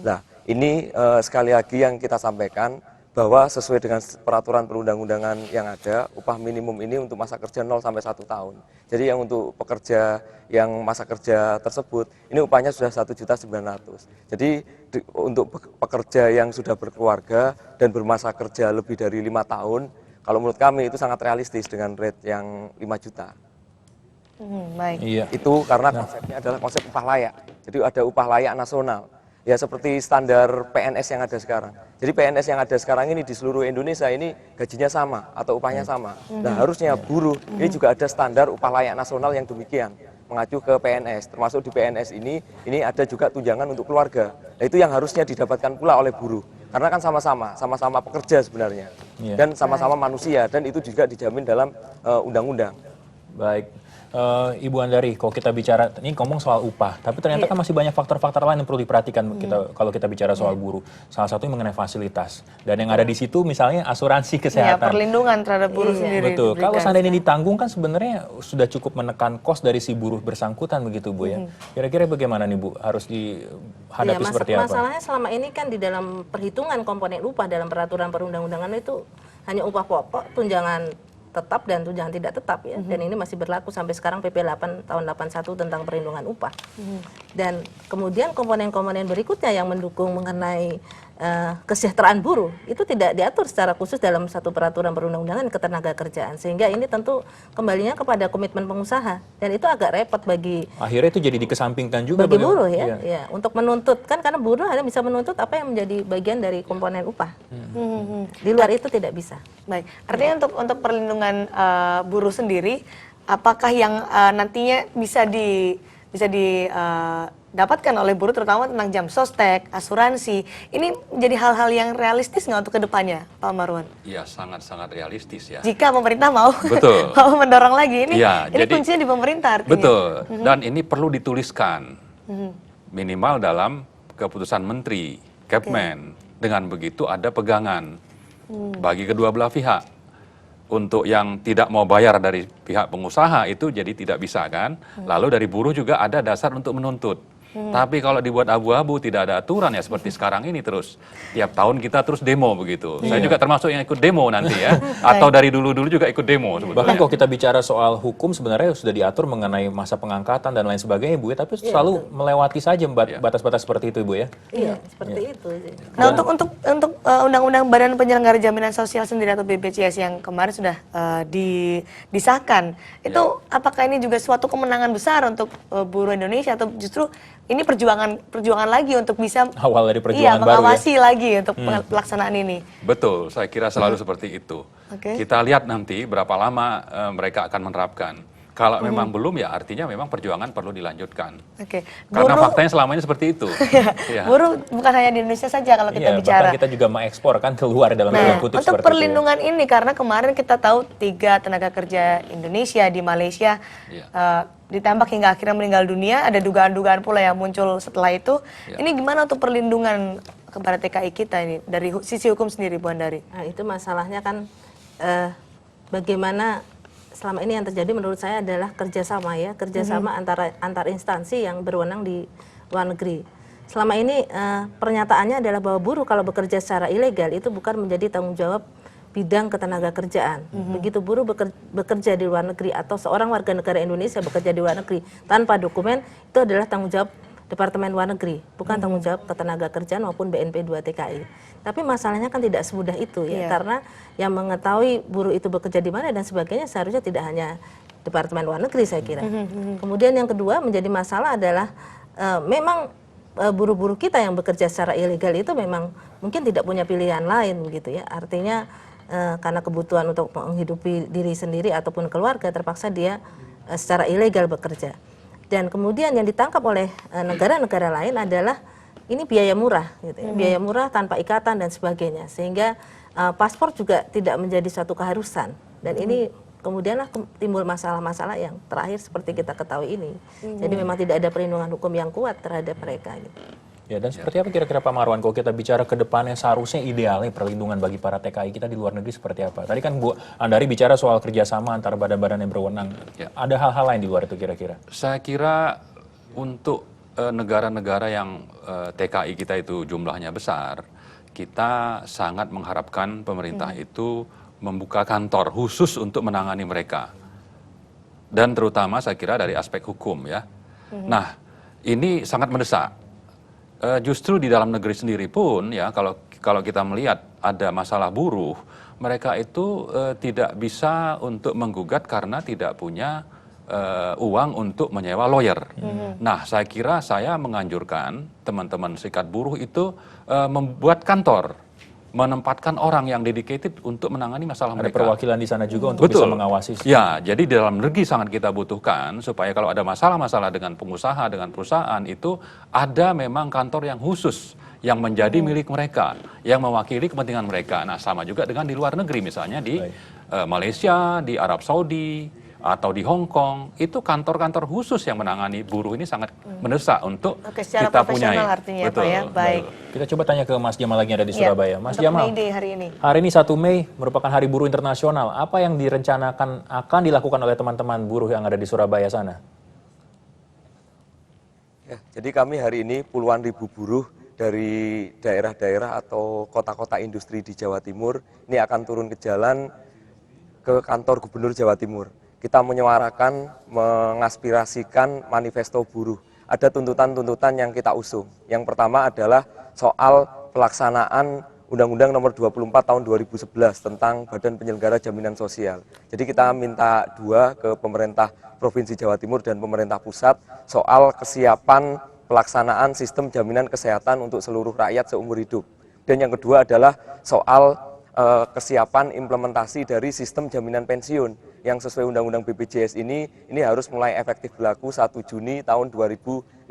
Speaker 8: Nah, ini sekali lagi yang kita sampaikan bahwa sesuai dengan peraturan perundang-undangan yang ada, upah minimum ini untuk masa kerja 0 sampai 1 tahun. Jadi yang untuk pekerja yang masa kerja tersebut, ini upahnya sudah 1.900.000. Jadi untuk pekerja yang sudah berkeluarga dan bermasa kerja lebih dari 5 tahun, kalau menurut kami itu sangat realistis dengan rate yang 5 juta.
Speaker 1: Baik.
Speaker 2: Iya.
Speaker 8: Itu karena konsepnya adalah konsep upah layak. Jadi ada upah layak nasional. Ya seperti standar PNS yang ada sekarang. Jadi PNS yang ada sekarang ini di seluruh Indonesia ini gajinya sama atau upahnya sama. Nah harusnya buruh ini juga ada standar upah layak nasional yang demikian. Mengacu ke PNS. Termasuk di PNS ini ada juga tunjangan untuk keluarga. Nah itu yang harusnya didapatkan pula oleh buruh. Karena kan sama-sama pekerja sebenarnya. Dan sama-sama manusia. Dan itu juga dijamin dalam undang-undang.
Speaker 2: Baik. Ibu Andari, kalau kita bicara, ini ngomong soal upah, tapi ternyata kan masih banyak faktor-faktor lain yang perlu diperhatikan kalau kita bicara soal buruh. Salah satunya mengenai fasilitas. Dan yang ada di situ misalnya asuransi kesehatan.
Speaker 1: Ya, perlindungan terhadap buruh sendiri.
Speaker 2: Betul. Kalau seandainya ini ditanggung kan sebenarnya sudah cukup menekan kos dari si buruh bersangkutan begitu Bu ya. Kira-kira bagaimana nih Bu? Harus dihadapi seperti apa?
Speaker 4: Masalahnya selama ini kan di dalam perhitungan komponen upah dalam peraturan perundang-undangan itu hanya upah pokok, tunjangan tetap dan tunjangan tidak tetap ya. Dan ini masih berlaku sampai sekarang PP 8 tahun 81 tentang perlindungan upah. Dan kemudian komponen-komponen berikutnya yang mendukung mengenai kesejahteraan buruh itu tidak diatur secara khusus dalam satu peraturan perundang-undangan ketenaga kerjaan, sehingga ini tentu kembalinya kepada komitmen pengusaha dan itu agak repot bagi
Speaker 2: akhirnya itu jadi dikesampingkan juga
Speaker 4: bagi buruh ya, ya untuk menuntut kan, karena buruh hanya bisa menuntut apa yang menjadi bagian dari komponen upah. Di luar itu tidak bisa.
Speaker 1: Baik, artinya untuk perlindungan buruh sendiri, apakah yang nantinya bisa didapatkan oleh buruh, terutama tentang jam sostek, asuransi, ini menjadi hal-hal yang realistis nggak untuk kedepannya, Pak Marwan?
Speaker 3: Iya, sangat-sangat realistis ya.
Speaker 1: Jika pemerintah mau,
Speaker 3: Betul.
Speaker 1: mau mendorong lagi, ini
Speaker 3: jadi,
Speaker 1: kuncinya di pemerintah artinya.
Speaker 3: Betul, dan ini perlu dituliskan minimal dalam keputusan Menteri, Kepmen. Dengan begitu ada pegangan bagi kedua belah pihak. Untuk yang tidak mau bayar dari pihak pengusaha itu jadi tidak bisa kan. Lalu dari buruh juga ada dasar untuk menuntut. Tapi kalau dibuat abu-abu tidak ada aturan ya seperti sekarang ini terus. Tiap tahun kita terus demo begitu. Saya juga termasuk yang ikut demo nanti ya. Atau dari dulu-dulu juga ikut demo sebetulnya.
Speaker 2: Bahkan kalau kita bicara soal hukum sebenarnya sudah diatur mengenai masa pengangkatan dan lain sebagainya Bu ya. Tapi selalu melewati saja batas-batas seperti itu Ibu ya.
Speaker 4: Iya, seperti itu.
Speaker 1: Nah untuk Undang-Undang Badan Penyelenggara Jaminan Sosial sendiri atau BPJS yang kemarin sudah disahkan, itu apakah ini juga suatu kemenangan besar untuk buruh Indonesia atau justru ini perjuangan lagi untuk bisa
Speaker 2: awal dari perjuangan
Speaker 1: mengawasi
Speaker 2: baru
Speaker 1: lagi untuk pelaksanaan ini?
Speaker 3: Betul, saya kira selalu seperti itu. Kita lihat nanti berapa lama mereka akan menerapkan. Kalau memang belum ya artinya memang perjuangan perlu dilanjutkan. Karena faktanya selama ini seperti itu.
Speaker 1: Buruh bukan hanya di Indonesia saja kalau kita bicara.
Speaker 2: Bahkan kita juga mengekspor kan keluar dalam kutip
Speaker 1: untuk perlindungan ini karena kemarin kita tahu 3 tenaga kerja Indonesia di Malaysia ditembak hingga akhirnya meninggal dunia. Ada dugaan-dugaan pula yang muncul setelah itu. Ini gimana untuk perlindungan kepada TKI kita ini dari sisi hukum sendiri Bu Andari?
Speaker 4: Nah, itu masalahnya kan bagaimana selama ini yang terjadi menurut saya adalah kerjasama antar instansi yang berwenang di luar negeri. Selama ini pernyataannya adalah bahwa buruh kalau bekerja secara ilegal itu bukan menjadi tanggung jawab bidang ketenaga kerjaan. Begitu buruh bekerja di luar negeri atau seorang warga negara Indonesia bekerja di luar negeri tanpa dokumen, itu adalah tanggung jawab Departemen Luar Negeri, bukan tanggung jawab Ketenagakerjaan maupun BNP 2 TKI. Tapi masalahnya kan tidak semudah itu ya, karena yang mengetahui buruh itu bekerja di mana dan sebagainya seharusnya tidak hanya Departemen Luar Negeri saya kira. Kemudian yang kedua menjadi masalah adalah memang buruh-buruh kita yang bekerja secara ilegal itu memang mungkin tidak punya pilihan lain gitu ya. Artinya karena kebutuhan untuk menghidupi diri sendiri ataupun keluarga terpaksa dia secara ilegal bekerja. Dan kemudian yang ditangkap oleh negara-negara lain adalah ini biaya murah gitu ya. Biaya murah tanpa ikatan dan sebagainya. Sehingga paspor juga tidak menjadi suatu keharusan. Dan ini kemudianlah timbul masalah-masalah yang terakhir seperti kita ketahui ini. Jadi memang tidak ada perlindungan hukum yang kuat terhadap mereka gitu.
Speaker 2: Ya, dan seperti apa kira-kira Pak Marwan kalau kita bicara ke depannya seharusnya idealnya perlindungan bagi para TKI kita di luar negeri seperti apa? Tadi kan Bu Andari bicara soal kerjasama antara badan-badan yang berwenang. Ada hal-hal lain di luar itu kira-kira?
Speaker 3: Saya kira untuk negara-negara yang TKI kita itu jumlahnya besar, kita sangat mengharapkan pemerintah itu membuka kantor khusus untuk menangani mereka. Dan terutama saya kira dari aspek hukum ya. Nah, ini sangat mendesak. Justru di dalam negeri sendiri pun ya kalau kita melihat ada masalah buruh, mereka itu tidak bisa untuk menggugat karena tidak punya uang untuk menyewa lawyer. Nah, saya kira saya menganjurkan teman-teman serikat buruh itu membuat kantor, menempatkan orang yang dedicated untuk menangani masalah mereka.
Speaker 2: Ada perwakilan di sana juga untuk bisa mengawasi.
Speaker 3: Ya, jadi di dalam negeri sangat kita butuhkan supaya kalau ada masalah-masalah dengan pengusaha, dengan perusahaan itu ada memang kantor yang khusus yang menjadi milik mereka, yang mewakili kepentingan mereka. Nah, sama juga dengan di luar negeri misalnya di Malaysia, di Arab Saudi, atau di Hong Kong, itu kantor-kantor khusus yang menangani buruh ini sangat mendesak untuk kita punyai.
Speaker 1: Artinya betul, Pak ya. Baik.
Speaker 2: Kita coba tanya ke Mas Jamal lagi yang ada di Surabaya. Mas Jamal,
Speaker 1: May Day hari ini.
Speaker 2: Hari ini 1 Mei merupakan Hari Buruh Internasional. Apa yang direncanakan akan dilakukan oleh teman-teman buruh yang ada di Surabaya sana?
Speaker 8: Ya, jadi kami hari ini puluhan ribu buruh dari daerah-daerah atau kota-kota industri di Jawa Timur ini akan turun ke jalan ke kantor Gubernur Jawa Timur. Kita menyuarakan, mengaspirasikan manifesto buruh. Ada tuntutan-tuntutan yang kita usung. Yang pertama adalah soal pelaksanaan Undang-Undang Nomor 24 Tahun 2011 tentang Badan Penyelenggara Jaminan Sosial. Jadi kita minta dua ke pemerintah Provinsi Jawa Timur dan pemerintah pusat soal kesiapan pelaksanaan sistem jaminan kesehatan untuk seluruh rakyat seumur hidup. Dan yang kedua adalah soal kesiapan implementasi dari sistem jaminan pensiun yang sesuai Undang-Undang BPJS ini harus mulai efektif berlaku 1 Juni tahun 2015.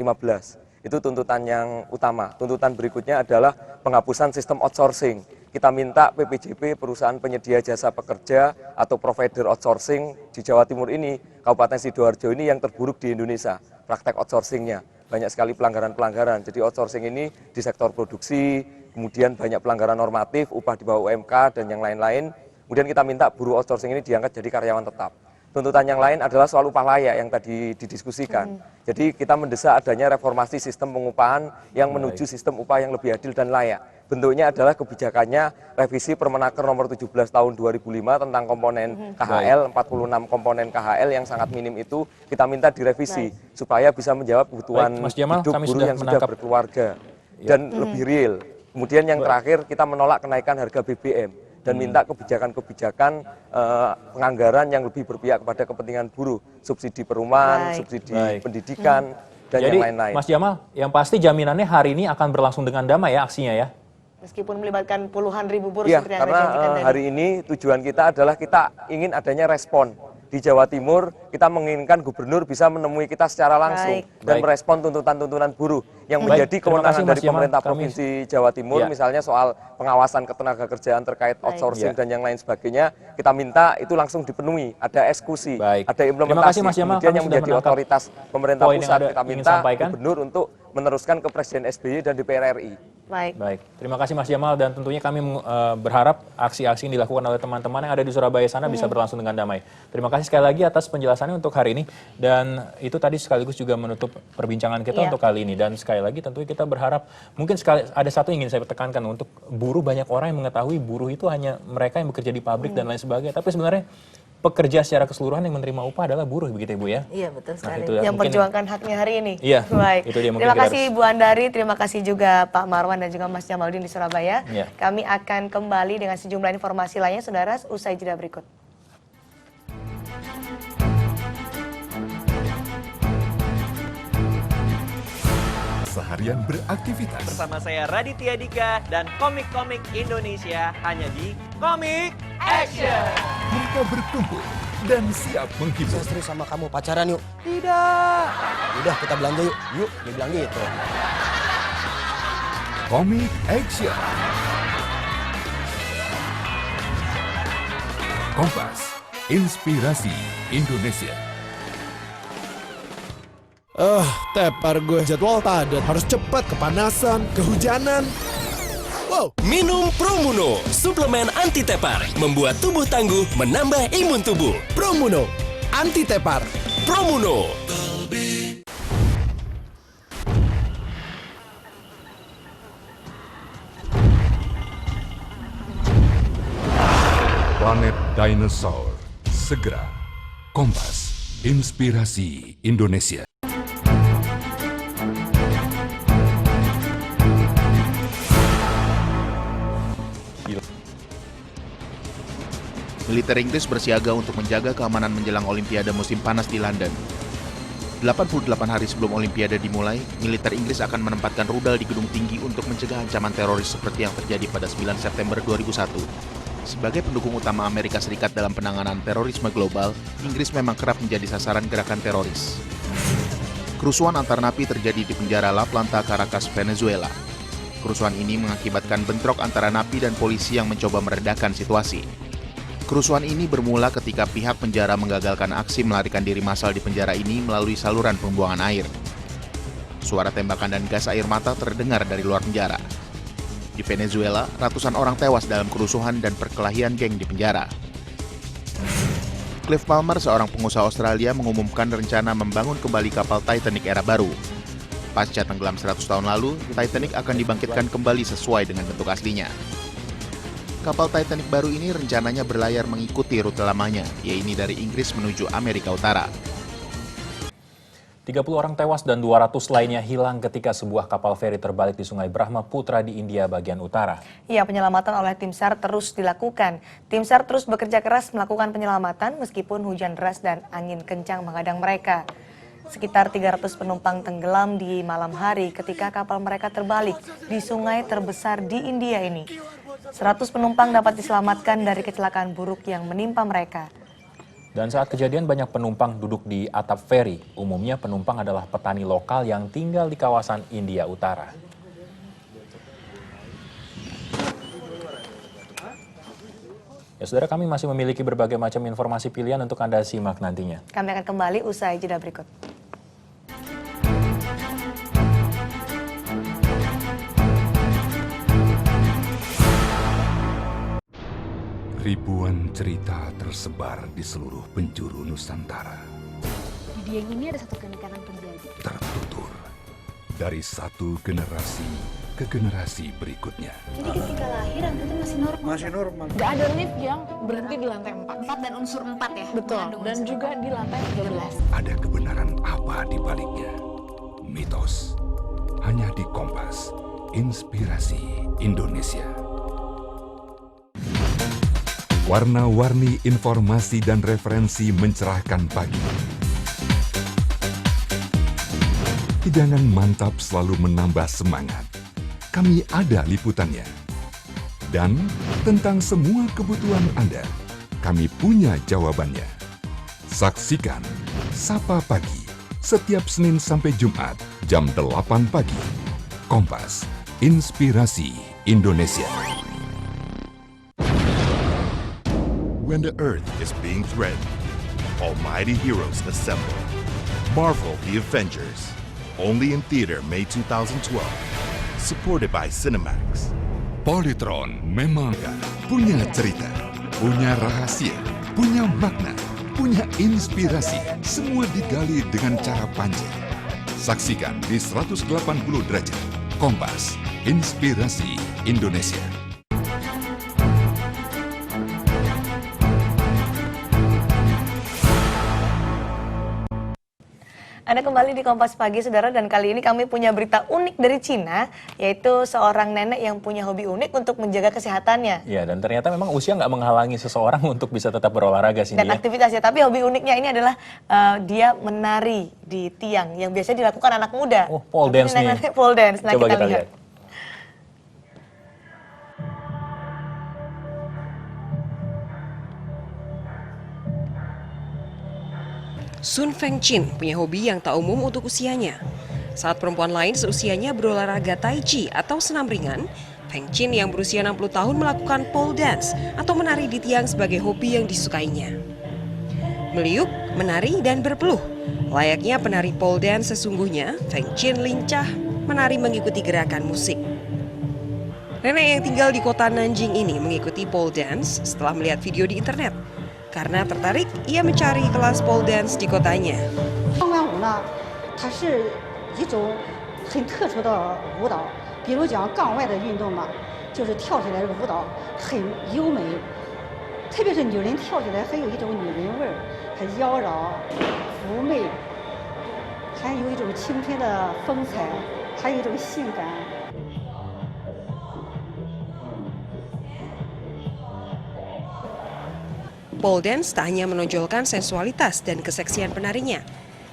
Speaker 8: Itu tuntutan yang utama. Tuntutan berikutnya adalah penghapusan sistem outsourcing. Kita minta PPJP, perusahaan penyedia jasa pekerja atau provider outsourcing di Jawa Timur ini, Kabupaten Sidoarjo ini yang terburuk di Indonesia, praktek outsourcingnya. Banyak sekali pelanggaran-pelanggaran. Jadi outsourcing ini di sektor produksi, kemudian banyak pelanggaran normatif, upah di bawah UMK, dan yang lain-lain. Kemudian kita minta buruh outsourcing ini diangkat jadi karyawan tetap. Tuntutan yang lain adalah soal upah layak yang tadi didiskusikan. Jadi kita mendesak adanya reformasi sistem pengupahan yang menuju sistem upah yang lebih adil dan layak. Bentuknya adalah kebijakannya revisi Permenaker Nomor 17 Tahun 2005 tentang komponen KHL, 46 komponen KHL yang sangat minim itu kita minta direvisi supaya bisa menjawab kebutuhan hidup buruh yang sudah berkeluarga dan lebih real. Kemudian yang terakhir kita menolak kenaikan harga BBM dan minta kebijakan-kebijakan penganggaran yang lebih berpihak kepada kepentingan buruh, subsidi perumahan, subsidi pendidikan, dan
Speaker 2: Jadi,
Speaker 8: yang lain-lain.
Speaker 2: Mas Jamal, yang pasti jaminannya hari ini akan berlangsung dengan damai ya aksinya ya?
Speaker 1: Meskipun melibatkan puluhan ribu buruh
Speaker 8: Iya,
Speaker 1: seperti yang
Speaker 8: karena
Speaker 1: Anda janjikan tadi.
Speaker 8: hari ini tujuan kita adalah kita ingin adanya respon. Di Jawa Timur, kita menginginkan gubernur bisa menemui kita secara langsung dan merespon tuntutan-tuntutan buruh yang menjadi kewenangan dari pemerintah Provinsi Jawa Timur, misalnya soal pengawasan ketenagakerjaan terkait outsourcing dan yang lain sebagainya, kita minta itu langsung dipenuhi, ada eksekusi, ada implementasi, kemudian yang menjadi otoritas pemerintah pusat, kita minta gubernur untuk meneruskan ke Presiden SBY dan DPR RI.
Speaker 2: Baik, terima kasih Mas Jamal dan tentunya kami berharap aksi-aksi yang dilakukan oleh teman-teman yang ada di Surabaya sana bisa berlangsung dengan damai. Terima kasih sekali lagi atas penjelasannya untuk hari ini dan itu tadi sekaligus juga menutup perbincangan kita untuk kali ini dan sekali lagi tentunya kita berharap mungkin ada satu yang ingin saya tekankan untuk buruh, banyak orang yang mengetahui buruh itu hanya mereka yang bekerja di pabrik dan lain sebagainya, tapi sebenarnya pekerja secara keseluruhan yang menerima upah adalah buruh, begitu ya Bu ya?
Speaker 4: Iya, betul sekali.
Speaker 2: itu
Speaker 1: Yang
Speaker 2: mungkin
Speaker 1: perjuangkan haknya hari ini.
Speaker 2: Iya,
Speaker 1: Baik.
Speaker 2: itu dia mungkin
Speaker 1: Terima
Speaker 2: kita
Speaker 1: kasih Bu Andari, terima kasih juga Pak Marwan dan juga Mas Jamaluddin di Surabaya.
Speaker 2: Iya.
Speaker 1: Kami akan kembali dengan sejumlah informasi lainnya, saudara, usai jeda berikut.
Speaker 9: Seharian beraktivitas.
Speaker 12: Bersama saya Raditya Dika dan komik-komik Indonesia hanya di Komik Action.
Speaker 9: Mereka berkumpul dan siap menghibur.
Speaker 13: Saya serius sama kamu, pacaran yuk.
Speaker 12: Tidak.
Speaker 13: Udah, kita belanja yuk. Yuk, dia bilang gitu.
Speaker 9: Komik Action. Kompas, inspirasi Indonesia.
Speaker 15: Tepar gue. Jadwal padat, harus cepat, kepanasan, kehujanan.
Speaker 25: Wow. Minum Promuno, suplemen anti tepar, membuat tubuh tangguh, menambah imun tubuh.
Speaker 15: Promuno, anti tepar.
Speaker 25: Promuno.
Speaker 9: Planet Dinosaur. Segera. Kompas, inspirasi Indonesia.
Speaker 16: Militer Inggris bersiaga untuk menjaga keamanan menjelang Olimpiade musim panas di London. 88 hari sebelum Olimpiade dimulai, militer Inggris akan menempatkan rudal di gedung tinggi untuk mencegah ancaman teroris seperti yang terjadi pada 9 September 2001. Sebagai pendukung utama Amerika Serikat dalam penanganan terorisme global, Inggris memang kerap menjadi sasaran gerakan teroris. Kerusuhan antar napi terjadi di penjara La Planta, Caracas, Venezuela. Kerusuhan ini mengakibatkan bentrok antara napi dan polisi yang mencoba meredakan situasi. Kerusuhan ini bermula ketika pihak penjara menggagalkan aksi melarikan diri massal di penjara ini melalui saluran pembuangan air. Suara tembakan dan gas air mata terdengar dari luar penjara. Di Venezuela, ratusan orang tewas dalam kerusuhan dan perkelahian geng di penjara. Cliff Palmer, seorang pengusaha Australia, mengumumkan rencana membangun kembali kapal Titanic era baru. Pasca tenggelam 100 tahun lalu, Titanic akan dibangkitkan kembali sesuai dengan bentuk aslinya. Kapal Titanic baru ini rencananya berlayar mengikuti rute lamanya, yaitu dari Inggris menuju Amerika Utara.
Speaker 2: 30 orang tewas dan 200 lainnya hilang ketika sebuah kapal feri terbalik di Sungai Brahmaputra di India bagian utara.
Speaker 1: Ya, penyelamatan oleh tim SAR terus dilakukan. Tim SAR terus bekerja keras melakukan penyelamatan meskipun hujan deras dan angin kencang menghadang mereka. Sekitar 300 penumpang tenggelam di malam hari ketika kapal mereka terbalik di sungai terbesar di India ini. 100 penumpang dapat diselamatkan dari kecelakaan buruk yang menimpa mereka.
Speaker 2: Dan saat kejadian banyak penumpang duduk di atap feri. Umumnya penumpang adalah petani lokal yang tinggal di kawasan India Utara. Ya saudara, kami masih memiliki berbagai macam informasi pilihan untuk Anda simak nantinya.
Speaker 1: Kami akan kembali usai jeda berikut.
Speaker 9: Ribuan cerita tersebar di seluruh penjuru Nusantara.
Speaker 17: Di Dieng ini ada satu kenekanan penjadi.
Speaker 9: Tertutur dari satu generasi ke generasi berikutnya.
Speaker 17: Jadi ketika lahir Anda itu masih normal.
Speaker 19: Masih normal.
Speaker 17: Gak ada lift yang berhenti di lantai 4. 4 dan unsur 4 ya? Betul. Dan juga di lantai 13.
Speaker 9: Ada kebenaran apa di baliknya? Mitos. Hanya di Kompas, inspirasi Indonesia. Warna-warni informasi dan referensi mencerahkan pagi. Hidangan mantap selalu menambah semangat. Kami ada liputannya. Dan tentang semua kebutuhan Anda, kami punya jawabannya. Saksikan Sapa Pagi setiap Senin sampai Jumat jam 8 pagi. Kompas, inspirasi Indonesia.
Speaker 24: When the Earth is being threatened, almighty heroes assemble. Marvel The Avengers, only in theater May 2012. Supported by Cinemax.
Speaker 9: Polytron memang punya cerita, punya rahasia, punya makna, punya inspirasi. Semua digali dengan cara panjang. Saksikan di 180 derajat. Kompas, inspirasi Indonesia.
Speaker 1: Anda kembali di Kompas Pagi, Saudara, dan kali ini kami punya berita unik dari Cina, yaitu seorang nenek yang punya hobi unik untuk menjaga kesehatannya.
Speaker 2: Ya, dan ternyata memang usia nggak menghalangi seseorang untuk bisa tetap berolahraga sih.
Speaker 1: Dan aktivitasnya, tapi hobi uniknya ini adalah dia menari di tiang yang biasanya dilakukan anak muda.
Speaker 2: Oh, pole dance nih.
Speaker 1: Pole dance. Nah,
Speaker 2: Coba kita
Speaker 1: lihat.
Speaker 2: lihat.
Speaker 19: Sun Fengchin punya hobi yang tak umum untuk usianya. Saat perempuan lain seusianya berolahraga tai chi atau senam ringan, Fengchin yang berusia 60 tahun melakukan pole dance atau menari di tiang sebagai hobi yang disukainya. Meliuk, menari, dan berpeluh. Layaknya penari pole dance sesungguhnya, Fengchin lincah menari mengikuti gerakan musik. Nenek yang tinggal di kota Nanjing ini mengikuti pole dance setelah melihat video di internet. Karena tertarik, ia mencari kelas pole dance di kotanya.
Speaker 20: 钢管舞呢，它是一种很特殊的舞蹈，比如讲杠外的运动嘛，就是跳起来的舞蹈很优美，特别是女人跳起来很有一种女人味儿，很妖娆、妩媚，还有一种青春的风采，还有一种性感。
Speaker 19: Pole dance tak hanya menonjolkan sensualitas dan keseksian penarinya,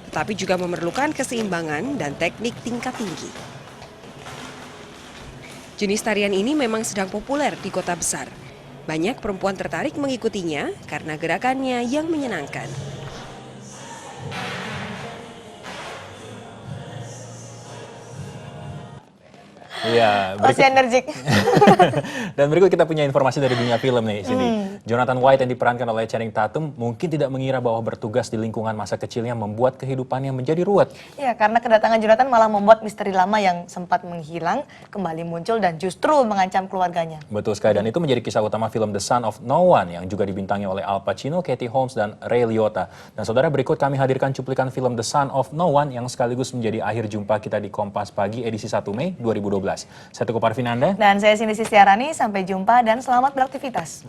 Speaker 19: tetapi juga memerlukan keseimbangan dan teknik tingkat tinggi. Jenis tarian ini memang sedang populer di kota besar. Banyak perempuan tertarik mengikutinya karena gerakannya yang menyenangkan.
Speaker 2: Iya,
Speaker 1: masih energik.
Speaker 2: Dan berikut kita punya informasi dari dunia film nih, Cindy. Jonathan White yang diperankan oleh Channing Tatum mungkin tidak mengira bahwa bertugas di lingkungan masa kecilnya membuat kehidupannya menjadi ruwet.
Speaker 1: Ya, karena kedatangan Jonathan malah membuat misteri lama yang sempat menghilang kembali muncul dan justru mengancam keluarganya.
Speaker 2: Betul sekali, dan itu menjadi kisah utama film The Son of No One yang juga dibintangi oleh Al Pacino, Katie Holmes, dan Ray Liotta. Dan saudara, berikut kami hadirkan cuplikan film The Son of No One yang sekaligus menjadi akhir jumpa kita di Kompas Pagi edisi 1 Mei 2012. Saya Teguh Parvinanda.
Speaker 1: Dan saya Cindy Sistiarani, sampai jumpa dan selamat beraktivitas.